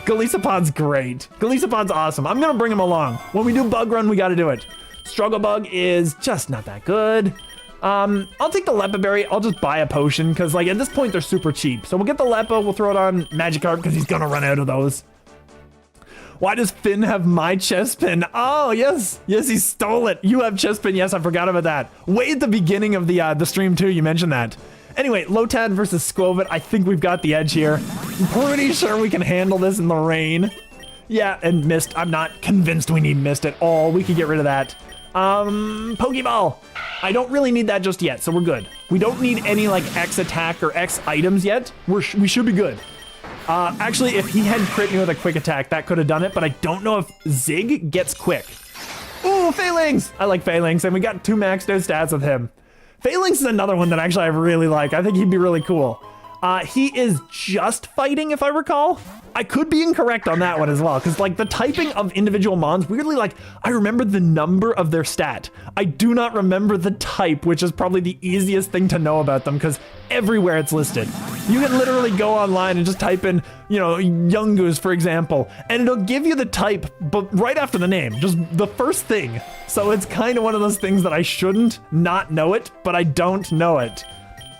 Golisopod's great. Golisopod's awesome. I'm gonna bring him along. When we do bug run, we gotta do it. Struggle Bug is just not that good. I'll take the Lepa Berry. I'll just buy a potion, because like at this point they're super cheap. So we'll get the Lepa, we'll throw it on Magikarp, because he's gonna run out of those. Why does Finn have my chest pin? Oh, yes. Yes, he stole it. You have chest pin. Yes, I forgot about that. Way at the beginning of the stream too, you mentioned that. Anyway, Lotad versus Skwovet. I think we've got the edge here. I'm pretty sure we can handle this in the rain. Yeah, and Mist. I'm not convinced we need Mist at all. We could get rid of that. Pokeball. I don't really need that just yet, so we're good. We don't need any like X attack or X items yet. We should be good. Actually, if he had crit me with a quick attack, that could have done it, but I don't know if Zig gets quick. Ooh, Phalanx! I like Phalanx, and we got 2 maxed out stats with him. Phalanx is another one that actually I really like. I think he'd be really cool. He is just fighting, if I recall. I could be incorrect on that one as well, because like the typing of individual mons, weirdly, like I remember the number of their stat. I do not remember the type, which is probably the easiest thing to know about them, because everywhere it's listed. You can literally go online and just type in, you know, Yungoos, for example, and it'll give you the type, but right after the name, just the first thing. So it's kind of one of those things that I shouldn't not know it, but I don't know it.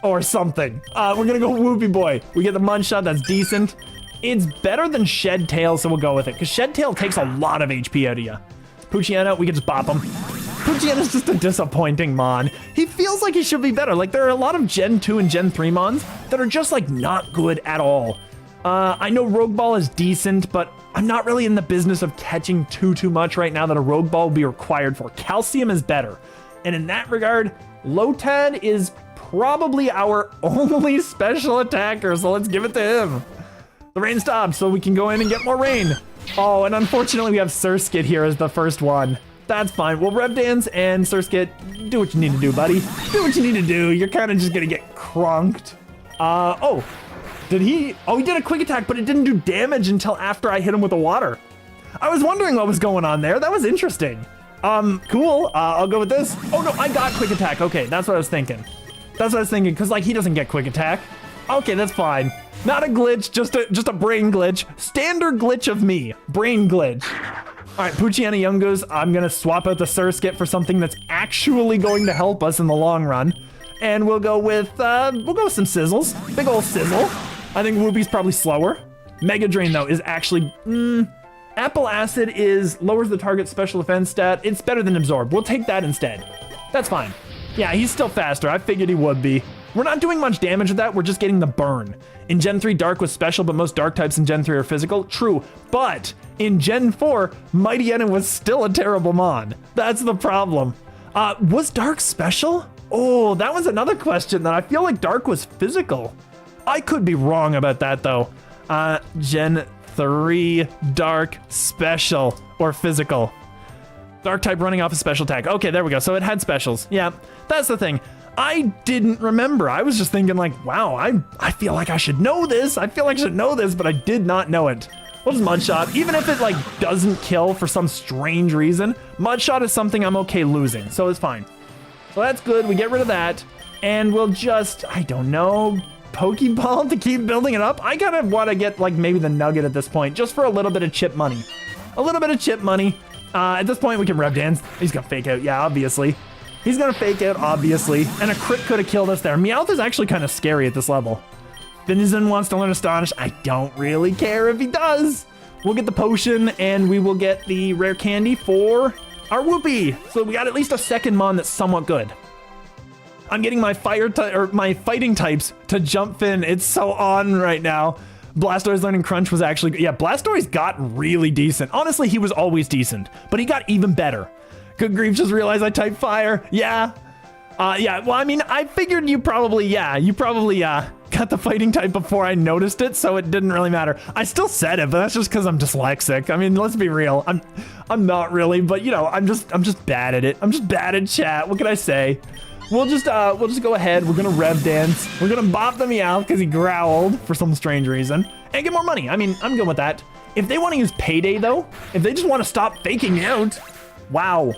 Or something. We're gonna go Whoopie Boy. We get the Munshot, that's decent. It's better than Shed Tail, so we'll go with it, because Shed Tail takes a lot of HP out of you. Poochyena, we can just bop him. Poochyena's just a disappointing mon. He feels like he should be better. Like, there are a lot of Gen 2 and Gen 3 mons that are just, like, not good at all. I know Rogue Ball is decent, but I'm not really in the business of catching too much right now that a Rogue Ball will be required for. Calcium is better. And in that regard, Lotad is probably our only special attacker, so let's give it to him. The rain stopped, so we can go in and get more rain. Oh, and unfortunately we have Surskit here as the first one. That's fine. Well, Rev Dance and Surskit, do what you need to do, buddy. Do what you need to do. You're kind of just gonna get crunked. Oh, did he? Oh, he did a quick attack, but it didn't do damage until after I hit him with the water. I was wondering what was going on there. That was interesting. Cool. I'll go with this. Oh no, I got quick attack. Okay, that's what I was thinking. That's what I was thinking, because like he doesn't get quick attack. Okay, that's fine. Not a glitch, just a brain glitch. Standard glitch of me. Brain glitch. All right, Poochyena Youngos, I'm gonna swap out the Surskit for something that's actually going to help us in the long run. And we'll go with some Sizzles. Big ol' Sizzle. I think Whoopie's probably slower. Mega Drain though is actually, Apple Acid lowers the target's special defense stat. It's better than Absorb. We'll take that instead. That's fine. Yeah, he's still faster. I figured he would be. We're not doing much damage with that. We're just getting the burn. In Gen 3, Dark was special, but most Dark types in Gen 3 are physical. True, but in Gen 4, Mightyena was still a terrible mon. That's the problem. Was Dark special? Oh, that was another question that I feel like Dark was physical. I could be wrong about that though. Gen 3, Dark, special, or physical. Dark type running off a special attack. Okay, there we go. So it had specials. Yeah, that's the thing. I didn't remember. I was just thinking like, wow, I feel like I should know this. I feel like I should know this, but I did not know it. What is Mudshot? Even if it like doesn't kill for some strange reason, Mudshot is something I'm okay losing, so it's fine. So that's good. We get rid of that, and we'll just, I don't know, Pokeball to keep building it up. I kind of want to get like maybe the Nugget at this point, just for a little bit of chip money. A little bit of chip money. At this point, we can Rev Dance. He's gonna fake out, yeah, obviously. He's gonna fake out, obviously. And a crit could have killed us there. Meowth is actually kind of scary at this level. Finizen wants to learn Astonish. I don't really care if he does. We'll get the potion, and we will get the rare candy for our Whoopee. So we got at least a second mon that's somewhat good. I'm getting my my fighting types to jump Fin. It's so on right now. Blastoise learning Crunch was actually, yeah, Blastoise got really decent. Honestly, he was always decent, but he got even better. Good grief, just realized I typed fire. Yeah. Yeah, well, I mean, I figured you probably got the fighting type before I noticed it, so it didn't really matter. I still said it, but that's just because I'm dyslexic. I mean, let's be real. I'm not really, but you know, I'm just bad at it. I'm just bad at chat. What can I say? We'll just go ahead. We're gonna Rev Dance. We're gonna bop the Meowth because he growled for some strange reason and get more money. I mean, I'm good with that. If they want to use Payday though, if they just want to stop faking out, wow,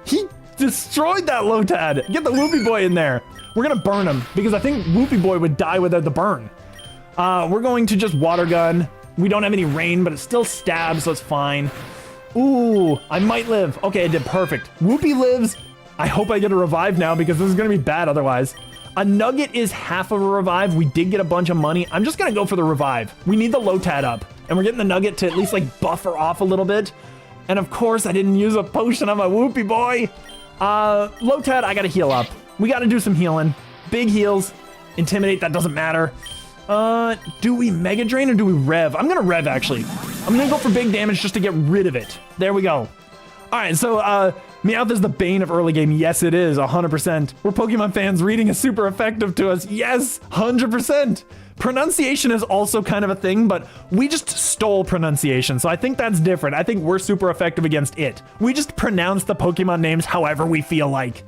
he destroyed that Lotad. Get the Whoopie Boy in there. We're gonna burn him because I think Whoopie Boy would die without the burn. We're going to just Water Gun. We don't have any rain, but it still stabs, so it's fine. Ooh, I might live. Okay, I did perfect. Whoopie lives. I hope I get a revive now because this is gonna be bad otherwise. A Nugget is half of a revive. We did get a bunch of money. I'm just gonna go for the revive. We need the Lotad up, and we're getting the Nugget to at least like buffer off a little bit. And of course, I didn't use a potion on my Whoopie Boy. Lotad, I gotta heal up. We gotta do some healing. Big heals. Intimidate, that doesn't matter. Do we Mega Drain or do we Rev? I'm gonna Rev, actually. I'm gonna go for big damage just to get rid of it. There we go. All right, so, Meowth is the bane of early game. Yes, it is, 100%. We're Pokemon fans. Reading is super effective to us. Yes, 100%. Pronunciation is also kind of a thing, but we just stole pronunciation, so I think that's different. I think we're super effective against it. We just pronounce the Pokemon names however we feel like.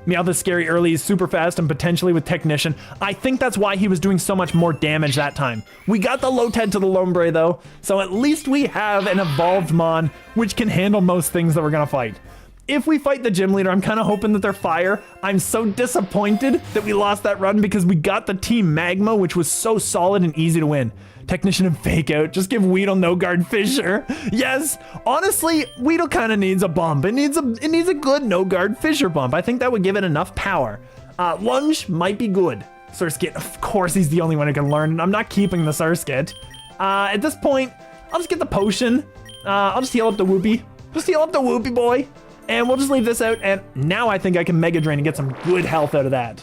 Meowth is scary early, he's super fast, and potentially with Technician. I think that's why he was doing so much more damage that time. We got the Lotad to the Lombre though, so at least we have an evolved Mon, which can handle most things that we're gonna fight. If we fight the gym leader, I'm kind of hoping that they're fire. I'm so disappointed that we lost that run because we got the Team Magma, which was so solid and easy to win. Technician and Fake Out. Just give Weedle No Guard Fissure. Yes, honestly, Weedle kind of needs a bump. It needs a good No Guard Fissure bump. I think that would give it enough power. Lunge might be good. Surskit, of course, he's the only one who can learn. I'm not keeping the Surskit. At this point, I'll just get the potion. I'll just heal up the Whoopie. Just heal up the Whoopie Boy. And we'll just leave this out, and now I think I can Mega Drain and get some good health out of that.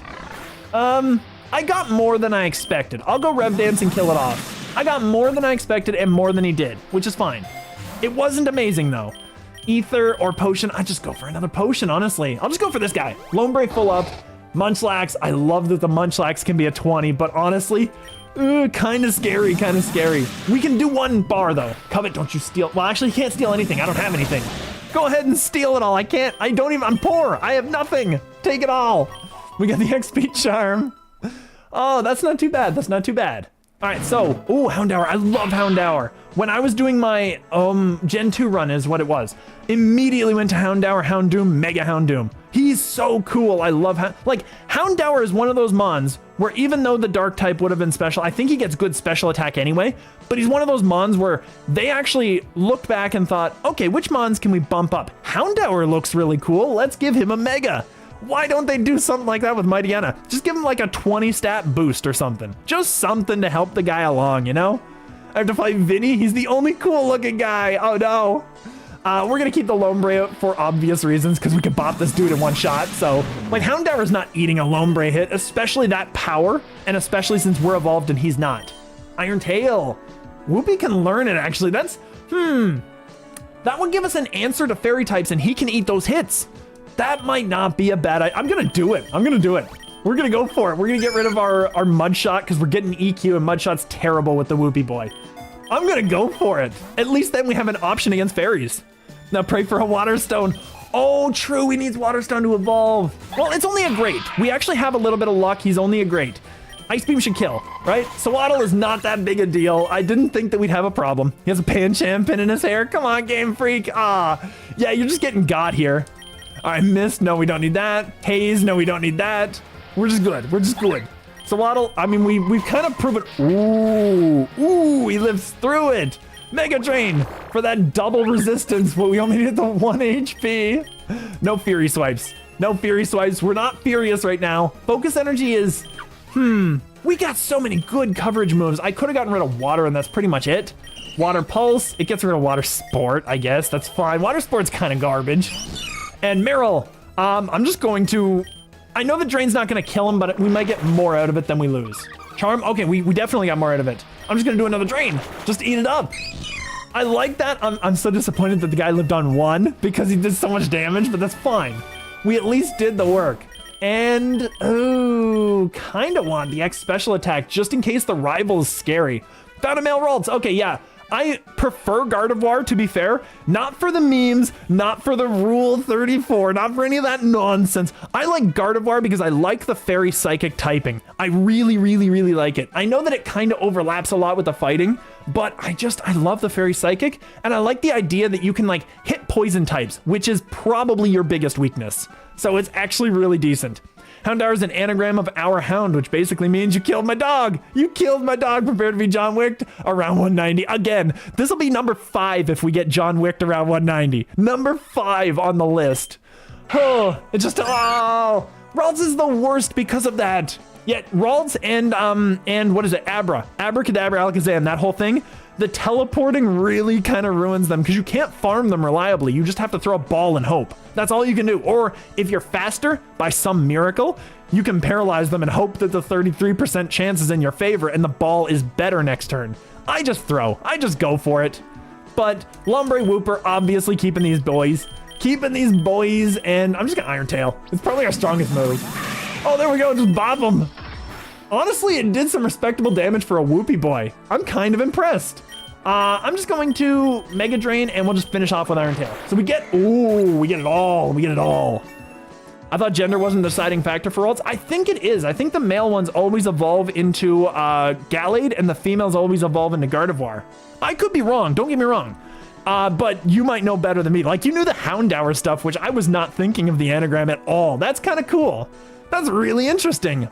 I got more than I expected. I'll go Rev Dance and kill it off. I got more than I expected and more than he did, which is fine. It wasn't amazing, though. Ether or Potion, I just go for another Potion, honestly. I'll just go for this guy. Lombre full up. Munchlax, I love that the Munchlax can be a 20, but honestly, kind of scary, kind of scary. We can do one bar, though. Covet, don't you steal. Well, actually, you can't steal anything. I don't have anything. Go ahead and steal it all. I'm poor. I have nothing. Take it all. We got the XP charm. Oh, that's not too bad. That's not too bad. All right, so, ooh, Houndour. I love Houndour. when I was doing my Gen 2 run is what it was. Immediately went to Houndour, Houndoom, Mega Houndoom. He's so cool. I love Houndour is one of those mons where even though the dark type would have been special, I think he gets good special attack anyway, but he's one of those mons where they actually looked back and thought, okay, which mons can we bump up? Houndour looks really cool. Let's give him a Mega. Why don't they do something like that with Mightyena? Just give him like a 20 stat boost or something. Just something to help the guy along, you know? I have to fight Vinny. He's the only cool looking guy. Oh no. We're gonna keep the Lombre for obvious reasons because we can bop this dude in one shot. So like Houndour is not eating a Lombre hit, especially that power, and especially since we're evolved and he's not. Iron Tail. Whoopi can learn it actually. That's, that would give us an answer to fairy types and he can eat those hits. That might not be a bad idea. I'm gonna do it. I'm gonna do it. We're gonna go for it. We're gonna get rid of our Mudshot because we're getting EQ and Mudshot's terrible with the Whoopie boy. I'm gonna go for it. At least then we have an option against fairies. Now pray for a Water Stone. Oh, true, he needs Water Stone to evolve. Well, it's only a great. We actually have a little bit of luck. He's only a great. Ice Beam should kill, right? Swaddle is not that big a deal. I didn't think that we'd have a problem. He has a Pancham pin in his hair. Come on, Game Freak. Yeah, you're just getting got here. All right, Mist, no, we don't need that. Haze, no, we don't need that. We're just good. We're just good. Swaddle, I mean, we've kind of proven. Ooh, he lives through it. Mega Drain for that double resistance, but we only need the 1 HP. No Fury Swipes. No Fury Swipes. We're not furious right now. Focus Energy is, we got so many good coverage moves. I could have gotten rid of Water and that's pretty much it. Water Pulse, it gets rid of Water Sport, I guess. That's fine. Water Sport's kind of garbage. And Meryl, I'm just going to, I know the Drain's not going to kill him, but we might get more out of it than we lose. Charm, okay, we definitely got more out of it. I'm just going to do another Drain. Just eat it up. I like that. I'm so disappointed that the guy lived on 1 because he did so much damage, but that's fine. We at least did the work. And, ooh, kind of want the X special attack just in case the rival is scary. Found a male Ralts. Okay, yeah. I prefer Gardevoir, to be fair. Not for the memes, not for the Rule 34, not for any of that nonsense. I like Gardevoir because I like the Fairy Psychic typing. I really, really, really like it. I know that it kind of overlaps a lot with the fighting, but I love the Fairy Psychic, and I like the idea that you can like hit poison types, which is probably your biggest weakness. So it's actually really decent. Houndour is an anagram of our hound, which basically means you killed my dog. You killed my dog. Prepare to be John Wicked around 190. Again, this will be number 5 if we get John Wicked around 190. Number 5 on the list. Oh, it's just, Ralts is the worst because of that. Yet Ralts and what is it? Abracadabra, Alakazam, that whole thing. The teleporting really kind of ruins them because you can't farm them reliably. You just have to throw a ball and hope. That's all you can do. Or if you're faster, by some miracle, you can paralyze them and hope that the 33% chance is in your favor and the ball is better next turn. I just throw. I just go for it. But Lombre Wooper obviously keeping these boys. And I'm just gonna Iron Tail. It's probably our strongest move. Oh, there we go. Just bop him. Honestly, it did some respectable damage for a Whoopie boy. I'm kind of impressed. I'm just going to Mega Drain and we'll just finish off with Iron Tail. So we get it all. We get it all. I thought gender wasn't the deciding factor for Ralts. I think it is. I think the male ones always evolve into Gallade and the females always evolve into Gardevoir. I could be wrong. Don't get me wrong. But you might know better than me. Like you knew the Houndour stuff, which I was not thinking of the anagram at all. That's kind of cool. That's really interesting.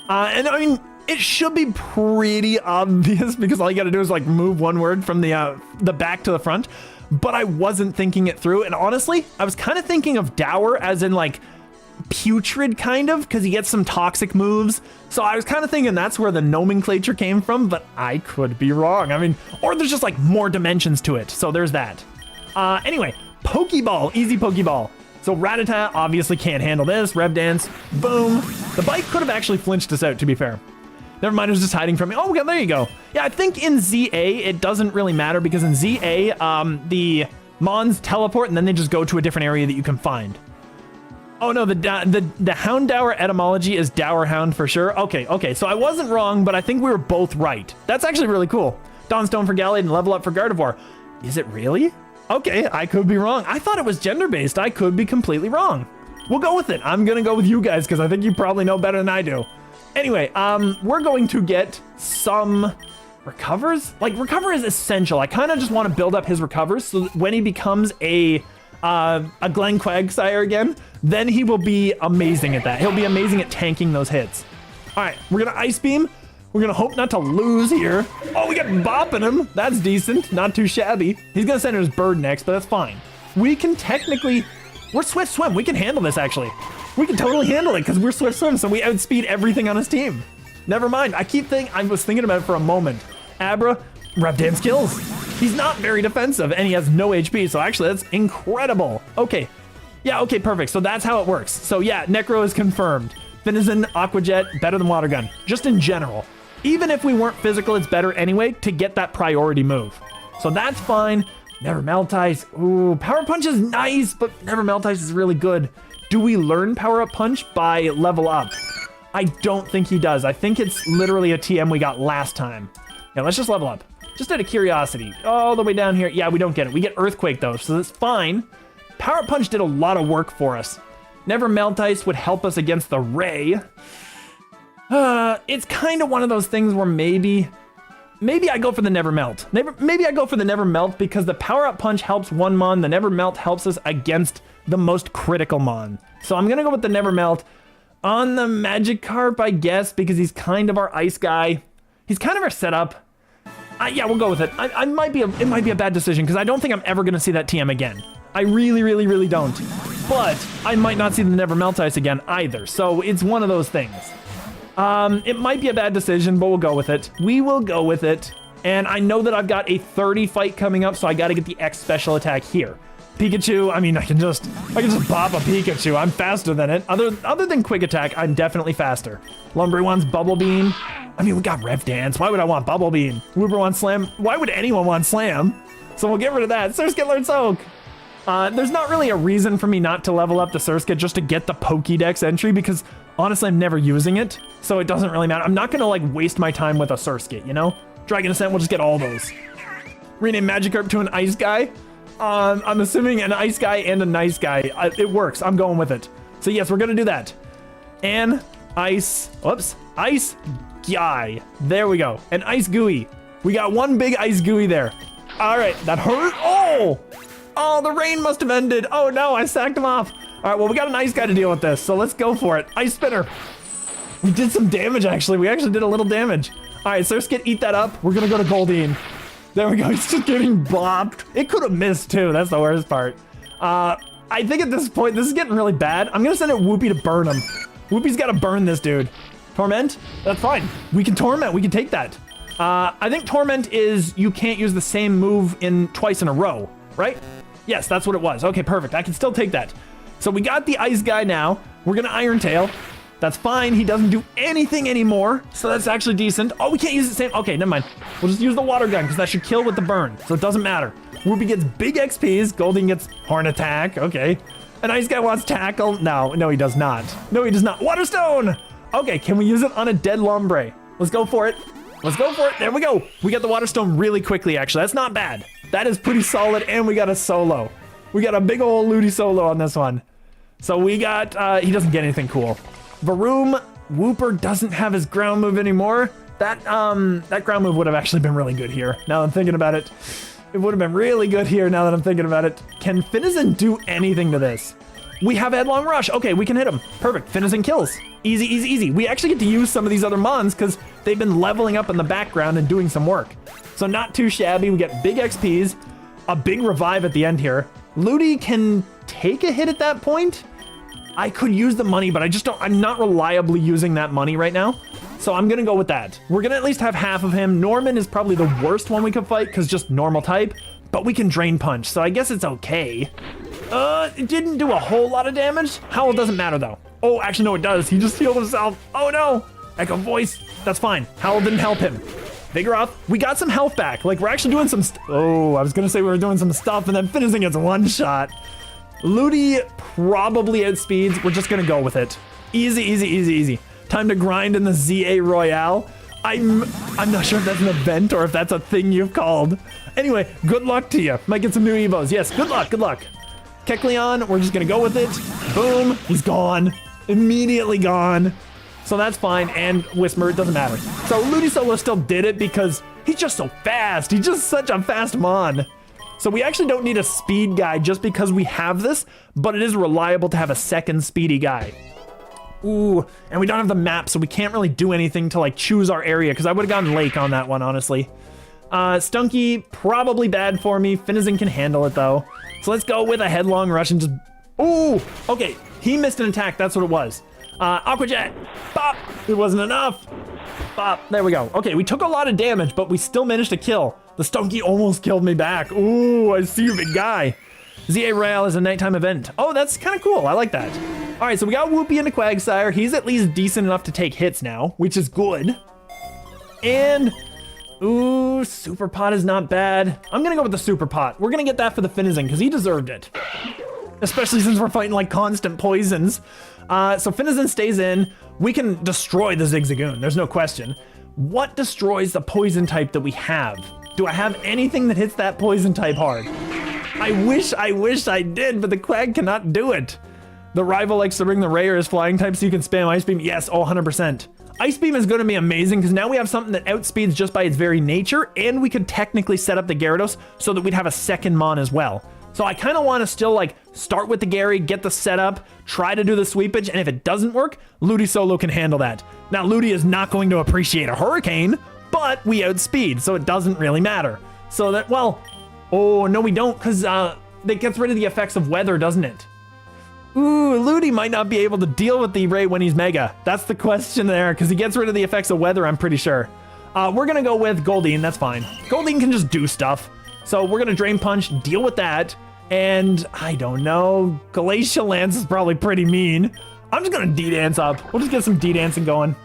And I mean, it should be pretty obvious because all you gotta do is like move one word from the back to the front, but I wasn't thinking it through. And honestly, I was kind of thinking of Dour as in like putrid kind of, because he gets some toxic moves. So I was kind of thinking that's where the nomenclature came from, but I could be wrong. I mean, or there's just like more dimensions to it. So there's that. Anyway, Pokeball, easy Pokeball. So Rattata obviously can't handle this. Rev Dance, boom. The bike could have actually flinched us out, to be fair. Never mind, it was just hiding from me. Oh, okay, there you go. Yeah, I think in ZA, it doesn't really matter because in ZA, the Mons teleport and then they just go to a different area that you can find. Oh no, the Houndour etymology is Dour Hound for sure. Okay, so I wasn't wrong, but I think we were both right. That's actually really cool. Dawnstone for Gallade and Level Up for Gardevoir. Is it really? Okay, I could be wrong. I thought it was gender-based. I could be completely wrong. We'll go with it. I'm gonna go with you guys because I think you probably know better than I do. Anyway, we're going to get some Recovers? Like, recover is essential. I kind of just want to build up his recovers so that when he becomes a Glenn Quagsire again, then he will be amazing at that. He'll be amazing at tanking those hits. All right, we're gonna Ice Beam. We're gonna hope not to lose here. Oh, we got bopping him. That's decent, not too shabby. He's gonna send his bird next, but that's fine. We can technically, we're Swift Swim. We can handle this actually. We can totally handle it because we're Swift Swim, so we outspeed everything on his team. Never mind, I was thinking about it for a moment. Abra, Rev Dance kills. He's not very defensive and he has no HP, so actually that's incredible. Okay, yeah, okay, perfect. So that's how it works. So yeah, Necro is confirmed. Finizen, Aqua Jet, better than Water Gun, just in general. Even if we weren't physical, it's better anyway to get that priority move. So that's fine. Never Melt Ice. Ooh, Power Punch is nice, but Never Melt Ice is really good. Do we learn Power Up Punch by level up? I don't think he does. I think it's literally a TM we got last time. Yeah, let's just level up. Just out of curiosity. All the way down here. Yeah, we don't get it. We get Earthquake though, so that's fine. Power Up Punch did a lot of work for us. Never Melt Ice would help us against the Ray. It's kind of one of those things where maybe I go for the Never Melt. Maybe I go for the Never Melt because the Power Up Punch helps one Mon. The Never Melt helps us against the most critical Mon. So I'm gonna go with the Never Melt on the Magikarp, I guess, because he's kind of our ice guy. He's kind of our setup. Yeah, we'll go with it. It might be a bad decision because I don't think I'm ever gonna see that TM again. I really, really, really don't. But I might not see the Never Melt Ice again either. So it's one of those things. It might be a bad decision, but we'll go with it. We will go with it. And I know that I've got a 30 fight coming up, so I got to get the X special attack here. Pikachu, I mean, I can just pop a Pikachu. I'm faster than it. Other than Quick Attack, I'm definitely faster. Lumberry wants Bubble Beam. I mean, we got Rev Dance. Why would I want Bubble Beam? Wooper wants Slam. Why would anyone want Slam? So we'll get rid of that. Surskit learns Soak. There's not really a reason for me not to level up the Surskit just to get the Pokédex entry because honestly, I'm never using it, so it doesn't really matter. I'm not gonna like waste my time with a Surskit, you know? Dragon Ascent, we'll just get all those. Rename Magikarp to an Ice Guy. I'm assuming an Ice Guy and a Nice Guy. It works, I'm going with it. So yes, we're gonna do that. And Ice Guy. There we go, an Ice Gooey. We got one big Ice Gooey there. All right, that hurt, Oh, the rain must have ended. Oh no, I sacked him off. All right, well, we got an Ice Guy to deal with this, so let's go for it. Ice Spinner. We did some damage, actually. We actually did a little damage. All right, Surskit, eat that up. We're gonna go to Goldeen. There we go, he's just getting bopped. It could have missed too, that's the worst part. I think at this point, this is getting really bad. I'm gonna send out Whoopi to burn him. Whoopi's gotta burn this dude. Torment, that's fine. We can Torment, we can take that. I think Torment is, you can't use the same move twice in a row, right? Yes, that's what it was. Okay, perfect. I can still take that. So we got the Ice Guy now. We're gonna Iron Tail. That's fine. He doesn't do anything anymore. So that's actually decent. Oh, we can't use the same. Okay, never mind. We'll just use the Water Gun because that should kill with the burn. So it doesn't matter. Whoopi gets big XPs. Goldeen gets Horn Attack. Okay. An Ice Guy wants Tackle. No, he does not. No, he does not. Water Stone. Okay, can we use it on a dead Lombre? Let's go for it. Let's go for it. There we go. We got the Water Stone really quickly, actually. That's not bad. That is pretty solid, and we got a solo. We got a big old Ludi solo on this one. So we got, he doesn't get anything cool. Varoom, Whooper doesn't have his ground move anymore. That ground move would have actually been really good here. Now that I'm thinking about it. It would have been really good here now that I'm thinking about it. Can Finizen do anything to this? We have Headlong Rush. Okay, we can hit him. Perfect, Finizen kills. Easy, easy, easy. We actually get to use some of these other Mons because they've been leveling up in the background and doing some work. So not too shabby. We get big XPs, a big revive at the end here. Ludi can take a hit at that point. I could use the money, but I'm not reliably using that money right now. So I'm gonna go with that. We're gonna at least have half of him. Norman is probably the worst one we could fight because just normal type, but we can Drain Punch. So I guess it's okay. It didn't do a whole lot of damage. Howl doesn't matter though. Oh, actually no, it does. He just healed himself. Oh no, Echo Voice, that's fine. Howl didn't help him. Vigoroth, we got some health back. Like, we're actually doing some oh, I was gonna say we were doing some stuff and then finishing its one shot. Ludi probably outspeeds. We're just gonna go with it. Easy, easy, easy, easy. Time to grind in the ZA Royale. I'm not sure if that's an event or if that's a thing you've called. Anyway, good luck to you. Might get some new Evos. Yes, good luck, good luck. Kecleon, we're just gonna go with it. Boom, he's gone. Immediately gone. So that's fine, and Whismur, it doesn't matter. So Ludicolo still did it because he's just so fast. He's just such a fast Mon. So we actually don't need a speed guy just because we have this, but it is reliable to have a second speedy guy. Ooh, and we don't have the map, so we can't really do anything to like choose our area, because I would have gone Lake on that one, honestly. Stunky, probably bad for me. Finizen can handle it though. So let's go with a Headlong Rush and just, ooh, okay, he missed an attack, that's what it was. Aqua Jet, bop, it wasn't enough. Bop, there we go. Okay, we took a lot of damage, but we still managed to kill. The Stunky almost killed me back. Ooh, I see you, big guy. ZA Rail is a nighttime event. Oh, that's kind of cool, I like that. All right, so we got Whoopie into Quagsire. He's at least decent enough to take hits now, which is good. And, ooh, Super Pot is not bad. I'm gonna go with the Super Pot. We're gonna get that for the Finizen, because he deserved it. Especially since we're fighting like constant poisons. So Finizen stays in. We can destroy the Zigzagoon, there's no question. What destroys the poison type that we have? Do I have anything that hits that poison type hard? I wish I did, but the Quag cannot do it. The rival likes to bring the Ray or his flying type so you can spam Ice Beam. Yes, oh, 100%. Ice Beam is going to be amazing because now we have something that outspeeds just by its very nature, and we could technically set up the Gyarados so that we'd have a second Mon as well. So I kind of want to still like start with the Gary, get the setup, try to do the sweepage, and if it doesn't work, Ludicolo can handle that. Now Ludi is not going to appreciate a Hurricane, but we outspeed, so it doesn't really matter. So that, well, oh no we don't, because that gets rid of the effects of weather, doesn't it? Ooh, Ludi might not be able to deal with the Ray when he's Mega. That's the question there, because he gets rid of the effects of weather, I'm pretty sure. We're gonna go with Goldeen, that's fine. Goldeen can just do stuff. So we're gonna Drain Punch, deal with that. And I don't know, Glacial Lance is probably pretty mean. I'm just gonna D-Dance up. We'll just get some D-Dancing going.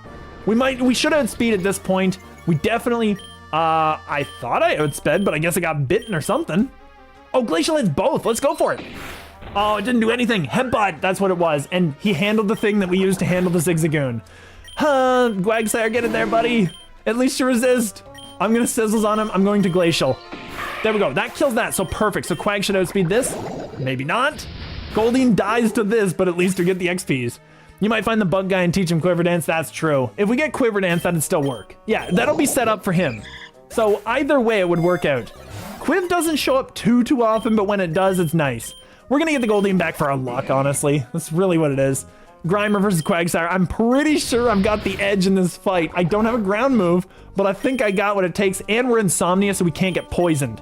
We should outspeed at this point. We definitely, I thought I outsped, but I guess I got bitten or something. Oh, Glacial Lance both, let's go for it. Oh, it didn't do anything. Headbutt, that's what it was. And he handled the thing that we used to handle the Zigzagoon. Quagsire, get in there, buddy. At least you resist. I'm gonna Sizzles on him, I'm going to Glacial. There we go, that kills that, so perfect. So Quag should outspeed this, maybe not. Goldeen dies to this, but at least we get the XPs. You might find the bug guy and teach him Quiver Dance, that's true. If we get Quiver Dance, that'd still work. Yeah, that'll be set up for him. So either way, it would work out. Quiv doesn't show up too often, but when it does, it's nice. We're gonna get the Goldeen back for our luck, honestly. That's really what it is. Grimer versus Quagsire. I'm pretty sure I've got the edge in this fight. I don't have a ground move, but I think I got what it takes, and we're Insomnia, so we can't get poisoned.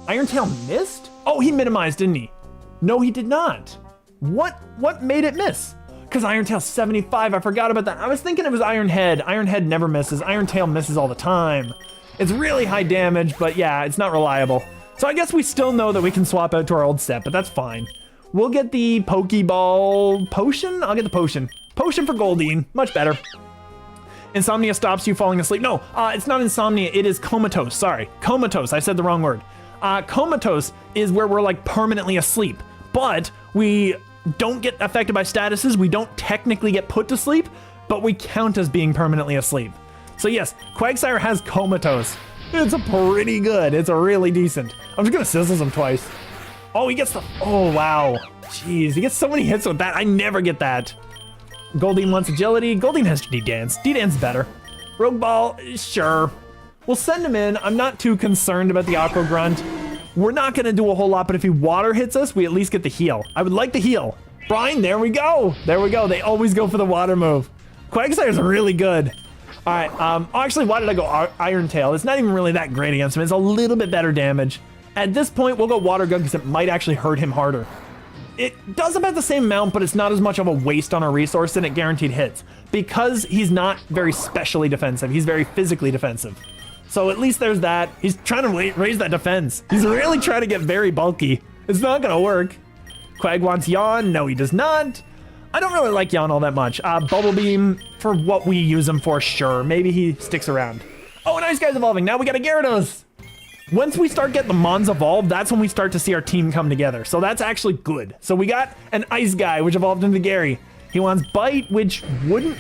Iron Tail missed? Oh, he minimized, didn't he? No, he did not. What made it miss? Because Iron Tail's 75, I forgot about that. I was thinking it was Iron Head. Iron Head never misses. Iron Tail misses all the time. It's really high damage, but yeah, it's not reliable. So I guess we still know that we can swap out to our old set, but that's fine. We'll get the Pokeball Potion? I'll get the Potion. Potion for Goldeen, much better. Insomnia stops you falling asleep. No, it's not Insomnia, it is Comatose, sorry. Comatose, I said the wrong word. Comatose is where we're like permanently asleep, but we don't get affected by statuses. We don't technically get put to sleep, but we count as being permanently asleep. So yes, Quagsire has Comatose. It's pretty good. It's a really decent. I'm just gonna Sizzles him twice. Oh, he gets the, oh wow. Jeez, he gets so many hits with that. I never get that. Goldeen wants agility. Goldeen has D-Dance. D-Dance better. Rogue Ball, sure. We'll send him in. I'm not too concerned about the Aqua Grunt. We're not gonna do a whole lot, but if he water hits us, we at least get the heal. I would like the heal. Brian, there we go. There we go. They always go for the water move. Quagsire's really good. All right, actually, why did I go Iron Tail? It's not even really that great against him. It's a little bit better damage. At this point, we'll go Water Gun because it might actually hurt him harder. It does about the same amount, but it's not as much of a waste on a resource and it guaranteed hits. Because he's not very specially defensive, he's very physically defensive. So at least there's that. He's trying to raise that defense. He's really trying to get very bulky. It's not gonna work. Quag wants Yawn. No, he does not. I don't really like Yawn all that much. Bubble Beam, for what we use him for, sure. Maybe he sticks around. Oh, and Ice Guy's evolving. Now we got a Gyarados. Once we start getting the Mons evolved, that's when we start to see our team come together. So that's actually good. So we got an Ice Guy, which evolved into Gary. He wants Bite, which wouldn't...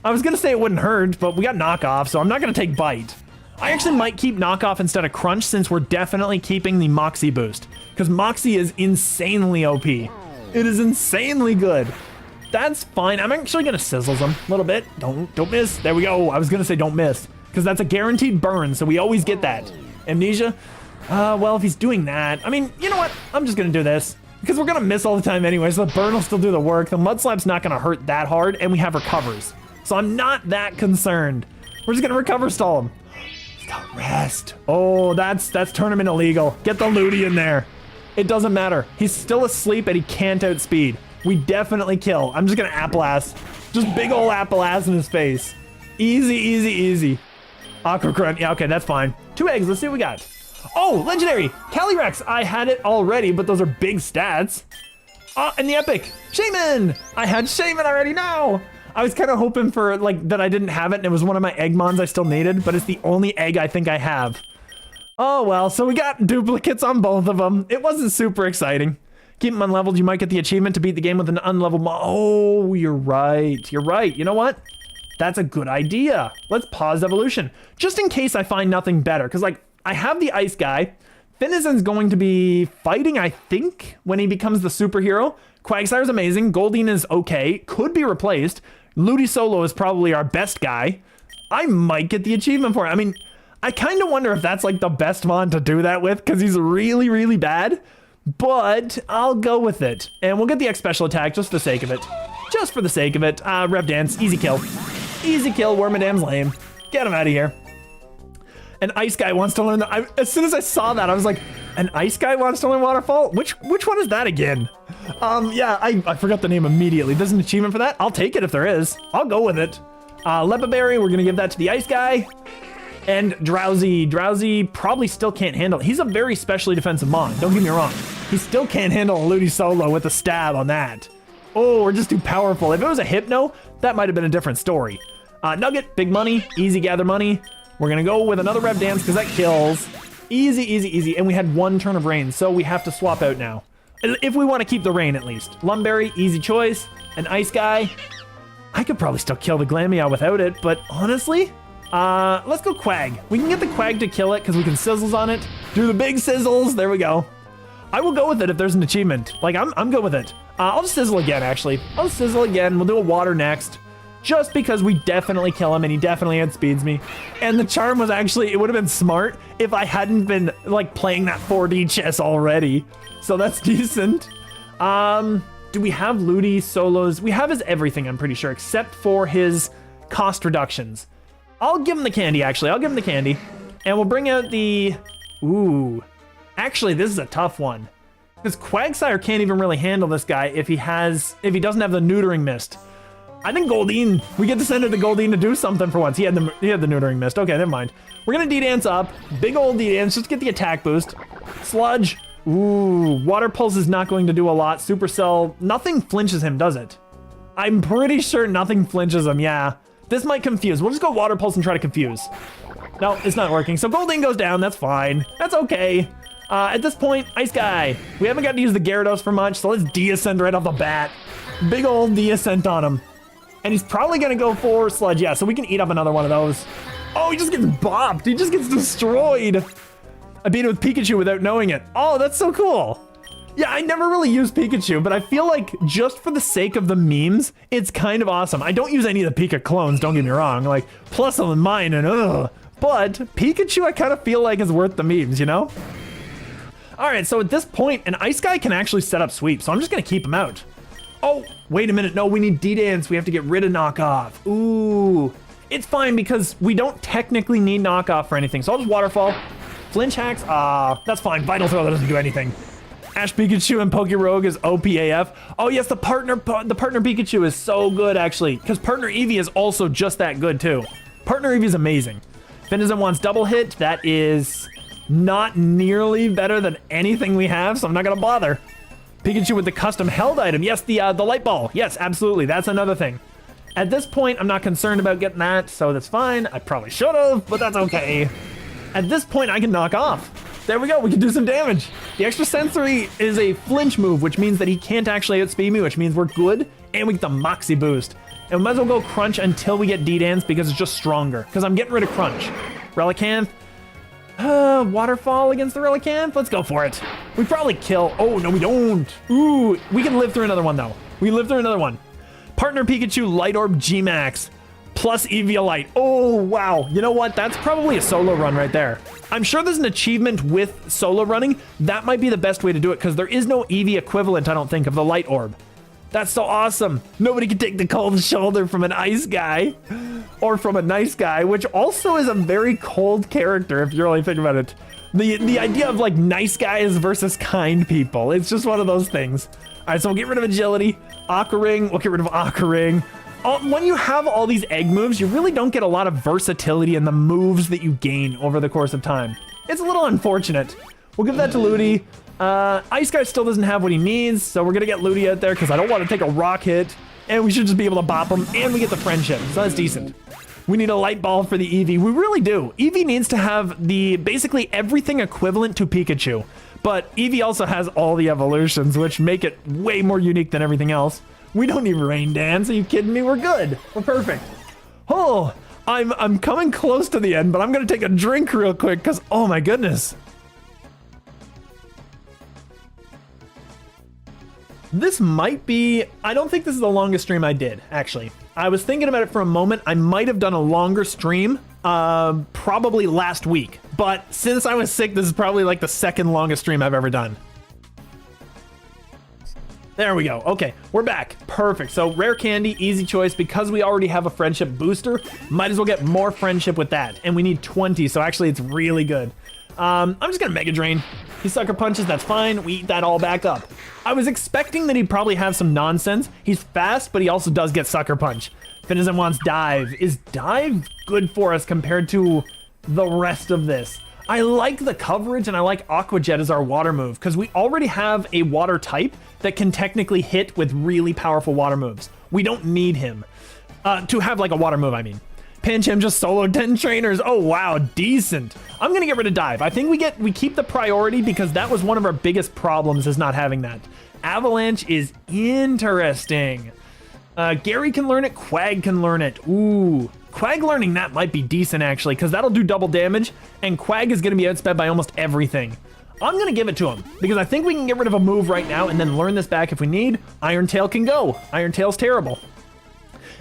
I was gonna say it wouldn't hurt, but we got Knockoff, so I'm not gonna take Bite. I actually might keep Knockoff instead of Crunch since we're definitely keeping the Moxie boost. Because Moxie is insanely OP. It is insanely good. That's fine. I'm actually gonna sizzle him a little bit. Don't miss. There we go. I was gonna say don't miss, because that's a guaranteed burn, so we always get that. Amnesia? Well, if he's doing that, I mean, you know what? I'm just gonna do this, because we're gonna miss all the time anyway, so the burn will still do the work. The Mud Slap's not gonna hurt that hard, and we have recovers. So I'm not that concerned. We're just gonna recover stall him. He's got rest. Oh, that's tournament illegal. Get the Ludi in there. It doesn't matter. He's still asleep and he can't outspeed. We definitely kill. I'm just gonna apple ass. Just big ol' apple ass in his face. Easy, easy, easy. Aqua Grunt. Yeah, okay, that's fine. 2 eggs. Let's see what we got. Oh, legendary. Calyrex. I had it already, but those are big stats. And the epic. Shaman. I had Shaman already now. I was kind of hoping for like that I didn't have it and it was one of my Eggmons I still needed, but it's the only egg I think I have. Oh well, so we got duplicates on both of them. It wasn't super exciting. Keep them unleveled, you might get the achievement to beat the game with an unleveled mon. Oh, you're right. You're right. You know what? That's a good idea. Let's pause evolution. Just in case I find nothing better. Because like, I have the ice guy. Finizen's going to be fighting, I think, when he becomes the superhero. Quagsire's amazing. Goldeen is okay. Could be replaced. Ludisolo is probably our best guy. I might get the achievement for it. I mean, I kind of wonder if that's like the best mon to do that with, because he's really, really bad. But I'll go with it. And we'll get the X special attack just for the sake of it. Just for the sake of it. Rev Dance, easy kill. Easy kill, Wormadam's lame. Get him out of here. An ice guy wants to learn as soon as I saw that, I was like, an ice guy wants to learn waterfall? Which one is that again? Yeah, I forgot the name immediately. There's an achievement for that? I'll take it if there is. I'll go with it. Lepa Berry, we're gonna give that to the ice guy. And Drowsy. Drowsy probably still can't handle it. He's a very specially defensive mon, don't get me wrong. He still can't handle a Ludisolo with a stab on that. Oh, we're just too powerful. If it was a Hypno, that might have been a different story. Nugget, big money, easy gather money. We're gonna go with another Rev Dance because that kills. Easy, easy, easy. And we had 1 turn of rain, so we have to swap out now. If we want to keep the rain at least. Lumberry, easy choice. An ice guy. I could probably still kill the Glameow without it, but honestly, let's go Quag. We can get the Quag to kill it because we can sizzles on it. Do the big sizzles. There we go. I will go with it if there's an achievement. Like, I'm good with it. I'll just sizzle again, actually. I'll just sizzle again. We'll do a water next. Just because we definitely kill him and he definitely outspeeds me. And the charm was actually, it would have been smart if I hadn't been like playing that 4D chess already. So that's decent. Do we have Ludi solos? We have his everything, I'm pretty sure, except for his cost reductions. I'll give him the candy, actually. I'll give him the candy. And we'll bring out the, ooh. Actually, this is a tough one. Because Quagsire can't even really handle this guy if he doesn't have the neutering mist. I think Goldeen, we get to send it to Goldeen to do something for once. He had the neutering mist. Okay, never mind. We're gonna D-Dance up. Big old D-Dance, just get the attack boost. Sludge. Ooh, Water Pulse is not going to do a lot. Supercell, nothing flinches him, does it? I'm pretty sure nothing flinches him, yeah. This might confuse. We'll just go Water Pulse and try to confuse. No, it's not working. So Goldeen goes down, that's fine. That's okay. At this point, Ice Guy. We haven't got to use the Gyarados for much, so let's D-Ascend right off the bat. Big old D-Ascent on him. And he's probably gonna go for Sludge, yeah, so we can eat up another one of those. Oh, he just gets bopped. He just gets destroyed. I beat it with Pikachu without knowing it. Oh, that's so cool. Yeah, I never really used Pikachu, but I feel like just for the sake of the memes, it's kind of awesome. I don't use any of the Pika clones, don't get me wrong. Like, plus on mine and ugh. But Pikachu, I kind of feel like is worth the memes, you know? All right, so at this point, an Ice Guy can actually set up sweep, so I'm just gonna keep him out. Oh, wait a minute. No, we need D-Dance. We have to get rid of knockoff. Ooh, it's fine because we don't technically need knockoff for anything. So I'll just waterfall. Flinch hacks. That's fine. Vital Throw, that doesn't do anything. Ash Pikachu and PokeRogue is OPAF. Oh yes, the partner Pikachu is so good actually, because partner Eevee is also just that good too. Partner Eevee is amazing. Finizen wants double hit. That is not nearly better than anything we have, so I'm not gonna bother. Pikachu with the custom held item. Yes, the light ball. Yes, absolutely. That's another thing. At this point, I'm not concerned about getting that, so that's fine. I probably should have, but that's okay. At this point, I can knock off. There we go. We can do some damage. The extra sensory is a flinch move, which means that he can't actually outspeed me, which means we're good, and we get the Moxie boost. And we might as well go Crunch until we get D-Dance because it's just stronger, because I'm getting rid of Crunch. Relicanth. Waterfall against the Relicanth? Let's go for it. We probably kill. Oh, no, we don't. Ooh, we can live through another one, though. We can live through another one. Partner Pikachu, Light Orb, G-Max, plus Eviolite. Oh, wow. You know what? That's probably a solo run right there. I'm sure there's an achievement with solo running. That might be the best way to do it because there is no Eevee equivalent, I don't think, of the Light Orb. That's so awesome. Nobody can take the cold shoulder from an ice guy or from a nice guy, which also is a very cold character if you really think about it. The idea of like nice guys versus kind people. It's just one of those things. All right, so we'll get rid of agility. Aqua Ring, we'll get rid of Aqua Ring. When you have all these egg moves, you really don't get a lot of versatility in the moves that you gain over the course of time. It's a little unfortunate. We'll give that to Ludi. Ice Guy still doesn't have what he needs, so we're gonna get Ludi out there because I don't want to take a rock hit, and we should just be able to bop him, and we get the friendship, so that's decent. We need a light ball for the Eevee. We really do. Eevee needs to have the basically everything equivalent to Pikachu, but Eevee also has all the evolutions, which make it way more unique than everything else. We don't need Rain Dance. Are you kidding me? We're good. We're perfect. Oh, I'm coming close to the end, but I'm gonna take a drink real quick because oh my goodness. This might be, I don't think this is the longest stream I did, actually. I was thinking about it for a moment. I might have done a longer stream, probably last week. But since I was sick, this is probably like the second longest stream I've ever done. There we go. Okay, we're back. Perfect. So rare candy, easy choice. Because we already have a friendship booster, might as well get more friendship with that. And we need 20, so actually it's really good. I'm just gonna Mega Drain. He sucker punches, that's fine. We eat that all back up. I was expecting that he'd probably have some nonsense. He's fast, but he also does get sucker punch. Finizen wants dive. Is dive good for us compared to the rest of this? I like the coverage and I like Aqua Jet as our water move because we already have a water type that can technically hit with really powerful water moves. We don't need him to have like a water move, I mean. Pinch him, just solo 10 trainers. Oh wow, decent. I'm gonna get rid of dive. I think we keep the priority because that was one of our biggest problems is not having that. Avalanche is interesting. Gary can learn it, Quag can learn it. Ooh, Quag learning that might be decent actually because that'll do double damage and Quag is gonna be outsped by almost everything. I'm gonna give it to him because I think we can get rid of a move right now and then learn this back if we need. Iron Tail can go. Iron Tail's terrible.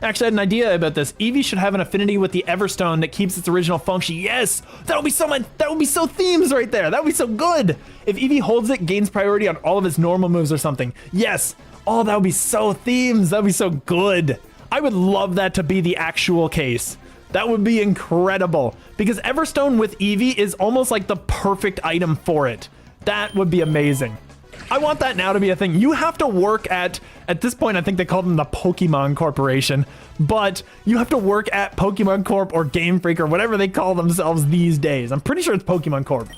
Actually, I had an idea about this. Eevee should have an affinity with the Everstone that keeps its original function. Yes, that would be so much. That would be so themes right there. That would be so good. If Eevee holds it, gains priority on all of its normal moves or something. Yes. Oh, that would be so themes. That would be so good. I would love that to be the actual case. That would be incredible because Everstone with Eevee is almost like the perfect item for it. That would be amazing. I want that now to be a thing. You have to work at this point, I think they call them the Pokemon Corporation, but you have to work at Pokemon Corp or Game Freak or whatever they call themselves these days. I'm pretty sure it's Pokemon Corp.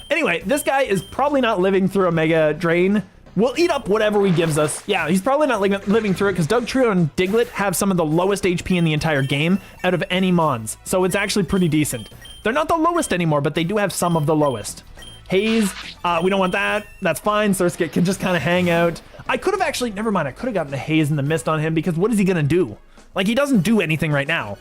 Anyway, this guy is probably not living through a Mega Drain. We'll eat up whatever he gives us. Yeah, he's probably not living through it because Dugtrio and Diglett have some of the lowest HP in the entire game out of any Mons. So it's actually pretty decent. They're not the lowest anymore, but they do have some of the lowest. Haze, we don't want that. That's fine. Surskit can just kind of hang out. I could have actually, never mind. I could have gotten the Haze and the Mist on him because what is he going to do? Like, he doesn't do anything right now.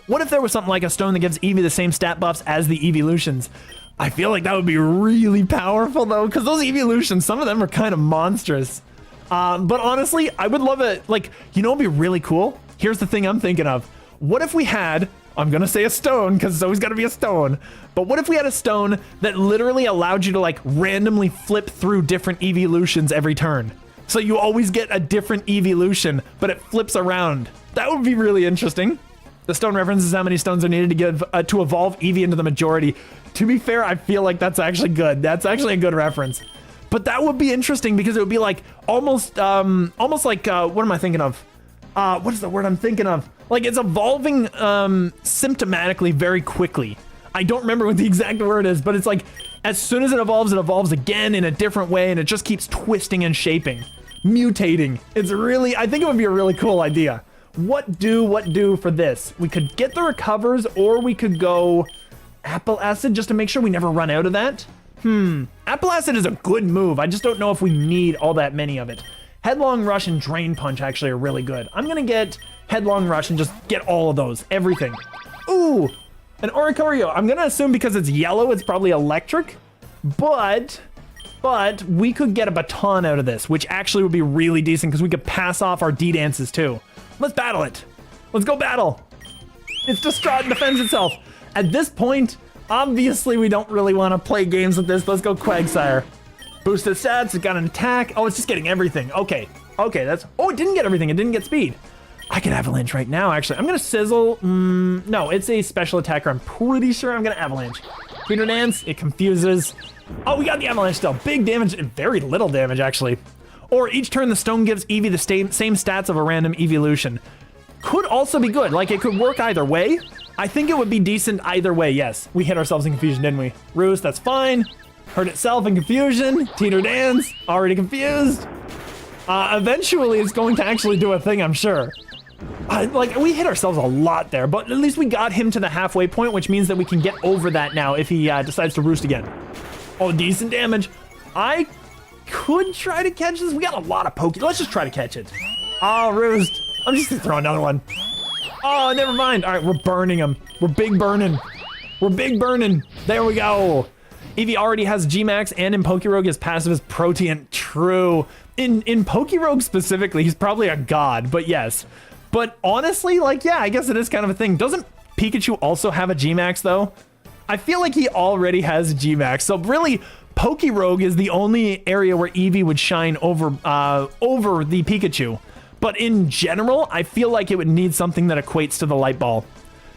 What if there was something like a stone that gives Eevee the same stat buffs as the Eeveelutions? I feel like that would be really powerful though, because those Eeveelutions, some of them are kind of monstrous. But honestly, I would love it. Like, you know, it'd be really cool. Here's the thing I'm thinking of. What if we had, I'm gonna say a stone because it's always gotta be a stone, but what if we had a stone that literally allowed you to like randomly flip through different Eeveelutions every turn? So you always get a different Eeveelution, but it flips around. That would be really interesting. The stone references how many stones are needed to give to evolve Eevee into the majority. To be fair, I feel like that's actually good. That's actually a good reference. But that would be interesting because it would be like almost like what am I thinking of? What is the word I'm thinking of? Like it's evolving symptomatically very quickly. I don't remember what the exact word is, but it's like as soon as it evolves again in a different way and it just keeps twisting and shaping, mutating. It's really, I think it would be a really cool idea. What do for this? We could get the recovers or we could go Apple Acid just to make sure we never run out of that. Apple Acid is a good move. I just don't know if we need all that many of it. Headlong Rush and Drain Punch actually are really good. I'm gonna get Headlong Rush and just get all of those, everything. Ooh, an Oricorio. I'm gonna assume because it's yellow, it's probably electric, but we could get a baton out of this, which actually would be really decent because we could pass off our D-Dances too. Let's battle it. Let's go battle. It's distraught and defends itself. At this point, obviously we don't really want to play games with this. Let's go Quagsire. Boosted stats, it got an attack. Oh, it's just getting everything. Okay, that's, oh, it didn't get everything. It didn't get speed. I can Avalanche right now, actually. I'm gonna Sizzle. No, it's a special attacker. I'm pretty sure I'm gonna Avalanche. Peter Dance, it confuses. Oh, we got the Avalanche still. Big damage, and very little damage, actually. Or each turn the stone gives Eevee the same stats of a random evolution. Could also be good. Like, it could work either way. I think it would be decent either way, yes. We hit ourselves in confusion, didn't we? Roost, that's fine. Hurt itself in confusion. Teeter Dance, already confused. Eventually, it's going to actually do a thing, I'm sure. Like, we hit ourselves a lot there, but at least we got him to the halfway point, which means that we can get over that now if he decides to roost again. Oh, decent damage. I could try to catch this. We got a lot of Poke. Let's just try to catch it. Oh, roost. I'm just gonna throw another one. Oh, never mind. All right, we're burning him. We're big burning. We're big burning. There we go. Eevee already has G-Max, and in PokeRogue, his passive is Protean. True. In PokeRogue specifically, he's probably a god, but yes. But honestly, like, yeah, I guess it is kind of a thing. Doesn't Pikachu also have a G-Max, though? I feel like he already has G-Max. So really, PokeRogue is the only area where Eevee would shine over the Pikachu. But in general, I feel like it would need something that equates to the Light Ball.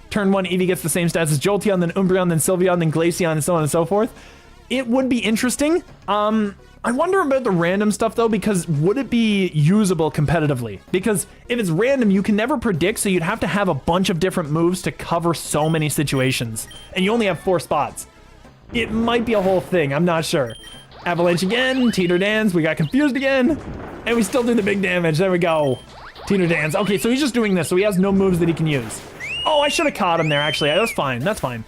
Turn 1, Eevee gets the same stats as Jolteon, then Umbreon, then Sylveon, then Glaceon, and so on and so forth. It would be interesting. I wonder about the random stuff, though, because would it be usable competitively? Because if it's random, you can never predict, so you'd have to have a bunch of different moves to cover so many situations. And you only have 4 spots. It might be a whole thing, I'm not sure. Avalanche again, Teeter Dance, we got confused again, and we still do the big damage. There we go. Teeter Dance. Okay, so he's just doing this, so he has no moves that he can use. Oh, I should have caught him there, actually. That's fine, that's fine.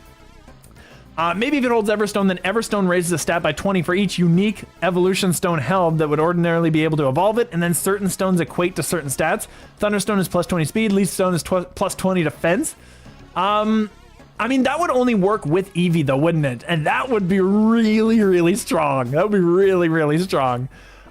Maybe if it holds Everstone, then Everstone raises a stat by 20 for each unique evolution stone held that would ordinarily be able to evolve it, and then certain stones equate to certain stats. Thunderstone is plus 20 speed, Leaf Stone is plus 20 defense. I mean, that would only work with Eevee, though, wouldn't it? And that would be really, really strong. That would be really, really strong.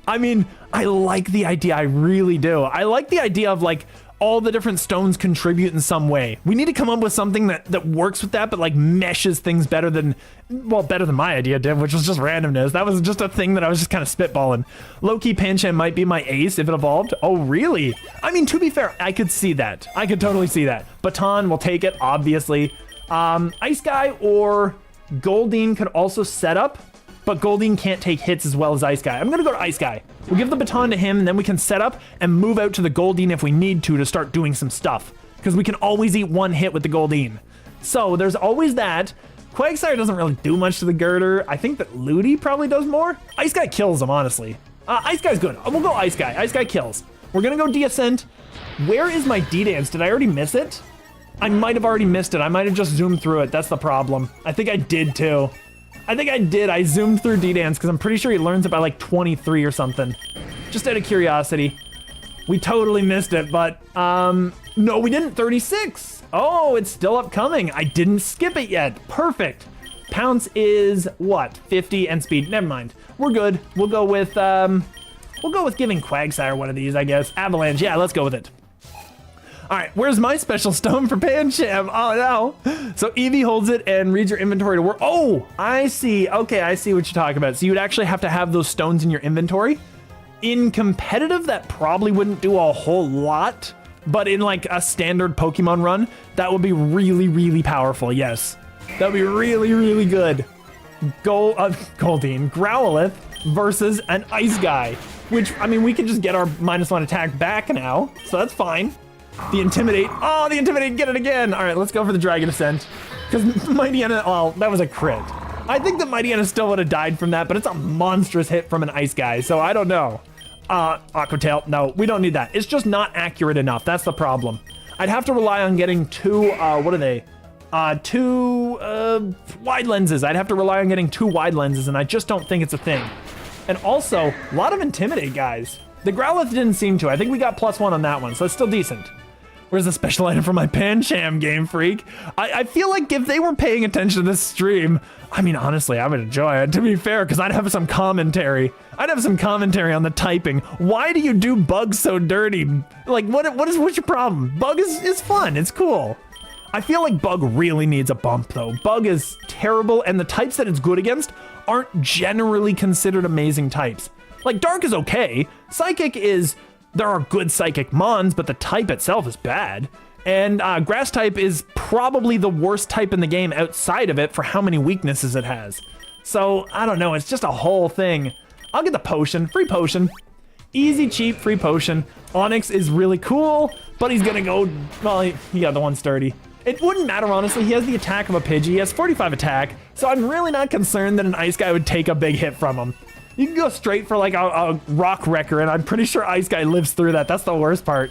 I mean, I like the idea. I really do. I like the idea of, like, all the different stones contribute in some way. We need to come up with something that works with that, but like meshes things better than, well, better than my idea did, which was just randomness. That was just a thing that I was just kind of spitballing. Low-key Pancham might be my ace if it evolved. Oh, really? I mean, to be fair, I could see that. I could totally see that. Baton will take it, obviously. Ice Guy or Goldeen could also set up, but Goldeen can't take hits as well as Ice Guy. I'm gonna go to Ice Guy. We'll give the baton to him, and then we can set up and move out to the Goldeen if we need to start doing some stuff. Because we can always eat one hit with the Goldeen. So there's always that. Quagsire doesn't really do much to the Girder. I think that Ludi probably does more. Ice Guy kills him, honestly. Ice Guy's good. We'll go Ice Guy. Ice Guy kills. We're gonna go D-Ascent. Where is my D-Dance? Did I already miss it? I might have already missed it. I might have just zoomed through it. That's the problem. I think I did too. I think I did. I zoomed through D-Dance because I'm pretty sure he learns it by like 23 or something. Just out of curiosity. We totally missed it, but no, we didn't. 36. Oh, it's still upcoming. I didn't skip it yet. Perfect. Pounce is what? 50 and speed. Never mind. We're good. We'll go with giving Quagsire one of these, I guess. Avalanche. Yeah, let's go with it. All right, where's my special stone for Pancham? Oh, no. So Eevee holds it and reads your inventory to work. Oh, I see. Okay, I see what you're talking about. So you'd actually have to have those stones in your inventory. In competitive, that probably wouldn't do a whole lot. But in like a standard Pokemon run, that would be really, really powerful. Yes, that would be really, really good. Goldeen, Growlithe versus an Ice Guy. Which, I mean, we can just get our -1 attack back now. So that's fine. The Intimidate. Oh, the Intimidate, get it again. All right, let's go for the Dragon Ascent. Because Mightyena, well, that was a crit. I think that Mightyena still would have died from that, but it's a monstrous hit from an Ice Guy, so I don't know. Aqua Tail, no, we don't need that. It's just not accurate enough, that's the problem. I'd have to rely on getting two, what are they? Two wide lenses. I'd have to rely on getting 2 wide lenses, and I just don't think it's a thing. And also, a lot of Intimidate, guys. The Growlithe didn't seem to. I think we got +1 on that one, so it's still decent. Where's the special item for my Pancham, Game Freak? I feel like if they were paying attention to this stream, I mean, honestly, I would enjoy it, to be fair, because I'd have some commentary. I'd have some commentary on the typing. Why do you do Bug so dirty? Like, what's your problem? Bug is fun. It's cool. I feel like Bug really needs a bump, though. Bug is terrible, and the types that it's good against aren't generally considered amazing types. Like, Dark is okay. Psychic is... There are good Psychic Mons, but the type itself is bad. And Grass type is probably the worst type in the game outside of it for how many weaknesses it has. So, I don't know, it's just a whole thing. I'll get the potion, free potion. Easy, cheap, free potion. Onyx is really cool, but he's gonna go, well, he got the one sturdy. It wouldn't matter, honestly. He has the attack of a Pidgey. He has 45 attack, so I'm really not concerned that an Ice Guy would take a big hit from him. You can go straight for like a Rock Wrecker, and I'm pretty sure Ice Guy lives through that. That's the worst part.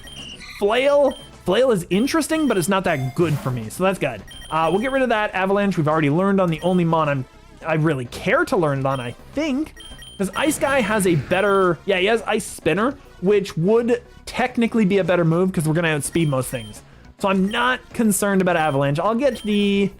Flail is interesting, but it's not that good for me, so that's good. We'll get rid of that. Avalanche, we've already learned on the only Mon I really care to learn it on, I think. Because Ice Guy has a better... Yeah, he has Ice Spinner, which would technically be a better move because we're going to outspeed most things. So I'm not concerned about Avalanche. I'll get the...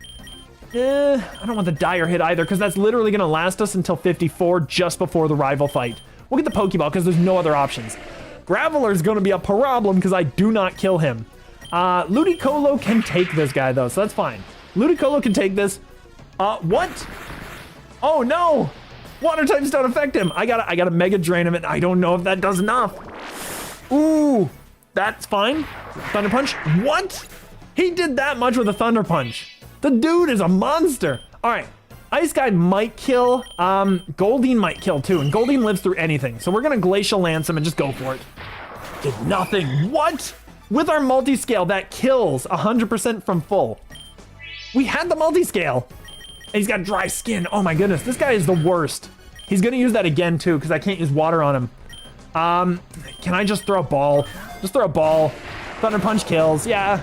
I don't want the Dire Hit either, because that's literally going to last us until 54, just before the rival fight. We'll get the Pokeball, because there's no other options. Graveler is going to be a problem, because I do not kill him. Ludicolo can take this guy, though, so that's fine. Ludicolo can take this. What? Oh, no! Water types don't affect him. I gotta Mega Drain him, and I don't know if that does enough. Ooh, that's fine. Thunder Punch. What? He did that much with a Thunder Punch. The dude is a monster. All right, Ice Guy might kill. Goldeen might kill too, and Goldeen lives through anything. So we're gonna Glacial Lance him and just go for it. Did nothing. What? With our multi-scale, that kills 100% from full. We had the multi-scale. And he's got dry skin. Oh my goodness, this guy is the worst. He's gonna use that again too, because I can't use water on him. Can I just throw a ball? Just throw a ball. Thunder Punch kills, yeah.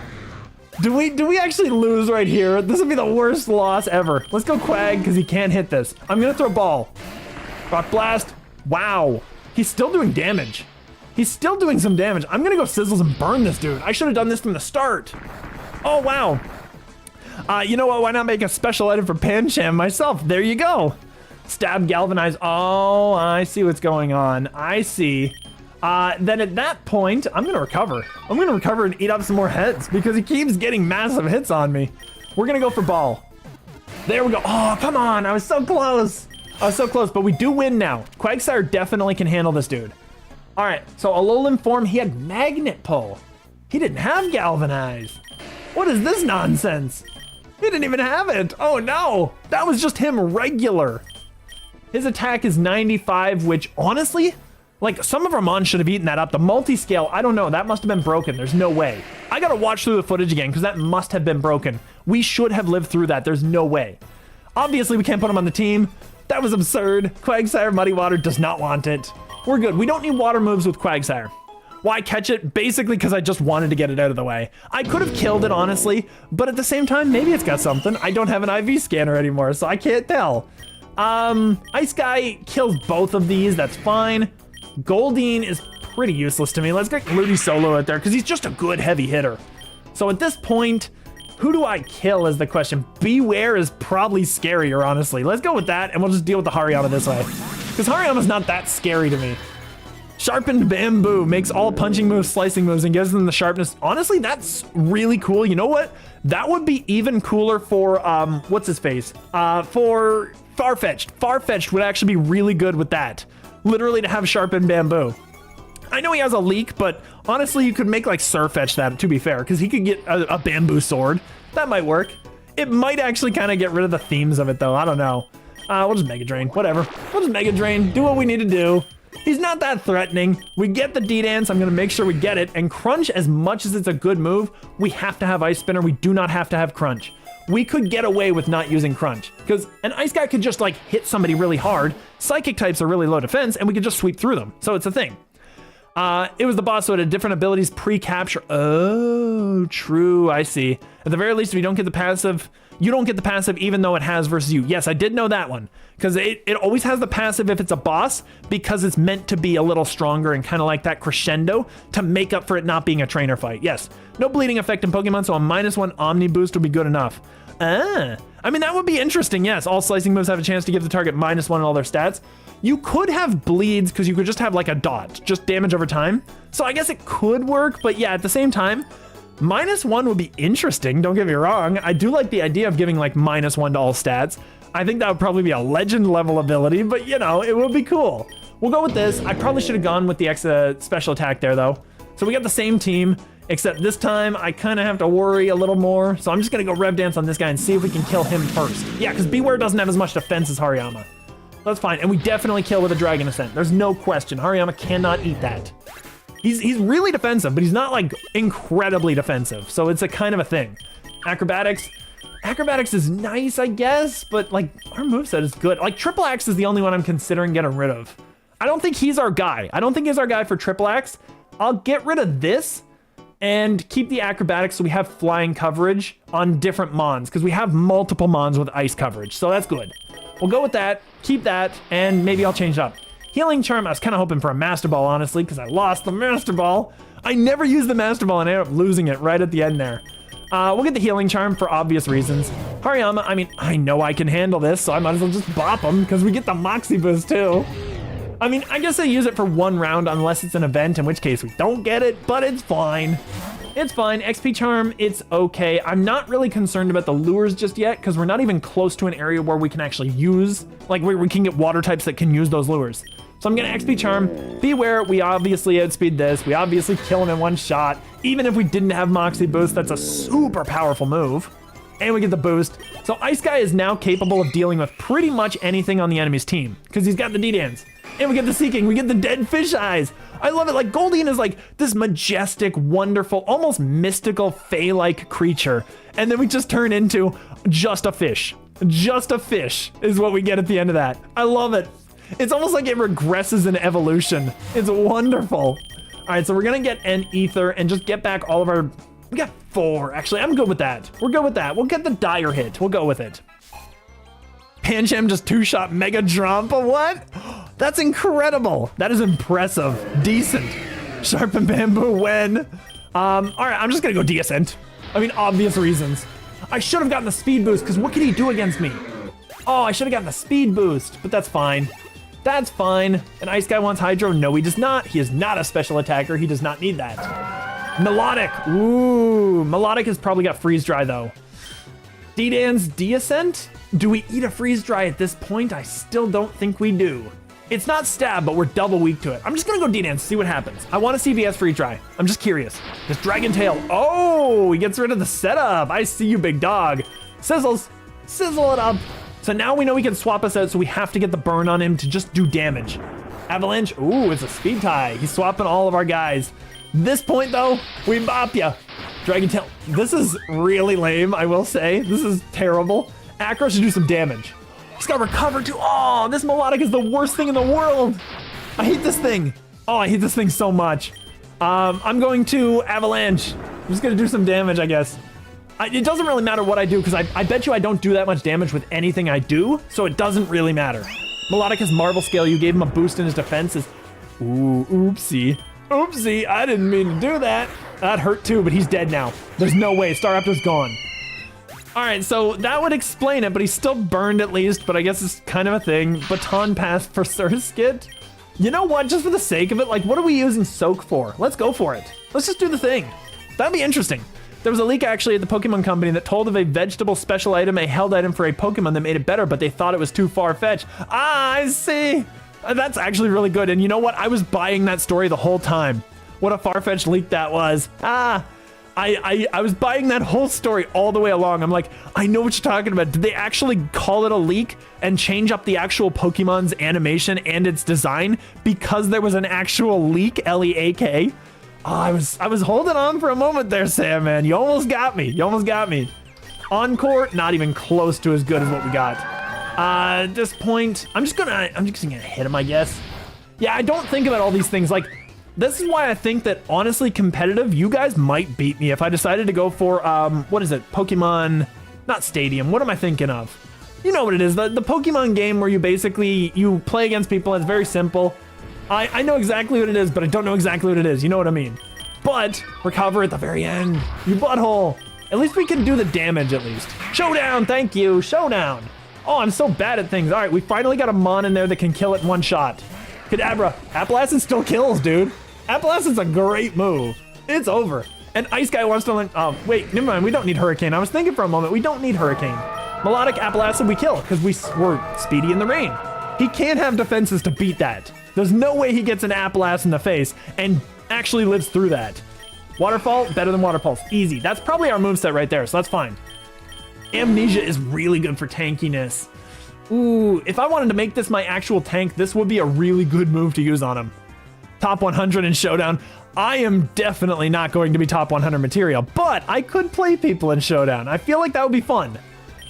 Do we actually lose right here? This would be the worst loss ever. Let's go Quag, because he can't hit this. I'm gonna throw a ball. Rock Blast. Wow. He's still doing damage. He's still doing some damage. I'm gonna go Sizzles and burn this dude. I should have done this from the start. Oh, wow. You know what? Why not make a special item for Pancham myself? There you go. Stab, Galvanize. Oh, I see what's going on. I see. Then at that point, I'm gonna recover. I'm gonna recover and eat up some more heads because he keeps getting massive hits on me. We're gonna go for Ball. There we go. Oh, come on. I was so close. I was so close, but we do win now. Quagsire definitely can handle this dude. All right, so Alolan form, he had Magnet Pull. He didn't have Galvanize. What is this nonsense? He didn't even have it. Oh no, that was just him regular. His attack is 95, which honestly, like some of our Mons should have eaten that up. The multi-scale, I don't know, that must have been broken. There's no way. I gotta watch through the footage again because that must have been broken. We should have lived through that. There's no way. Obviously, we can't put him on the team. That was absurd. Quagsire Muddy Water does not want it. We're good. We don't need water moves with Quagsire. Why catch it? Basically because I just wanted to get it out of the way. I could have killed it, honestly, but at the same time, maybe it's got something. I don't have an IV scanner anymore, so I can't tell. Ice Guy kills both of these. That's fine. Goldeen is pretty useless to me. Let's get Ludi Solo out there because he's just a good heavy hitter. So at this point, who do I kill is the question. Beware is probably scarier, honestly. Let's go with that, and we'll just deal with the Hariyama this way. Because Hariyama's not that scary to me. Sharpened Bamboo makes all punching moves, slicing moves, and gives them the sharpness. Honestly, that's really cool. You know what? That would be even cooler for, what's his face? For Farfetch'd. Farfetch'd would actually be really good with that. Literally to have Sharpened Bamboo. I know he has a leak, but honestly, you could make like Surfetch that, to be fair, because he could get a bamboo sword. That might work. It might actually kind of get rid of the themes of it, though. I don't know. We'll just Mega Drain. Whatever. We'll just Mega Drain. Do what we need to do. He's not that threatening. We get the D-Dance. I'm going to make sure we get it. And Crunch, as much as it's a good move, we have to have Ice Spinner. We do not have to have Crunch. We could get away with not using Crunch. Because an Ice Guy could just, like, hit somebody really hard. Psychic types are really low defense, and we could just sweep through them. So it's a thing. It was the boss, so it had different abilities pre-capture. Oh, true. I see. At the very least, if you don't get the passive, you don't get the passive even though it has versus you. Yes, I did know that one. Because it always has the passive if it's a boss, because it's meant to be a little stronger and kind of like that crescendo to make up for it not being a trainer fight. Yes. No bleeding effect in Pokemon, so a -1 Omni boost would be good enough. I mean, that would be interesting, yes. All slicing moves have a chance to give the target -1 in all their stats. You could have bleeds because you could just have like a dot, just damage over time. So I guess it could work, but yeah, at the same time, -1 would be interesting, don't get me wrong. I do like the idea of giving like -1 to all stats. I think that would probably be a legend level ability, but you know, it would be cool. We'll go with this. I probably should have gone with the special attack there though. So we got the same team, except this time I kind of have to worry a little more. So I'm just gonna go Rev Dance on this guy and see if we can kill him first. Yeah, because Beware doesn't have as much defense as Hariyama. That's fine, and we definitely kill with a Dragon Ascent. There's no question. Hariyama cannot eat that. He's really defensive, but he's not like incredibly defensive. So it's a kind of a thing. Acrobatics is nice, I guess, but like our moveset is good. Like Triple Axe is the only one I'm considering getting rid of. I don't think he's our guy. I don't think he's our guy for Triple Axe. I'll get rid of this and keep the acrobatics so we have flying coverage on different mons, because we have multiple mons with ice coverage, so that's good. We'll go with that, keep that, and maybe I'll change it up. Healing Charm, I was kind of hoping for a Master Ball, honestly, because I lost the Master Ball. I never used the Master Ball and I ended up losing it right at the end there. We'll get the Healing Charm for obvious reasons. Hariyama, I mean, I know I can handle this, so I might as well just bop him, because we get the Moxie Boost too. I mean, I guess I use it for 1 round unless it's an event, in which case we don't get it, but it's fine. It's fine. XP Charm, it's okay. I'm not really concerned about the lures just yet, because we're not even close to an area where we can actually use, like where we can get water types that can use those lures. So I'm gonna XP Charm. Beware, we obviously outspeed this. We obviously kill him in 1 shot. Even if we didn't have Moxie Boost, that's a super powerful move. And we get the boost. So Ice Guy is now capable of dealing with pretty much anything on the enemy's team, because he's got the D-Dance. And we get the Seeking, we get the Dead Fish Eyes. I love it. Like Goldeen is like this majestic, wonderful, almost mystical, fae-like creature. And then we just turn into just a fish. Just a fish is what we get at the end of that. I love it. It's almost like it regresses in evolution. It's wonderful. All right, so we're gonna get an Ether and just get back all of our, we got 4. Actually, I'm good with that. We're good with that. We'll get the Dire Hit. We'll go with it. Pancham just 2-shot Mega Drop. What? That's incredible. That is impressive. Decent. Sharpen Bamboo when? All right, I'm just gonna go Descent. I mean, obvious reasons. I should have gotten the Speed Boost, because what can he do against me? Oh, I should have gotten the Speed Boost, but that's fine. That's fine. An Ice Guy wants Hydro? No, he does not. He is not a special attacker. He does not need that. Melodic. Ooh, Melodic has probably got Freeze Dry, though. D-Dan's Descent? Do we eat a Freeze Dry at this point? I still don't think we do. It's not Stab, but we're double weak to it. I'm just gonna go D-Dance, see what happens. I want to see if he has Freeze Dry. I'm just curious. This Dragon Tail. Oh, he gets rid of the setup. I see you, big dog. Sizzles. Sizzle it up. So now we know we can swap us out, so we have to get the burn on him to just do damage. Avalanche. Ooh, it's a speed tie. He's swapping all of our guys. This point, though, we bop ya. Dragon Tail. This is really lame, I will say. This is terrible. Acro should do some damage. He's got Recover too. Oh, this Melodic is the worst thing in the world. I hate this thing. Oh, I hate this thing so much. I'm going to Avalanche. I'm just gonna do some damage, I guess. It doesn't really matter what I do, because I bet you I don't do that much damage with anything I do, so it doesn't really matter. Melodic has Marble Scale. You gave him a boost in his defenses. Ooh, oopsie. Oopsie, I didn't mean to do that. That hurt too, but he's dead now. There's no way. Staraptor's gone. All right, so that would explain it, but he's still burned at least, but I guess it's kind of a thing. Baton Pass for Surskit. You know what? Just for the sake of it, like, what are we using Soak for? Let's go for it. Let's just do the thing. That'd be interesting. There was a leak actually at the Pokemon Company that told of a vegetable special item, a held item for a Pokemon that made it better, but they thought it was too far-fetched. Ah, I see. That's actually really good. And you know what? I was buying that story the whole time. What a far-fetched leak that was. Ah. I was buying that whole story all the way along. I'm like, I know what you're talking about. Did they actually call it a leak and change up the actual Pokemon's animation and its design because there was an actual leak, L-E-A-K? Oh, I was holding on for a moment there, Sam, man. You almost got me. You almost got me. Encore, not even close to as good as what we got. At this point, I'm just gonna hit him, I guess. Yeah, I don't think about all these things. Like, this is why I think that honestly competitive, you guys might beat me if I decided to go for, what is it? Pokemon, not Stadium. What am I thinking of? You know what it is, the Pokemon game where you basically, you play against people. It's very simple. I know exactly what it is, but I don't know exactly what it is. You know what I mean? But recover at the very end. You butthole. At least we can do the damage at least. Showdown, thank you, Showdown. Oh, I'm so bad at things. All right, we finally got a Mon in there that can kill it in one shot. Kadabra, Apple Acid still kills, dude. Apple Acid's a great move. It's over. And Ice Guy wants to learn, oh, wait, never mind, we don't need Hurricane. I was thinking for a moment, we don't need Hurricane. Melodic Apple Acid we kill, because we're speedy in the rain. He can't have defenses to beat that. There's no way he gets an Apple Acid in the face and actually lives through that. Waterfall, better than Water Pulse, easy. That's probably our moveset right there, so that's fine. Amnesia is really good for tankiness. Ooh, if I wanted to make this my actual tank, this would be a really good move to use on him. Top 100 in Showdown. I am definitely not going to be top 100 material, but I could play people in Showdown. I feel like that would be fun.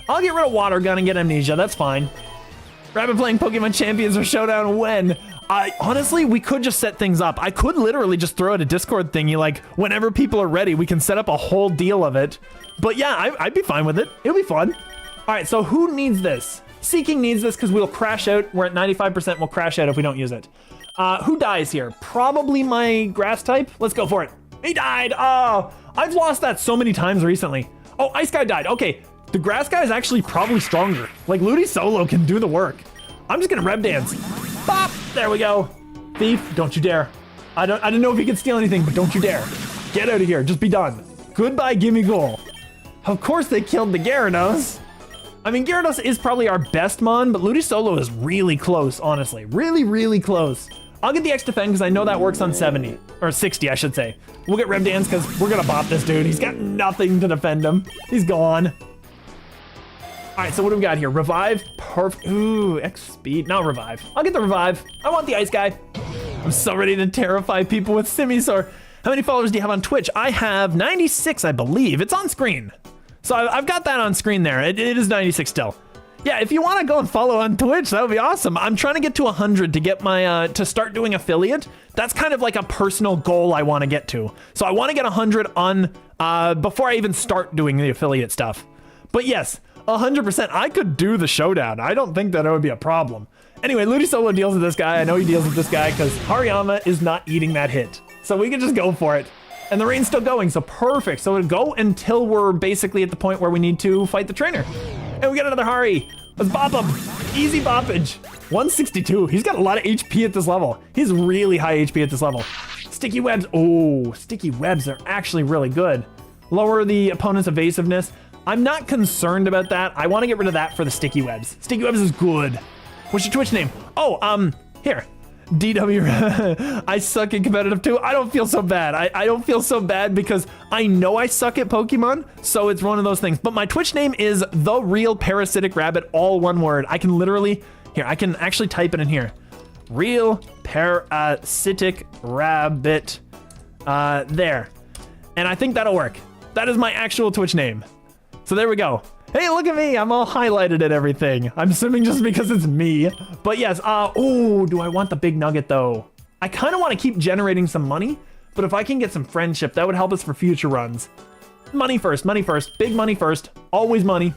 I'll get rid of Water Gun and get Amnesia, that's fine. Rabbit playing Pokemon Champions or Showdown when? Honestly, we could just set things up. I could literally just throw out a Discord thingy, like, whenever people are ready, we can set up a whole deal of it. But yeah, I'd be fine with it. It'll be fun. All right, so who needs this? Seeking needs this because we'll crash out. We're at 95%, we'll crash out if we don't use it. Who dies here? Probably my grass type. Let's go for it. He died. Oh, I've lost that so many times recently. Oh, Ice Guy died. Okay, the grass guy is actually probably stronger. Like, Ludi Solo can do the work. I'm just gonna Reb Dance. Bop! There we go. Thief, don't you dare. I didn't know if he could steal anything, but don't you dare. Get out of here, just be done. Goodbye, gimme goal. Of course they killed the Gyarados. I mean, Gyarados is probably our best Mon, but Ludi Solo is really close, honestly. Really, really close. I'll get the X Defend because I know that works on 70, or 60, I should say. We'll get Reb Dance because we're gonna bop this dude. He's got nothing to defend him. He's gone. All right, so what do we got here? Revive, perfect. Ooh, X speed, no Revive. I'll get the Revive. I want the Ice Guy. I'm so ready to terrify people with Simisaur. How many followers do you have on Twitch? I have 96, I believe. It's on screen. So I've got that on screen there. It is 96 still. Yeah, if you want to go and follow on Twitch, that would be awesome. I'm trying to get to 100 to get my, to start doing affiliate. That's kind of like a personal goal I want to get to. So I want to get 100 on, before I even start doing the affiliate stuff. But yes, 100%, I could do the Showdown. I don't think that it would be a problem. Anyway, Ludi Solo deals with this guy. I know he deals with this guy because Hariyama is not eating that hit. So we can just go for it. And the rain's still going, so perfect. So it'll go until we're basically at the point where we need to fight the trainer. And we got another Hari. Let's bop him. Easy boppage. 162. He's got a lot of HP at this level. He's really high HP at this level. Sticky webs. Oh, sticky webs are actually really good. Lower the opponent's evasiveness. I'm not concerned about that. I want to get rid of that for the sticky webs. Sticky webs is good. What's your Twitch name? Oh, here. DW. I suck at competitive too. I don't feel so bad. I don't feel so bad because I know I suck at Pokemon, so it's one of those things. But my Twitch name is The Real Parasitic Rabbit, all one word. I can literally, here, I can actually type it in here. Real Parasitic Rabbit. There. And I think that'll work. That is my actual Twitch name. So there we go. Hey, look at me. I'm all highlighted and everything. I'm assuming just because it's me. But yes, oh, do I want the big nugget though? I kind of want to keep generating some money, but if I can get some friendship, that would help us for future runs. Money first, big money first, always money.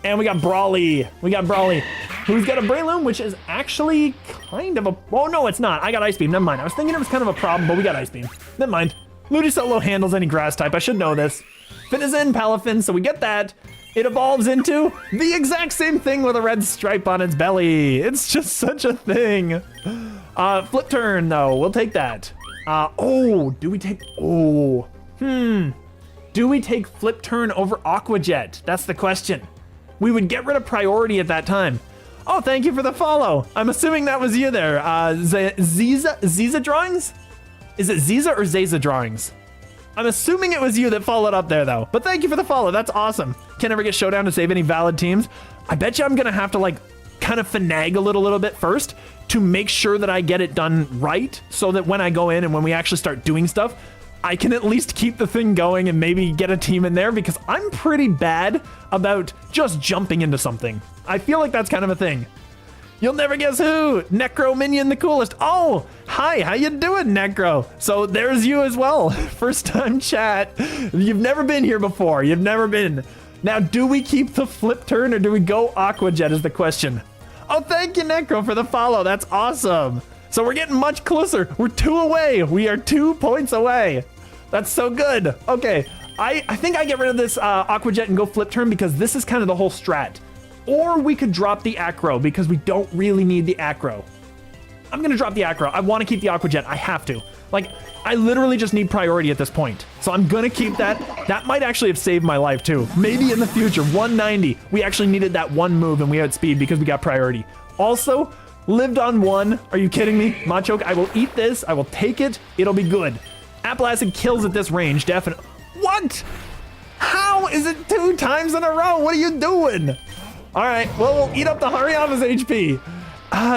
And we got Brawly. Who's got a Breloom, which is actually kind of a, oh no, it's not. I got Ice Beam, never mind. I was thinking it was kind of a problem, but we got Ice Beam. Never mind. Ludicolo handles any grass type, I should know this. Finizen, Palafin, so we get that. It evolves into the exact same thing with a red stripe on its belly. It's just such a thing. Flip turn though, we'll take that. Do we take, do we take flip turn over Aqua Jet? That's the question. We would get rid of priority at that time. Oh, thank you for the follow. I'm assuming that was you there. Ziza Drawings? Is it Ziza or Zaza Drawings? I'm assuming it was you that followed up there though, but thank you for the follow, that's awesome. Can't ever get Showdown to save any valid teams. I bet you I'm gonna have to like kind of finagle it a little bit first to make sure that I get it done right so that when I go in and when we actually start doing stuff, I can at least keep the thing going and maybe get a team in there because I'm pretty bad about just jumping into something. I feel like that's kind of a thing. You'll never guess who! Necro Minion the coolest. Oh, Hi, how you doing, Necro? So there's you as well. First time chat. You've never been here before. You've never been. Now, do we keep the flip turn or do we go Aqua Jet is the question. Oh, thank you, Necro, for the follow. That's awesome. So we're getting much closer. We're 2 away. We are 2 points away. That's so good. Okay, I think I get rid of this Aqua Jet and go flip turn because this is kind of the whole strat. Or we could drop the acro because we don't really need the acro. I'm gonna drop the acro. I want to keep the Aqua Jet. I have to. Like, I literally just need priority at this point. So I'm gonna keep that. That might actually have saved my life too. Maybe in the future, 190. We actually needed that one move and we had speed because we got priority. Also, lived on 1. Are you kidding me? Machoke, I will eat this. I will take it. It'll be good. Apple Acid kills at this range, definitely. What? How is it 2 times in a row? What are you doing? All right, well, we'll eat up the Hariyama's HP.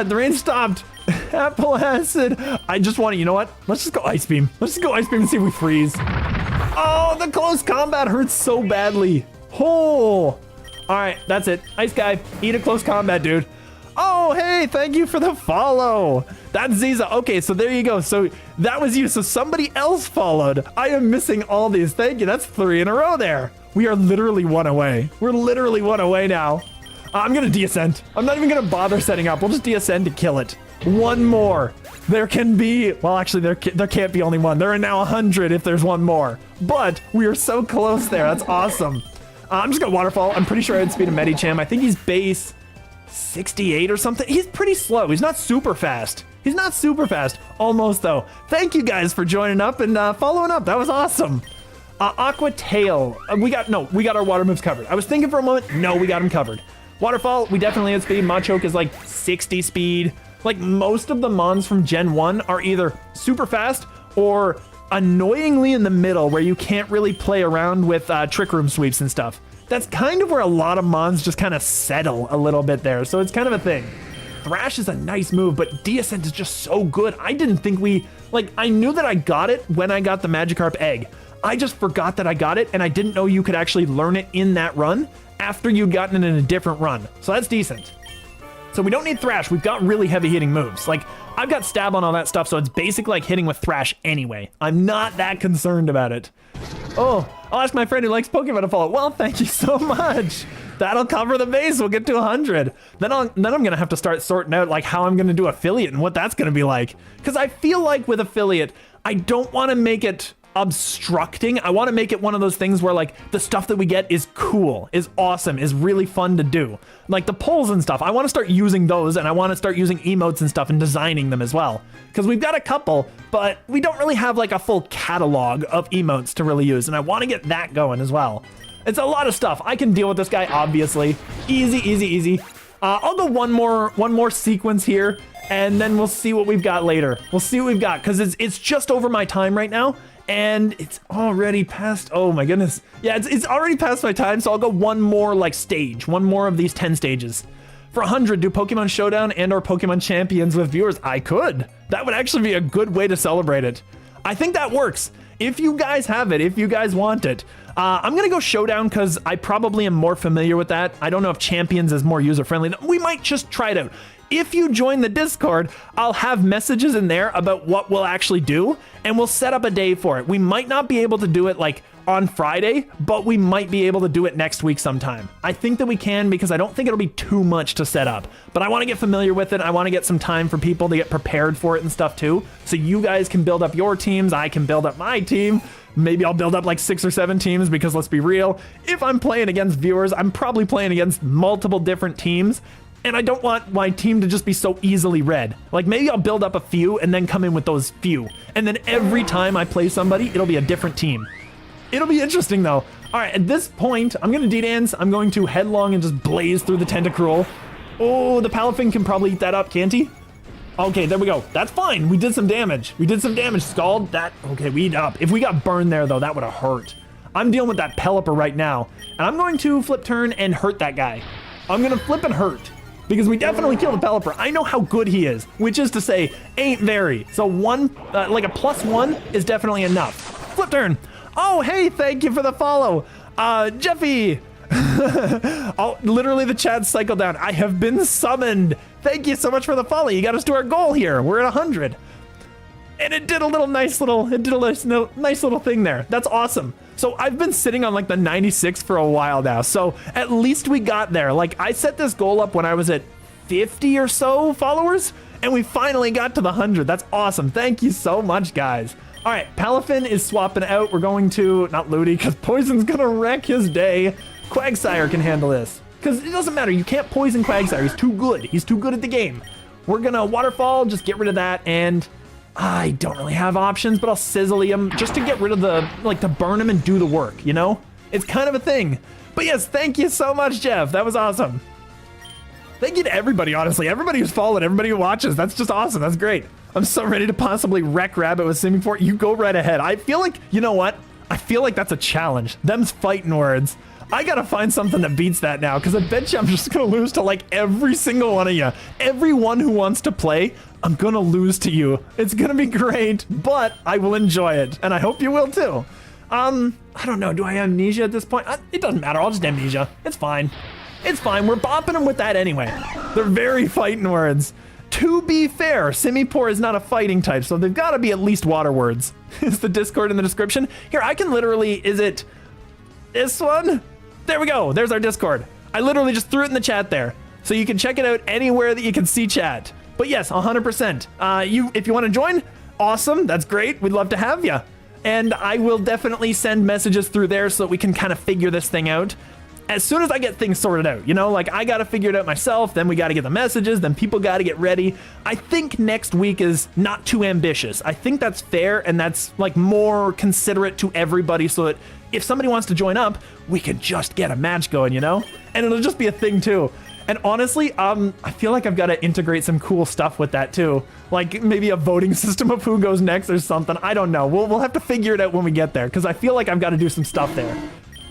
The rain stopped. Apple Acid. I just want to, you know what? Let's just go Ice Beam. Let's just go Ice Beam and see if we freeze. Oh, the close combat hurts so badly. Oh. All right, that's it. Ice Guy, eat a close combat, dude. Oh, hey, thank you for the follow. That's Ziza. Okay, so there you go. So that was you. So somebody else followed. I am missing all these. Thank you. That's 3 in a row there. We are literally 1 away. We're literally 1 away now. I'm going to deascend. I'm not even going to bother setting up. We'll just deascend to kill it. 1 more. There can be, well, actually, there can't be only 1. There are now 100 if there's 1 more. But we are so close there. That's awesome. I'm just going to waterfall. I'm pretty sure I had speed of Medicham. I think he's base 68 or something. He's pretty slow. He's not super fast. He's not super fast. Almost, though. Thank you guys for joining up and following up. That was awesome. Aqua Tail. We got our water moves covered. I was thinking for a moment. No, we got him covered. Waterfall, we definitely had speed. Machoke is like 60 speed. Like most of the Mons from Gen 1 are either super fast or annoyingly in the middle where you can't really play around with Trick Room sweeps and stuff. That's kind of where a lot of Mons just kind of settle a little bit there. So it's kind of a thing. Thrash is a nice move, but Deascent is just so good. I didn't think I knew that I got it when I got the Magikarp egg. I just forgot that I got it and I didn't know you could actually learn it in that run after you'd gotten it in a different run. So that's decent. So we don't need Thrash. We've got really heavy hitting moves. Like, I've got Stab on all that stuff, so it's basically like hitting with Thrash anyway. I'm not that concerned about it. Oh, I'll ask my friend who likes Pokemon to follow. Well, thank you so much. That'll cover the base. We'll get to 100. Then I'm gonna have to start sorting out like how I'm gonna do affiliate and what that's gonna be like. Because I feel like with affiliate, I don't want to make it obstructing. I want to make it one of those things where like the stuff that we get is cool, is awesome, is really fun to do. Like the polls and stuff, I want to start using those and I want to start using emotes and stuff and designing them as well. Because we've got a couple, but we don't really have like a full catalog of emotes to really use and I want to get that going as well. It's a lot of stuff. I can deal with this guy, obviously. Easy, easy, easy. I'll go one more sequence here and then we'll see what we've got later. We'll see what we've got because it's just over my time right now. And it's already past, oh my goodness. Yeah, it's already past my time, so I'll go one more like stage, one more of these 10 stages. For 100, do Pokemon Showdown and or Pokemon Champions with viewers? I could. That would actually be a good way to celebrate it. I think that works. If you guys have it, if you guys want it. I'm gonna go Showdown because I probably am more familiar with that. I don't know if Champions is more user-friendly. We might just try it out. If you join the Discord, I'll have messages in there about what we'll actually do, and we'll set up a day for it. We might not be able to do it like on Friday, but we might be able to do it next week sometime. I think that we can because I don't think it'll be too much to set up, but I want to get familiar with it. I want to get some time for people to get prepared for it and stuff too, so you guys can build up your teams. I can build up my team. Maybe I'll build up like 6 or 7 teams because let's be real, if I'm playing against viewers, I'm probably playing against multiple different teams. And I don't want my team to just be so easily read. Like maybe I'll build up a few and then come in with those few. And then every time I play somebody, it'll be a different team. It'll be interesting though. All right, at this point, I'm gonna D-dance. I'm going to headlong and just blaze through the Tentacruel. Oh, the Palafin can probably eat that up, can't he? Okay, there we go. That's fine. We did some damage. We did some damage, Scald. That, okay, we eat up. If we got burned there though, that would have hurt. I'm dealing with that Pelipper right now. And I'm going to flip turn and hurt that guy. I'm gonna flip and hurt. Because we definitely killed the Pelipper. I know how good he is, which is to say, ain't very. So one, like a +1 is definitely enough. Flip turn. Oh, hey, thank you for the follow. Jeffy. Oh, literally the chat cycled down. I have been summoned. Thank you so much for the follow. You got us to our goal here. We're at 100. And it did a nice little thing there. That's awesome. So I've been sitting on like the 96 for a while now. So at least we got there. Like I set this goal up when I was at 50 or so followers, and we finally got to the 100. That's awesome. Thank you so much, guys. All right, Palafin is swapping out. We're going to, not Ludi, because Poison's gonna wreck his day. Quagsire can handle this, because it doesn't matter. You can't poison Quagsire. He's too good. He's too good at the game. We're gonna Waterfall, just get rid of that, and I don't really have options, but I'll Sizzle him just to get rid of the, like, to burn him and do the work, you know? It's kind of a thing. But yes, thank you so much, Jeff. That was awesome. Thank you to everybody, honestly. Everybody who's followed, everybody who watches. That's just awesome. That's great. I'm so ready to possibly wreck Rabbit with Swimming Fort. You go right ahead. I feel like, you know what? I feel like that's a challenge. Them's fighting words. I gotta find something that beats that now, because I bet you I'm just gonna lose to like every single one of you. Everyone who wants to play, I'm gonna lose to you. It's gonna be great, but I will enjoy it, and I hope you will too. I don't know, do I have amnesia at this point? It doesn't matter, I'll just amnesia. It's fine. It's fine, we're bopping them with that anyway. They're very fighting words. To be fair, Simipour is not a fighting type, so they've gotta be at least water words. Is the Discord in the description? Here, I can literally, is it this one? There we go, there's our Discord. I literally just threw it in the chat there. So you can check it out anywhere that you can see chat. But yes, 100%. If you wanna join, awesome, that's great, we'd love to have you. And I will definitely send messages through there so that we can kind of figure this thing out. As soon as I get things sorted out, you know, like I gotta figure it out myself, then we gotta get the messages, then people gotta get ready. I think next week is not too ambitious. I think that's fair, and that's like more considerate to everybody, so that if somebody wants to join up, we can just get a match going, you know? And it'll just be a thing too. And honestly, I feel like I've got to integrate some cool stuff with that too. Like maybe a voting system of who goes next or something. I don't know. We'll have to figure it out when we get there, because I feel like I've got to do some stuff there.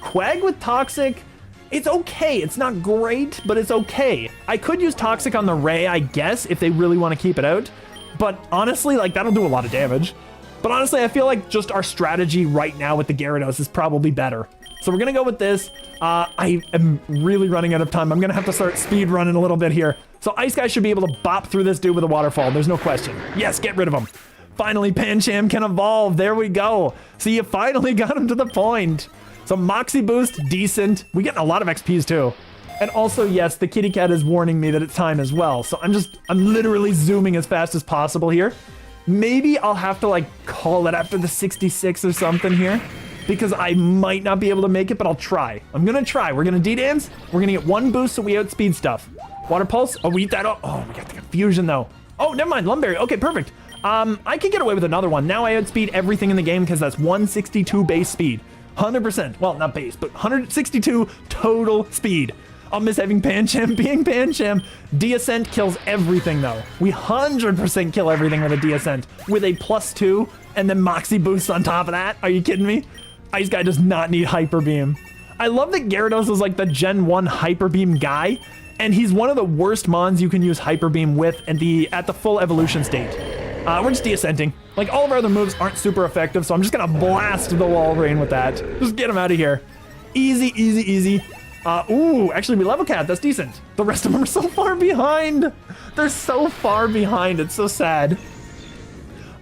Quag with Toxic, it's okay. It's not great, but it's okay. I could use Toxic on the Ray, I guess, if they really want to keep it out. But honestly, like that'll do a lot of damage. But honestly, I feel like just our strategy right now with the Gyarados is probably better. So we're gonna go with this. I am really running out of time. I'm gonna have to start speed running a little bit here. So Ice Guy should be able to bop through this dude with a waterfall. There's no question. Yes, get rid of him. Finally, Pancham can evolve. There we go. So you finally got him to the point. So Moxie Boost, decent. We're getting a lot of XPs too. And also, yes, the kitty cat is warning me that it's time as well. So I'm literally zooming as fast as possible here. Maybe I'll have to like call it after the 66 or something here, because I might not be able to make it, but I'll try. I'm gonna try. We're gonna D-dance. We're gonna get one boost so we outspeed stuff. Water Pulse. Oh, we eat that up. Oh, we got the confusion though. Oh, never mind. Lumberry. Okay, perfect. I could get away with another one. Now I outspeed everything in the game because that's 162 base speed. 100%. Well, not base, but 162 total speed. I'll miss having Pancham being Pancham. D-Ascent kills everything though. We 100% kill everything with a D-Ascent with a +2 and then Moxie Boost on top of that. Are you kidding me? Ice Guy does not need Hyper Beam. I love that Gyarados is like the Gen 1 Hyper Beam guy, and he's one of the worst mons you can use Hyper Beam with at the full evolution state. We're just de-ascenting. Like all of our other moves aren't super effective, so I'm just gonna blast the wall rain with that. Just get him out of here. Easy, easy, easy. Ooh, actually we level cap, that's decent. The rest of them are so far behind. They're so far behind, it's so sad.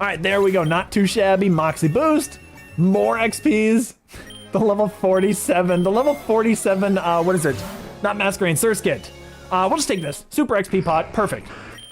All right, there we go, not too shabby. Moxie Boost, more XPs. The level 47, what is it? Not Masquerain, Surskit. We'll just take this, super XP pot, perfect.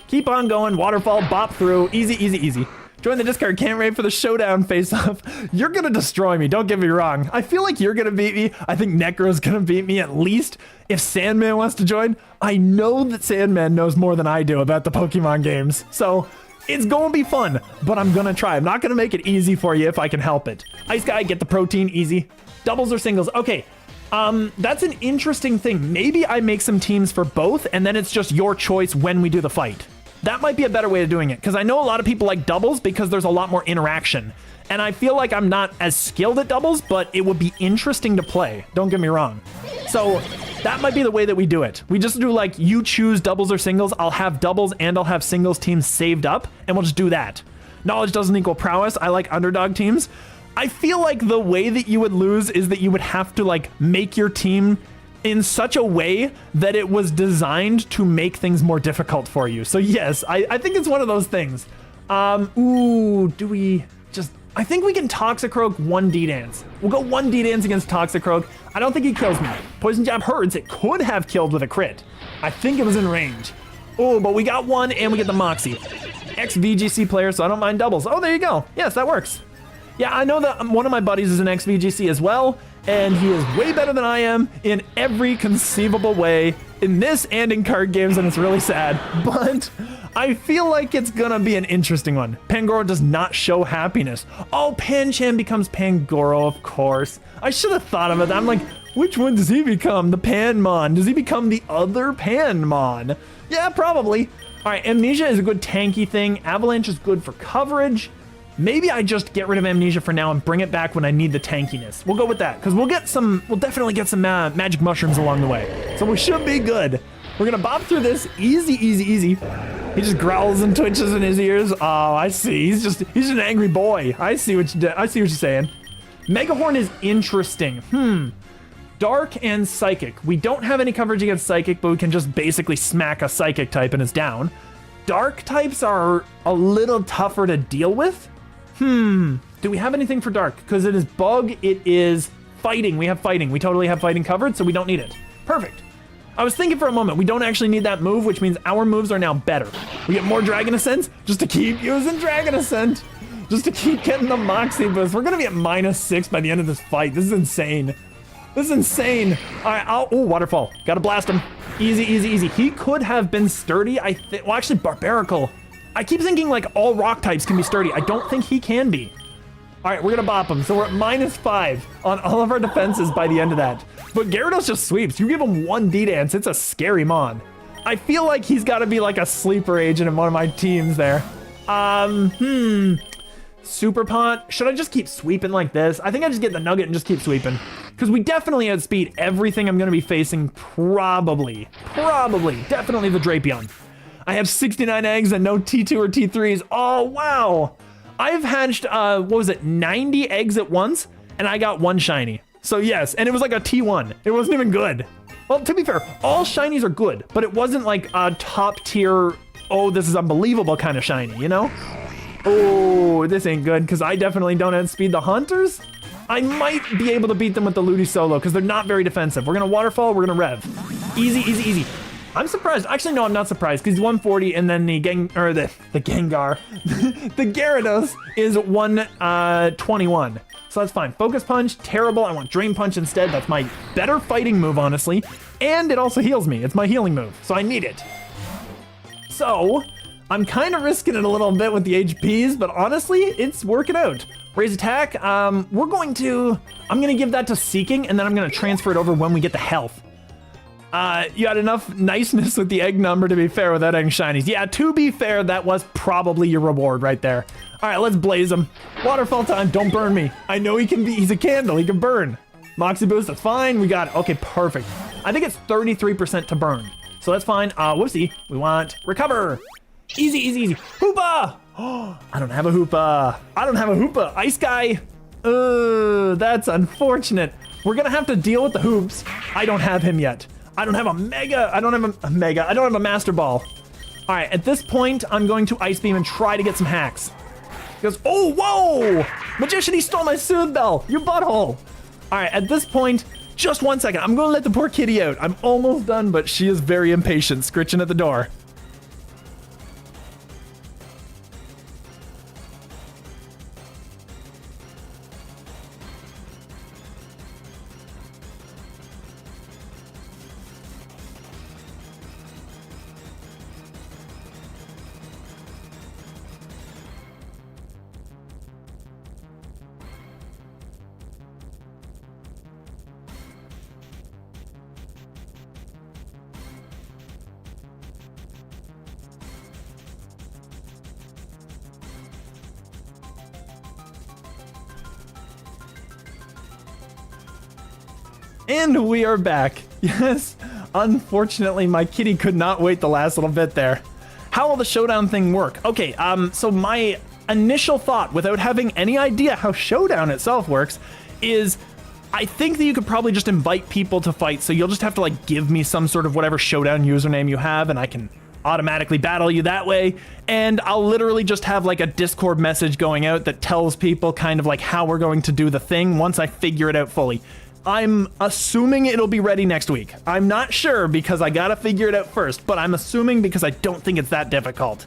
Keep on going, waterfall, bop through, easy, easy, easy. Join the Discord, can't wait for the showdown face-off. You're gonna destroy me, don't get me wrong. I feel like you're gonna beat me. I think Necro's gonna beat me at least. If Sandman wants to join, I know that Sandman knows more than I do about the Pokemon games. So it's gonna be fun, but I'm gonna try. I'm not gonna make it easy for you if I can help it. Ice Guy, get the protein, easy. Doubles or singles, okay. That's an interesting thing. Maybe I make some teams for both and then it's just your choice when we do the fight. That might be a better way of doing it, because I know a lot of people like doubles because there's a lot more interaction. And I feel like I'm not as skilled at doubles, but it would be interesting to play. Don't get me wrong. So that might be the way that we do it. We just do like, you choose doubles or singles. I'll have doubles and I'll have singles teams saved up, and we'll just do that. Knowledge doesn't equal prowess. I like underdog teams. I feel like the way that you would lose is that you would have to like make your team in such a way that it was designed to make things more difficult for you. So yes, I think it's one of those things. Ooh, do we just... I think we can PokeRogue 1D dance. We'll go 1D dance against PokeRogue. I don't think he kills me. Poison Jab hurts. It could have killed with a crit. I think it was in range. Oh, but we got one and we get the Moxie. Ex-VGC player, so I don't mind doubles. Oh, there you go. Yes, that works. Yeah, I know that one of my buddies is an ex-VGC as well, and he is way better than I am in every conceivable way in this and in card games, and it's really sad, but I feel like it's gonna be an interesting one. Pangoro does not show happiness. Oh, Pancham becomes Pangoro, of course. I should have thought of it. I'm like, which one does he become? The Panmon. Does he become the other Panmon? Yeah, probably. All right, Amnesia is a good tanky thing. Avalanche is good for coverage. Maybe I just get rid of Amnesia for now and bring it back when I need the tankiness. We'll go with that, because we'll definitely get some magic mushrooms along the way. So we should be good. We're gonna bop through this easy, easy, easy. He just growls and twitches in his ears. Oh, I see. He's just an angry boy. I see what you're saying. Megahorn is interesting. Dark and Psychic. We don't have any coverage against Psychic, but we can just basically smack a Psychic type and it's down. Dark types are a little tougher to deal with. Do we have anything for Dark? Because it is Bug, it is Fighting. We have Fighting. We totally have Fighting covered, so we don't need it. Perfect. I was thinking for a moment, we don't actually need that move, which means our moves are now better. We get more Dragon Ascent just to keep using Dragon Ascent. Just to keep getting the Moxie boost. We're going to be at -6 by the end of this fight. This is insane. This is insane. All right, oh, Waterfall. Gotta blast him. Easy, easy, easy. He could have been sturdy, well, actually, Barbarical. I keep thinking, like, all rock types can be sturdy. I don't think he can be. All right, we're gonna bop him. So we're at -5 on all of our defenses by the end of that. But Gyarados just sweeps. You give him 1 D-Dance, it's a scary mon. I feel like he's gotta be like a sleeper agent in one of my teams there. Super Pot. Should I just keep sweeping like this? I think I just get the Nugget and just keep sweeping. Because we definitely outspeed everything I'm gonna be facing, probably. Definitely the Drapion. I have 69 eggs and no T2 or T3s. Oh, wow. I've hatched, 90 eggs at once, and I got 1 shiny. So yes, and it was like a T1. It wasn't even good. Well, to be fair, all shinies are good, but it wasn't like a top tier, oh, this is unbelievable kind of shiny, you know? Oh, this ain't good, because I definitely don't outspeed the Hunters. I might be able to beat them with the Ludi Solo, because they're not very defensive. We're gonna Waterfall, we're gonna Rev. Easy, easy, easy. I'm surprised. Actually, no, I'm not surprised, because he's 140, and then the Gengar, the Gyarados is 121. So that's fine. Focus Punch, terrible. I want Drain Punch instead. That's my better fighting move, honestly. And it also heals me. It's my healing move, so I need it. So, I'm kind of risking it a little bit with the HPs, but honestly, it's working out. Raise attack, I'm gonna give that to Seeking, and then I'm gonna transfer it over when we get the health. You had enough niceness with the egg number to be fair without egg shinies. Yeah, to be fair, that was probably your reward right there. All right, let's blaze him. Waterfall time, don't burn me. I know he's a candle, he can burn. Moxie boost, that's fine, we got it. Okay, perfect. I think it's 33% to burn, so that's fine. Whoopsie, we want recover. Easy, easy, easy. Hoopa! Oh, I don't have a Hoopa. Ice guy. That's unfortunate. We're gonna have to deal with the hoops. I don't have him yet. I don't have a Mega. I don't have a Master Ball. All right, at this point, I'm going to Ice Beam and try to get some hacks. He goes, oh, whoa! Magician, he stole my Soothe Bell. You butthole. All right, at this point, just 1 second. I'm gonna let the poor kitty out. I'm almost done, but she is very impatient, scritching at the door. And we are back. Yes, unfortunately, my kitty could not wait the last little bit there. How will the showdown thing work? Okay, so my initial thought, without having any idea how showdown itself works, is I think that you could probably just invite people to fight, so you'll just have to like give me some sort of whatever showdown username you have, and I can automatically battle you that way. And I'll literally just have like a Discord message going out that tells people kind of like how we're going to do the thing once I figure it out fully. I'm assuming it'll be ready next week. I'm not sure because I gotta figure it out first, but I'm assuming because I don't think it's that difficult.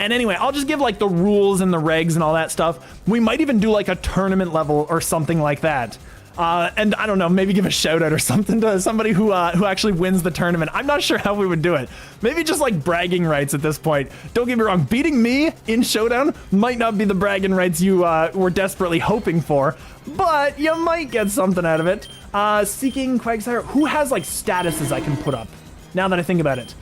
And anyway, I'll just give like the rules and the regs and all that stuff. We might even do like a tournament level or something like that. And I don't know, maybe give a shout out or something to somebody who actually wins the tournament. I'm not sure how we would do it. Maybe just like bragging rights at this point. Don't get me wrong, beating me in Showdown might not be the bragging rights you were desperately hoping for, but you might get something out of it. Seeking Quagsire, who has like statuses I can put up? Now that I think about it.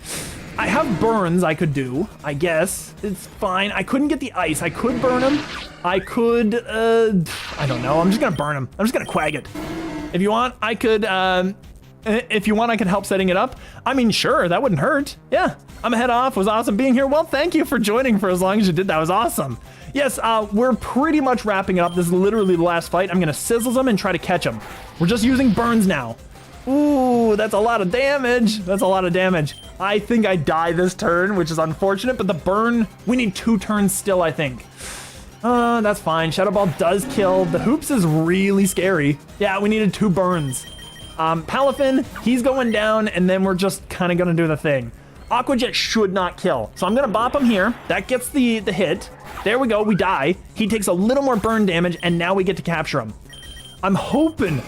I have burns I could do, I guess. It's fine. I couldn't get the ice. I could burn him. I could, I don't know. I'm just gonna burn him. I'm just gonna quag it. If you want, I could, I could help setting it up. I mean, sure, that wouldn't hurt. Yeah, I'm a head off. Was awesome being here. Well, thank you for joining for as long as you did. That was awesome. Yes, we're pretty much wrapping it up. This is literally the last fight. I'm gonna sizzle them and try to catch them. We're just using burns now. Ooh, that's a lot of damage. That's a lot of damage. I think I die this turn, which is unfortunate, but the burn, we need 2 turns still, I think. That's fine. Shadow Ball does kill. The hoops is really scary. Yeah, we needed 2 burns. Palafin, he's going down, and then we're just kind of going to do the thing. Aqua Jet should not kill. So I'm going to bop him here. That gets the hit. There we go. We die. He takes a little more burn damage, and now we get to capture him. I'm hoping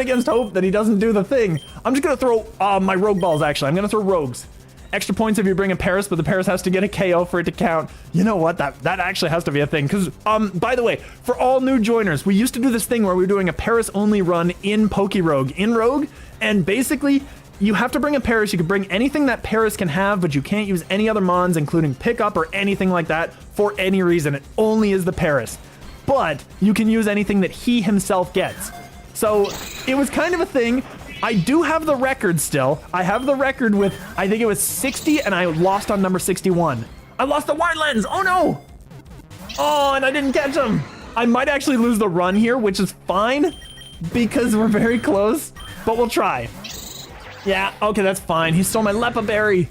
against hope that he doesn't do the thing. I'm just gonna throw my rogue balls, actually. I'm gonna throw rogues. Extra points if you bring a Paris, but the Paris has to get a KO for it to count. You know what, that actually has to be a thing. Because, by the way, for all new joiners, we used to do this thing where we were doing a Paris-only run in PokeRogue, in Rogue, and basically, you have to bring a Paris. You can bring anything that Paris can have, but you can't use any other mons, including pickup or anything like that, for any reason. It only is the Paris. But you can use anything that he himself gets. So it was kind of a thing. I do have the record still. I have the record with, I think it was 60, and I lost on number 61. I lost the wide lens. Oh no. Oh, and I didn't catch him. I might actually lose the run here, which is fine because we're very close, but we'll try. Yeah, okay, that's fine. He stole my Lepa Berry.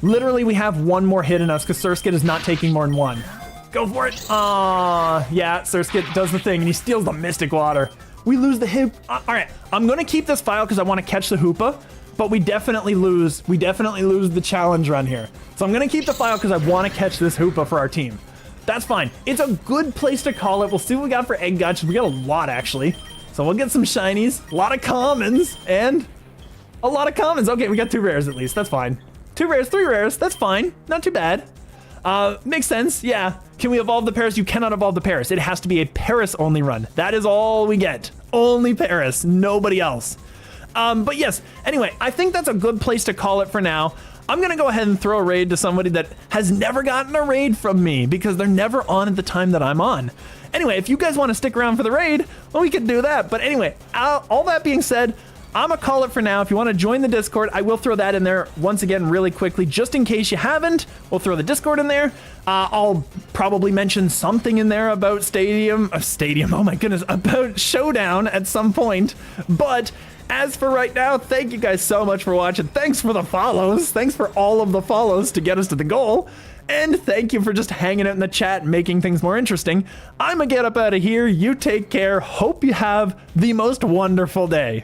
Literally, we have 1 more hit in us because Surskit is not taking more than 1. Go for it. Yeah, Surskit does the thing, and he steals the Mystic Water. We lose the hip. All right, I'm going to keep this file because I want to catch the Hoopa, but we definitely lose the challenge run here. So I'm going to keep the file because I want to catch this Hoopa for our team. That's fine. It's a good place to call it. We'll see what we got for Egg Gutch. We got a lot, actually. So we'll get some shinies, a lot of commons, and a lot of commons. Okay, we got 2 rares at least. That's fine. 2 rares, 3 rares. That's fine. Not too bad. Makes sense, yeah. Can we evolve the Paris? You cannot evolve the Paris. It has to be a Paris-only run. That is all we get. Only Paris, nobody else. But yes, anyway, I think that's a good place to call it for now. I'm gonna go ahead and throw a raid to somebody that has never gotten a raid from me because they're never on at the time that I'm on. Anyway, if you guys want to stick around for the raid, well, we can do that. But anyway, all that being said, I'm gonna call it for now. If you want to join the Discord, I will throw that in there once again really quickly, just in case you haven't. We'll throw the Discord in there. I'll probably mention something in there about Stadium, oh my goodness, about Showdown at some point. But as for right now, thank you guys so much for watching. Thanks for the follows. Thanks for all of the follows to get us to the goal. And thank you for just hanging out in the chat and making things more interesting. I'm gonna get up out of here. You take care. Hope you have the most wonderful day.